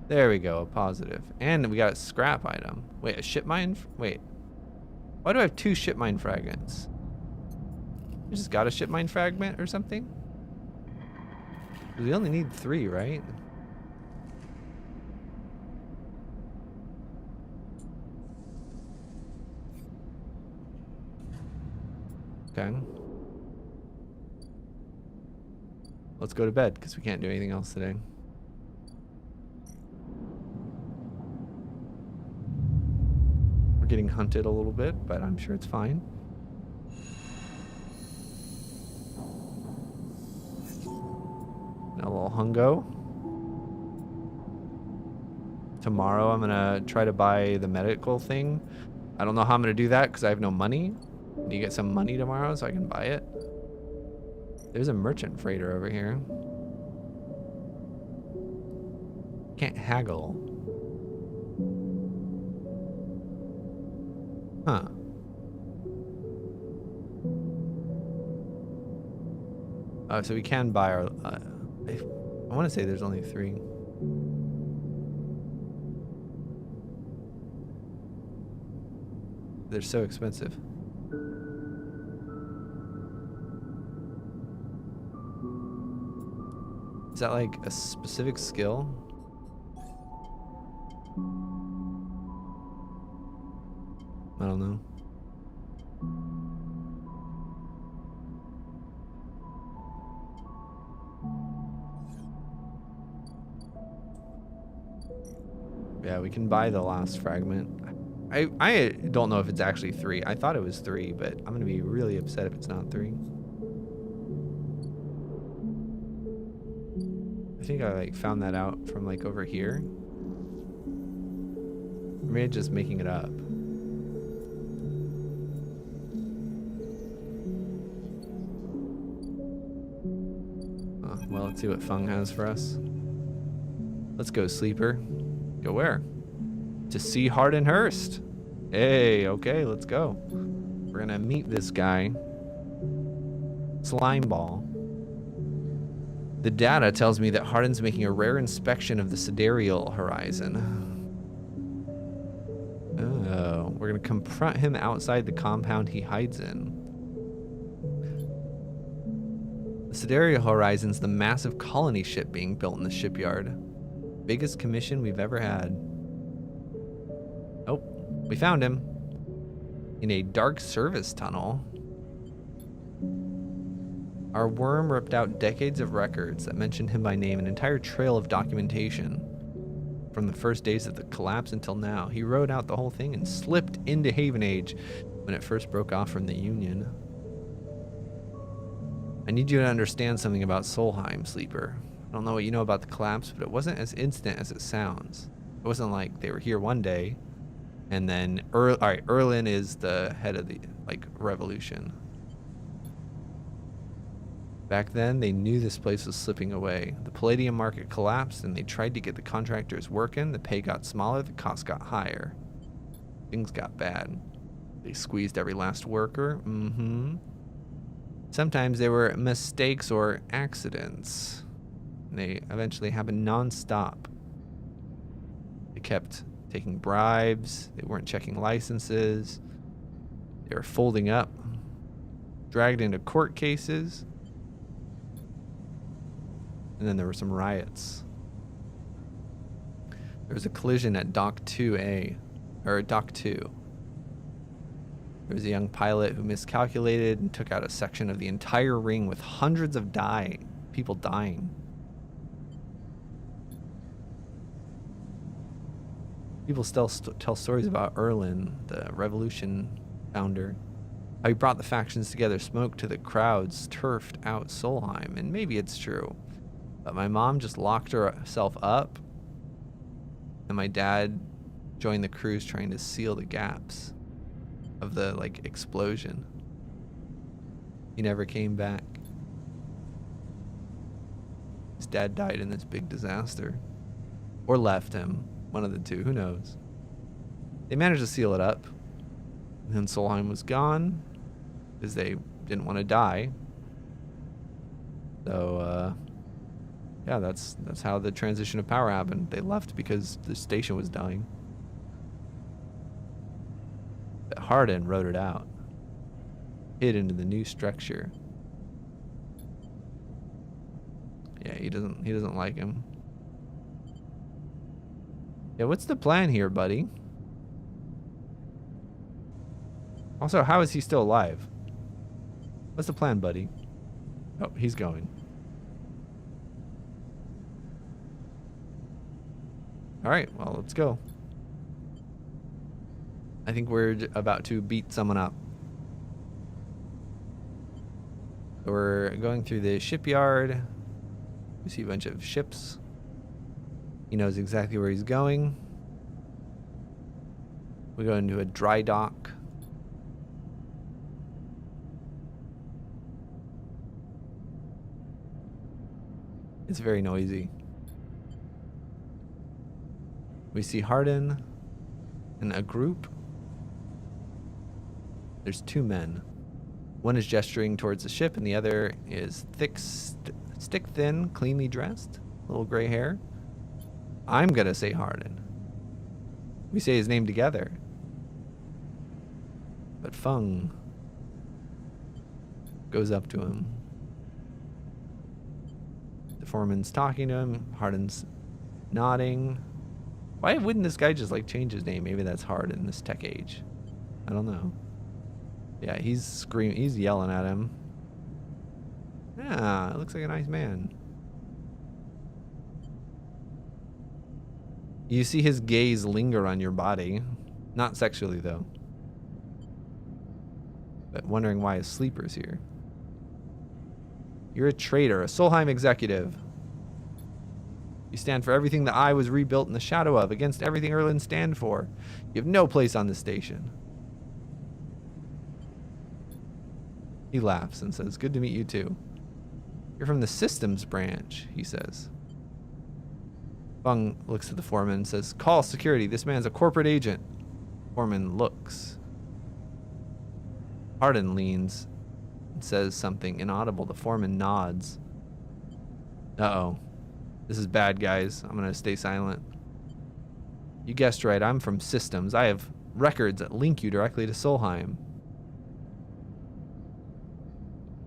There we go, a positive. And we got a scrap item. Wait, a ship mine? Wait. Why do I have 2 ship mine fragments? We just got a ship mine fragment or something? We only need 3, right? Okay. Let's go to bed because we can't do anything else today. We're getting hunted a little bit, but I'm sure it's fine. A little hungo. Tomorrow I'm gonna try to buy the medical thing. I don't know how I'm gonna do that because I have no money. I need to get some money tomorrow so I can buy it. There's a merchant freighter over here. Can't haggle. Huh. Oh, so we can buy our... I want to say there's only 3. They're so expensive. Is that like a specific skill? I don't know. Yeah, we can buy the last fragment. I don't know if it's actually 3. I thought it was 3, but I'm gonna be really upset if it's not 3. I think I like found that out from like over here. Or maybe just making it up. Oh, well, let's see what Fung has for us. Let's go, Sleeper. Go where? To see Hardenhurst. Hey, okay, let's go. We're gonna meet this guy. Slimeball. The data tells me that Hardin's making a rare inspection of the sidereal horizon. Oh, we're gonna confront him outside the compound he hides in. The sidereal horizon's the massive colony ship being built in the shipyard. Biggest commission we've ever had. Oh, we found him. In a dark service tunnel. Our worm ripped out decades of records that mentioned him by name, an entire trail of documentation. From the first days of the collapse until now, he wrote out the whole thing and slipped into Haven Age when it first broke off from the Union. I need you to understand something about Solheim, Sleeper. I don't know what you know about the collapse, but it wasn't as instant as it sounds. It wasn't like they were here one day, and then Erlin is the head of the revolution. Back then, they knew this place was slipping away. The palladium market collapsed, and they tried to get the contractors working. The pay got smaller, the cost got higher. Things got bad. They squeezed every last worker. Sometimes there were mistakes or accidents. And they eventually happened non-stop. They kept taking bribes. They weren't checking licenses. They were folding up. Dragged into court cases. And then there were some riots. There was a collision at Dock 2A, or Dock 2. There was a young pilot who miscalculated and took out a section of the entire ring with hundreds of people dying. People still tell stories about Erlin, the revolution founder. How he brought the factions together, smoked to the crowds, turfed out Solheim, and maybe it's true. But my mom just locked herself up, and my dad joined the crews trying to seal the gaps of the explosion. He never came back. His dad died in this big disaster, or left him. One of the two. Who knows? They managed to seal it up. And then Solheim was gone because they didn't want to die. So, yeah, that's how the transition of power happened. They left because the station was dying. But Hardin wrote it out. Hid into the new structure. Yeah, he doesn't like him. Yeah, what's the plan here, buddy? Also, how is he still alive? What's the plan, buddy? Oh, he's going. All right, well, let's go. I think we're about to beat someone up. So we're going through the shipyard. We see a bunch of ships. He knows exactly where he's going. We go into a dry dock. It's very noisy. We see Hardin and a group. There's two men. One is gesturing towards the ship, and the other is thick, stick thin, cleanly dressed, little gray hair. I'm gonna say Hardin. We say his name together. But Fung goes up to him. The foreman's talking to him. Hardin's nodding. Why wouldn't this guy just like change his name? Maybe that's hard in this tech age. I don't know. Yeah, he's screaming. He's yelling at him. Yeah, it looks like a nice man. You see his gaze linger on your body. Not sexually, though. But wondering why his sleeper's here. You're a traitor, a Solheim executive. You stand for everything the Eye was rebuilt in the shadow of, against everything Erlin stand for. You have no place on this station. He laughs and says, good to meet you too. You're from the systems branch, he says. Fung looks at the foreman and says, call security, this man's a corporate agent. Foreman looks. Hardin leans and says something inaudible. The foreman nods. Uh-oh. This is bad, guys. I'm gonna stay silent. You guessed right, I'm from systems. I have records that link you directly to Solheim.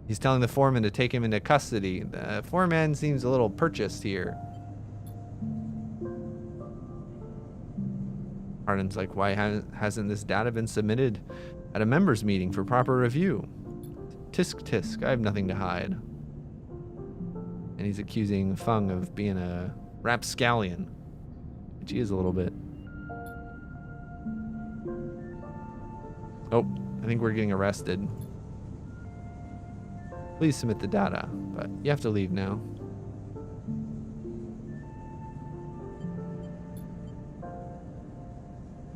He's telling the foreman to take him into custody. The foreman seems a little purchased here. Hardin's like, why hasn't this data been submitted at a members meeting for proper review? Tisk tisk, I have nothing to hide. And he's accusing Fung of being a rapscallion, which he is a little bit. Oh, I think we're getting arrested. Please submit the data, but you have to leave now.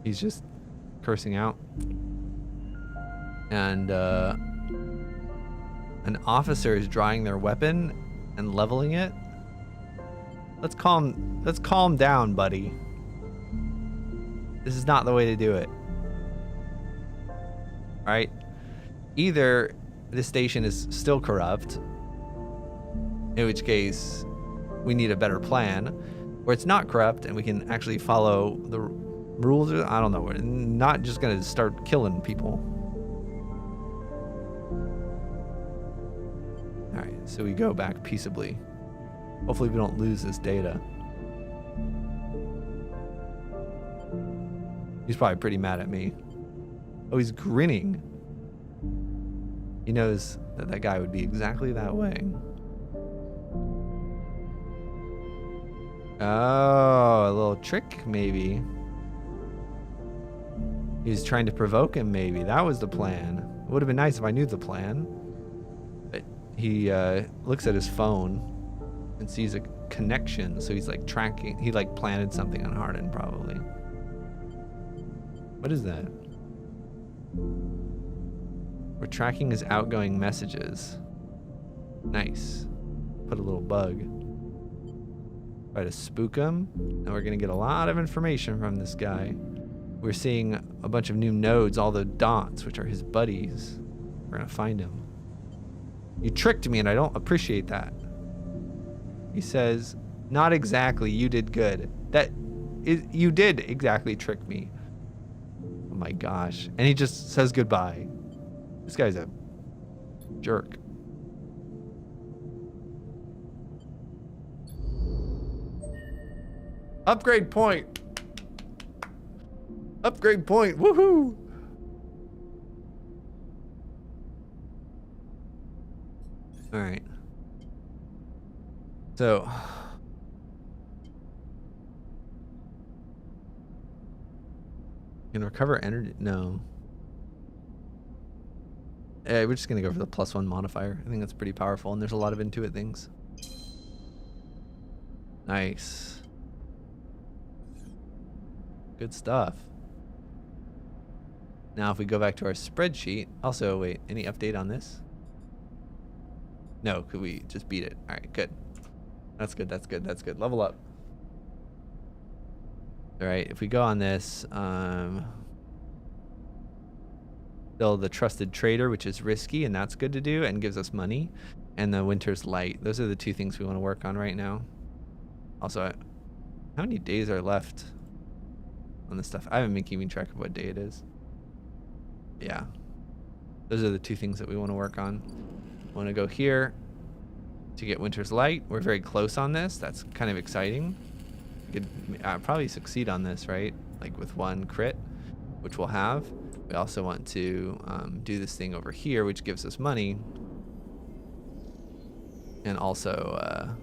He's just cursing out. And an officer is drawing their weapon and leveling it. Let's calm down, buddy. This is not the way to do it. All right? Either this station is still corrupt, in which case we need a better plan, or it's not corrupt and we can actually follow the rules. I don't know. We're not just gonna start killing people. All right, so we go back peaceably. Hopefully we don't lose this data. He's probably pretty mad at me. Oh, he's grinning. He knows that that guy would be exactly that way. Oh, a little trick, maybe. He's trying to provoke him, maybe. That was the plan. It would have been nice if I knew the plan. But he looks at his phone and sees a connection, so he's like tracking. He like planted something on Hardin, probably. What is that? We're tracking his outgoing messages. Nice. Put a little bug. Try to spook him. And we're going to get a lot of information from this guy. We're seeing a bunch of new nodes, all the dots, which are his buddies. We're going to find him. You tricked me and I don't appreciate that. He says, not exactly, you did good. You did exactly trick me. Oh my gosh. And he just says goodbye. This guy's a jerk. Upgrade point. Upgrade point. Woohoo. All right. So can recover energy? No. We're just gonna go for the +1 modifier. I think that's pretty powerful, and there's a lot of Intuit things. Nice. Good stuff. Now if we go back to our spreadsheet, also wait, any update on this? No, could we just beat it? All right, good. That's good, that's good, that's good. Level up. All right, if we go on this, still the trusted trader, which is risky, and that's good to do and gives us money, and the winter's light. Those are the two things we want to work on right now. Also, how many days are left on this stuff? I haven't been keeping track of what day it is. Yeah, those are the two things that we want to work on. I want to go here to get winter's light. We're very close on this. That's kind of exciting. We could probably succeed on this, right? Like with 1 crit, which we'll have. We also want to do this thing over here, which gives us money. And also,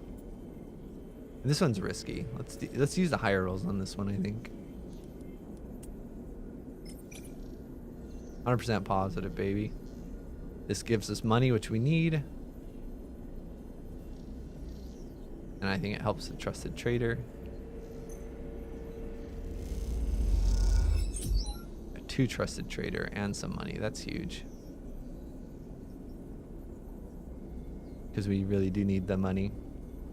this one's risky. Let's use the higher rolls on this one, I think. 100% positive, baby. This gives us money, which we need. And I think it helps the trusted trader. A 2 trusted trader and some money. That's huge. Because we really do need the money.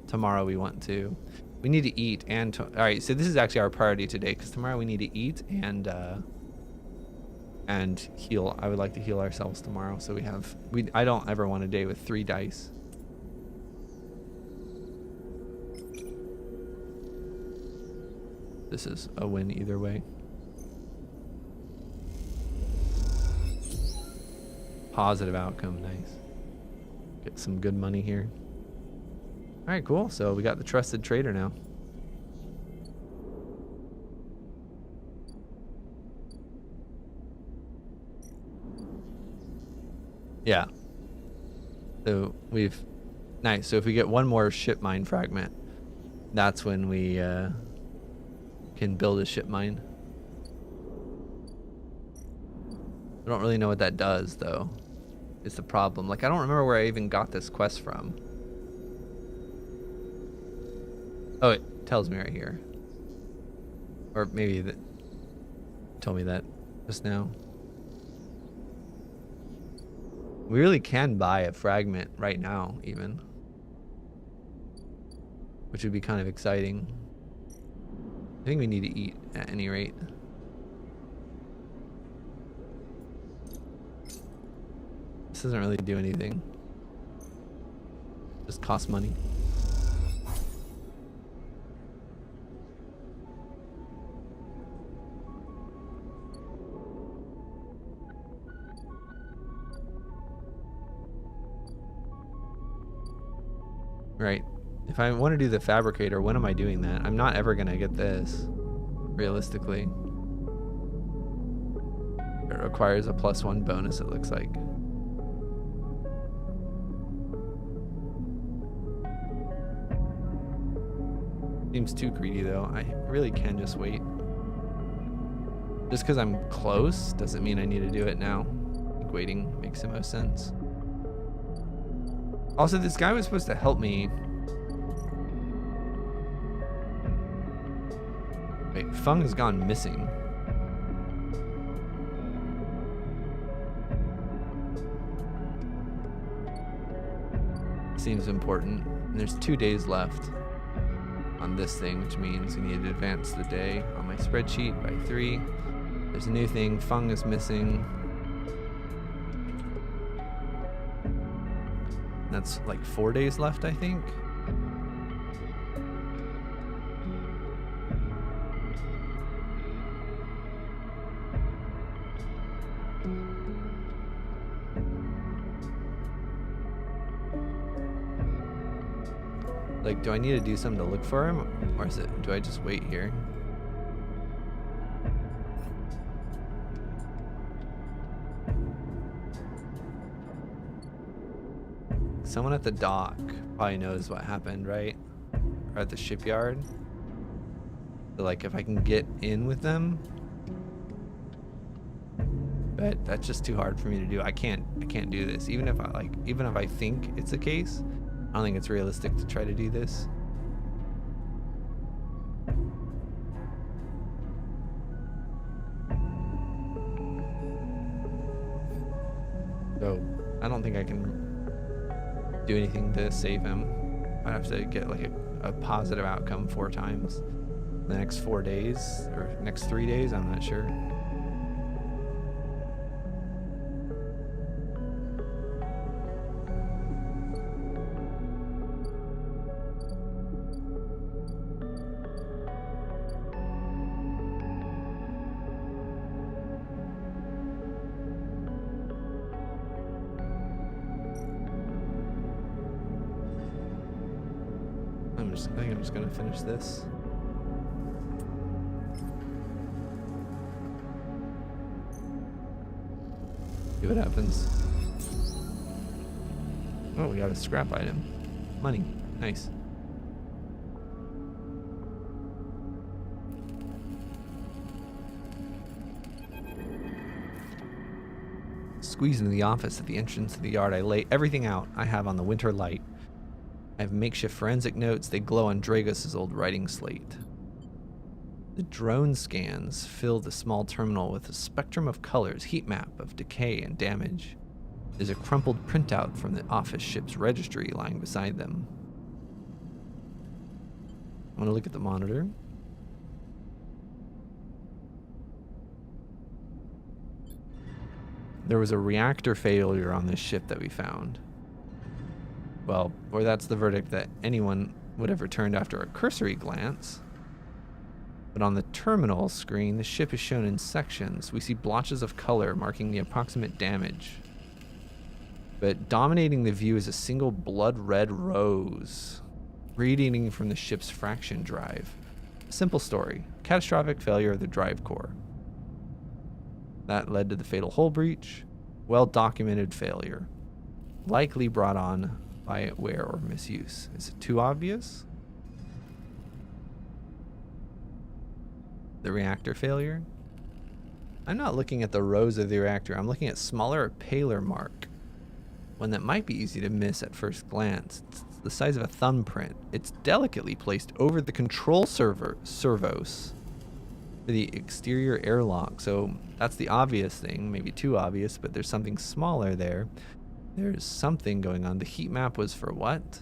Tomorrow we need to eat and all right, so this is actually our priority today, because tomorrow we need to eat and heal. I would like to heal ourselves tomorrow, so I don't ever want a day with 3 dice. This is a win either way. Positive outcome, nice. Get some good money here. All right, cool. So we got the trusted trader now. Yeah. So nice. So if we get 1 more ship mine fragment, that's when we can build a ship mine. I don't really know what that does though. It's the problem. Like, I don't remember where I even got this quest from. Oh, it tells me right here. Or maybe that told me that just now. We really can buy a fragment right now, even. Which would be kind of exciting. I think we need to eat at any rate. This doesn't really do anything. Just costs money. Right. If I want to do the fabricator, when am I doing that? I'm not ever going to get this, realistically. It requires a +1 bonus, it looks like. Seems too greedy though. I really can just wait. Just because I'm close doesn't mean I need to do it now. I think waiting makes the most sense. Also, this guy was supposed to help me. Wait, Feng has gone missing. Seems important. And there's 2 days left. on this thing, which means we need to advance the day on my spreadsheet by 3. There's a new thing. Fung is missing. That's like 4 days left, I think. Like, do I need to do something to look for him? Or do I just wait here? Someone at the dock probably knows what happened, right? Or at the shipyard. So, like, if I can get in with them. But that's just too hard for me to do. I can't do this. Even if I think it's a case, I don't think it's realistic to try to do this. So I don't think I can do anything to save him. I'd have to get like a positive outcome 4 times. The next 4 days or next 3 days, I'm not sure. I think I'm just gonna finish this. See what happens. Oh, we got a scrap item. Money. Nice. Squeeze into the office at the entrance to the yard. I lay everything out I have on the winter light. I have makeshift forensic notes. They glow on Dragos' old writing slate. The drone scans fill the small terminal with a spectrum of colors, heat map of decay and damage. There's a crumpled printout from the office ship's registry lying beside them. I want to look at the monitor. There was a reactor failure on this ship that we found. Well, or that's the verdict that anyone would have returned after a cursory glance. But on the terminal screen, the ship is shown in sections. We see blotches of color marking the approximate damage. But dominating the view is a single blood red rose, radiating from the ship's fraction drive. A simple story. Catastrophic failure of the drive core. That led to the fatal hull breach. Well-documented failure. Likely brought on by wear or misuse. Is it too obvious? The reactor failure? I'm not looking at the rows of the reactor. I'm looking at smaller, paler mark. One that might be easy to miss at first glance. It's the size of a thumbprint. It's delicately placed over the control servos for the exterior airlock. So that's the obvious thing. Maybe too obvious, but there's something smaller there. There's something going on. The heat map was for what?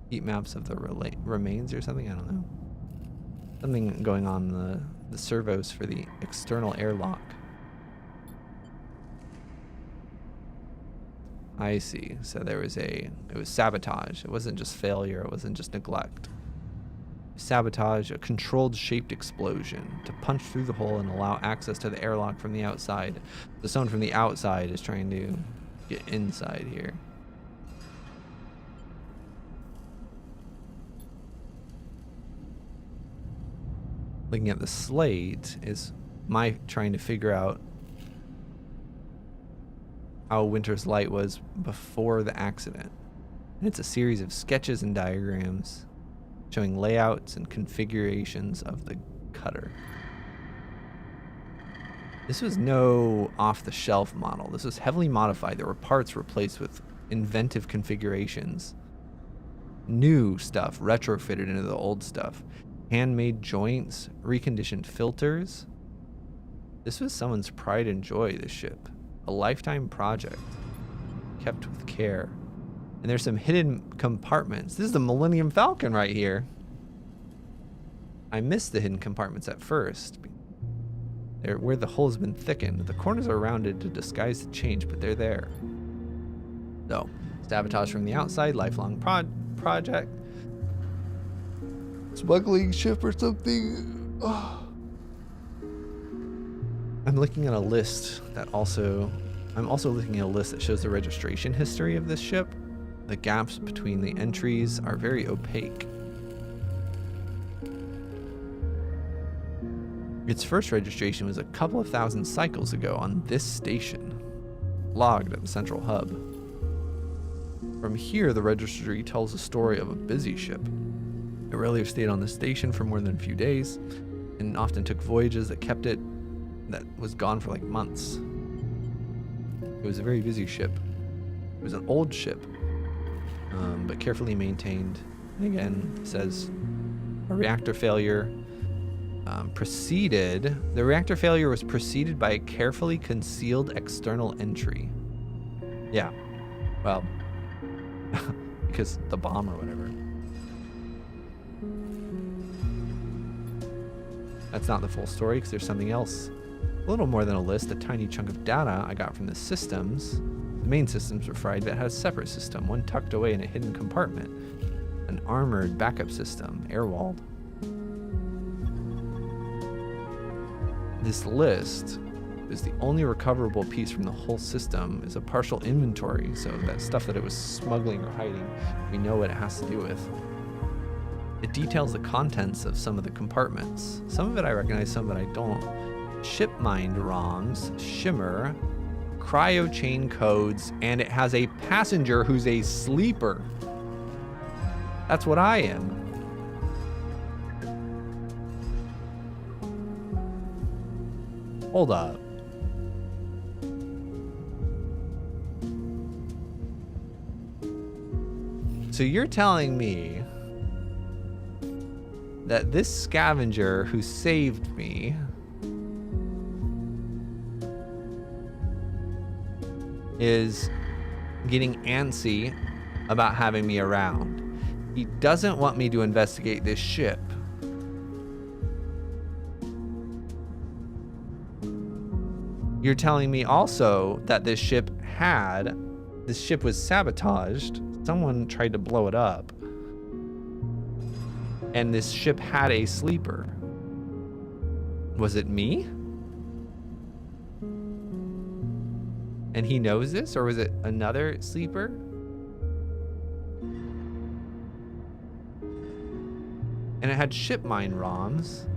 Heat maps of the remains or something? I don't know. Something going on the servos for the external airlock. I see. So it was sabotage. It wasn't just failure. It wasn't just neglect. Sabotage, a controlled shaped explosion to punch through the hole and allow access to the airlock from the outside. So someone from the outside is trying to get inside here. Looking at the slate is my trying to figure out how Winter's light was before the accident. And it's a series of sketches and diagrams showing layouts and configurations of the cutter. This was no off-the-shelf model. This was heavily modified. There were parts replaced with inventive configurations. New stuff retrofitted into the old stuff. Handmade joints, reconditioned filters. This was someone's pride and joy, this ship. A lifetime project, kept with care. And there's some hidden compartments. This is the Millennium Falcon right here. I missed the hidden compartments at first. They're where the hole's been thickened. The corners are rounded to disguise the change, but they're there. So, sabotage from the outside, lifelong project. Smuggling ship or something. Oh. I'm looking at a list that I'm also looking at a list that shows the registration history of this ship. The gaps between the entries are very opaque. Its first registration was a couple of thousand cycles ago on this station, logged at the central hub. From here, the registry tells the story of a busy ship. It rarely stayed on the station for more than a few days, and often took voyages that was gone for like months. It was a very busy ship. It was an old ship, but carefully maintained. And again, it says a reactor failure the reactor failure was preceded by a carefully concealed external entry. Yeah, well, because the bomb or whatever. That's not the full story, because there's something else. A little more than a list, a tiny chunk of data I got from the systems. The main systems were fried, but it had a separate system, one tucked away in a hidden compartment. An armored backup system, air-walled. This list is the only recoverable piece from the whole system, is a partial inventory, so that stuff that it was smuggling or hiding, we know what it has to do with. It details the contents of some of the compartments. Some of it I recognize, some of it I don't. Ship mind ROMs, shimmer, cryo chain codes, and it has a passenger who's a sleeper. That's what I am. Hold up. So you're telling me that this scavenger who saved me is getting antsy about having me around. He doesn't want me to investigate this ship. You're telling me also that this ship was sabotaged. Someone tried to blow it up. And this ship had a sleeper. Was it me? And he knows this, or was it another sleeper? And it had ship mine ROMs.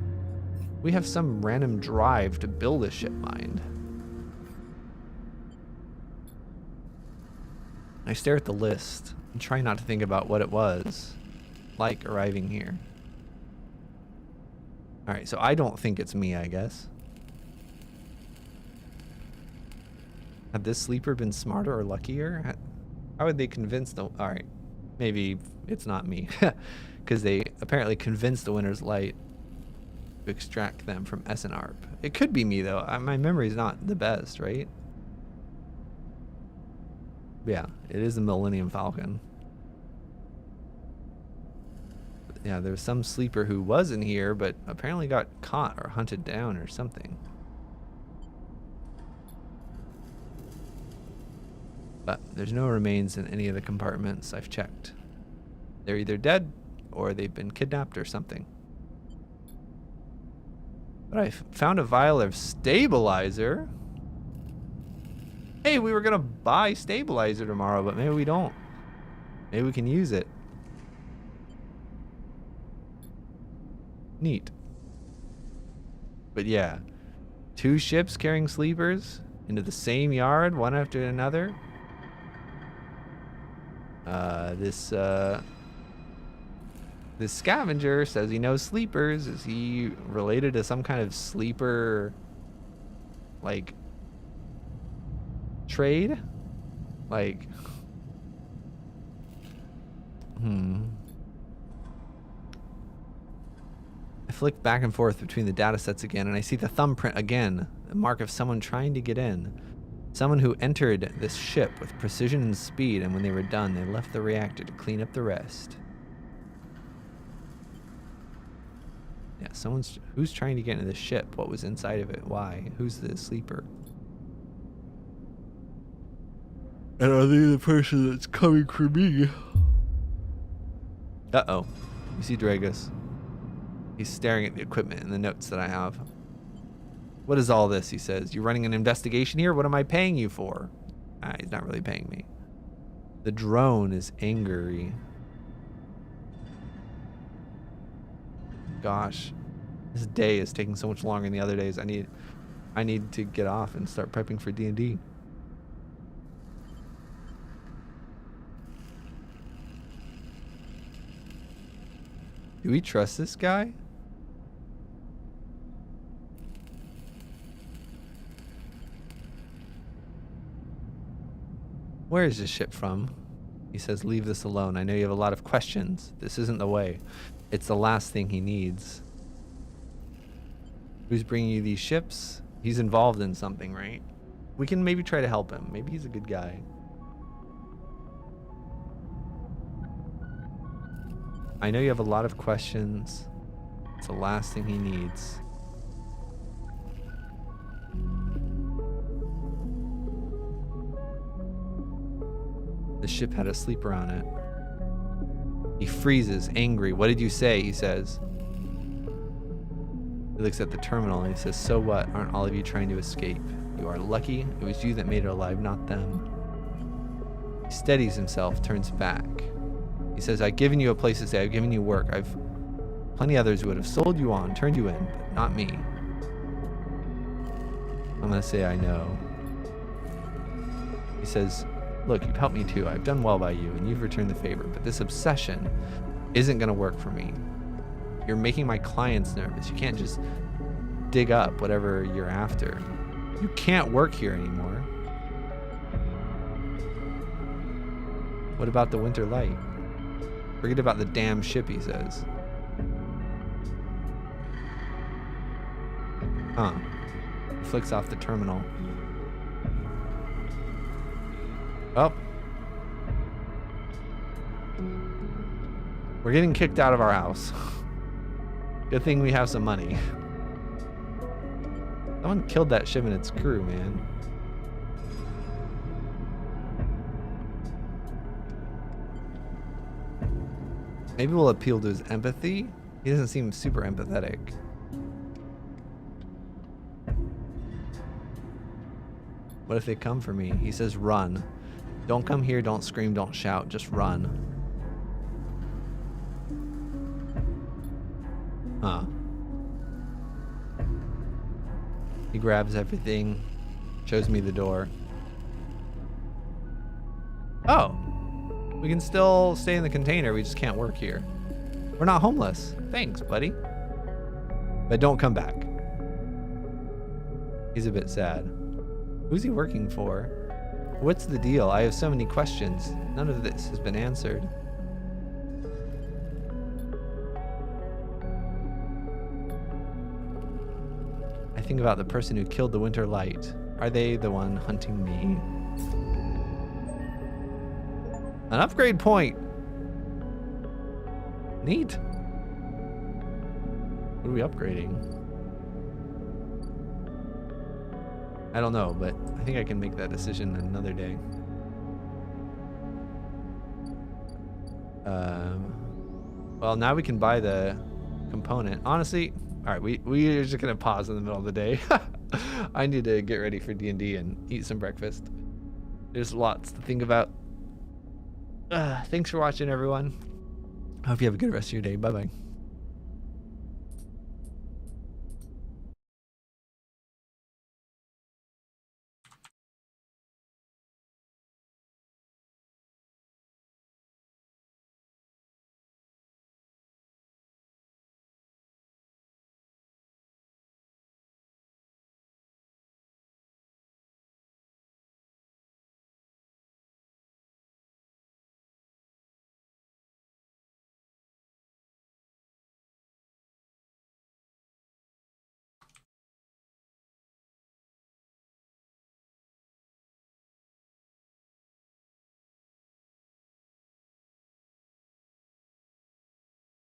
We have some random drive to build a ship mine. I stare at the list and try not to think about what it was like arriving here. Alright, so I don't think it's me, I guess. Had this sleeper been smarter or luckier? How would they convince the... Alright, maybe it's not me. Because they apparently convinced the Winter's Light to extract them from SNARP. It could be me, though. My memory's not the best, right? Yeah, it is the Millennium Falcon. Yeah, there's some sleeper who wasn't here, but apparently got caught or hunted down or something. But there's no remains in any of the compartments I've checked. They're either dead or they've been kidnapped or something. But I found a vial of stabilizer. Hey, we were gonna buy stabilizer tomorrow, but maybe we don't. Maybe we can use it. Neat. But yeah, 2 ships carrying sleepers into the same yard, one after another. This scavenger says he knows sleepers. Is he related to some kind of sleeper, like, trade? Like, I flick back and forth between the data sets again, and I see the thumbprint again, the mark of someone trying to get in. Someone who entered this ship with precision and speed, and when they were done, they left the reactor to clean up the rest. Yeah, who's trying to get into the ship? What was inside of it? Why? Who's the sleeper? And are they the person that's coming for me? Uh-oh. You see Dragus. He's staring at the equipment and the notes that I have. What is all this, he says. You're running an investigation here? What am I paying you for? He's not really paying me. The drone is angry. Gosh. This day is taking so much longer than the other days. I need to get off and start prepping for D&D. Do we trust this guy? Where is this ship from? He says, leave this alone. I know you have a lot of questions. This isn't the way. It's the last thing he needs. Who's bringing you these ships? He's involved in something, right? We can maybe try to help him. Maybe he's a good guy. I know you have a lot of questions. It's the last thing he needs. The ship had a sleeper on it. He freezes, angry. What did you say? He says. He looks at the terminal and he says, so what? Aren't all of you trying to escape? You are lucky. It was you that made it alive, not them. He steadies himself, turns back. He says, I've given you a place to stay. I've given you work. I've plenty others who would have sold you on, turned you in, but not me. I'm going to say I know. He says, look, you've helped me too. I've done well by you, and you've returned the favor. But this obsession isn't going to work for me. You're making my clients nervous. You can't just dig up whatever you're after. You can't work here anymore. What about the winter light? Forget about the damn ship, he says. Huh. He flicks off the terminal. Oh. We're getting kicked out of our house. Good thing we have some money. Someone killed that ship and its crew, man. Maybe we'll appeal to his empathy. He doesn't seem super empathetic. What if they come for me? He says run. Don't come here, don't scream, don't shout, just run. Huh. He grabs everything, shows me the door. Oh, we can still stay in the container, we just can't work here. We're not homeless. Thanks, buddy. But don't come back. He's a bit sad. Who's he working for? What's the deal? I have so many questions. None of this has been answered. I think about the person who killed the winter light. Are they the one hunting me? An upgrade point. Neat. What are we upgrading? I don't know, but I think I can make that decision another day. Well, now we can buy the component. Honestly, all right, we're just gonna pause in the middle of the day. I need to get ready for D&D and eat some breakfast. There's lots to think about. Thanks for watching, everyone. I hope you have a good rest of your day. Bye-bye.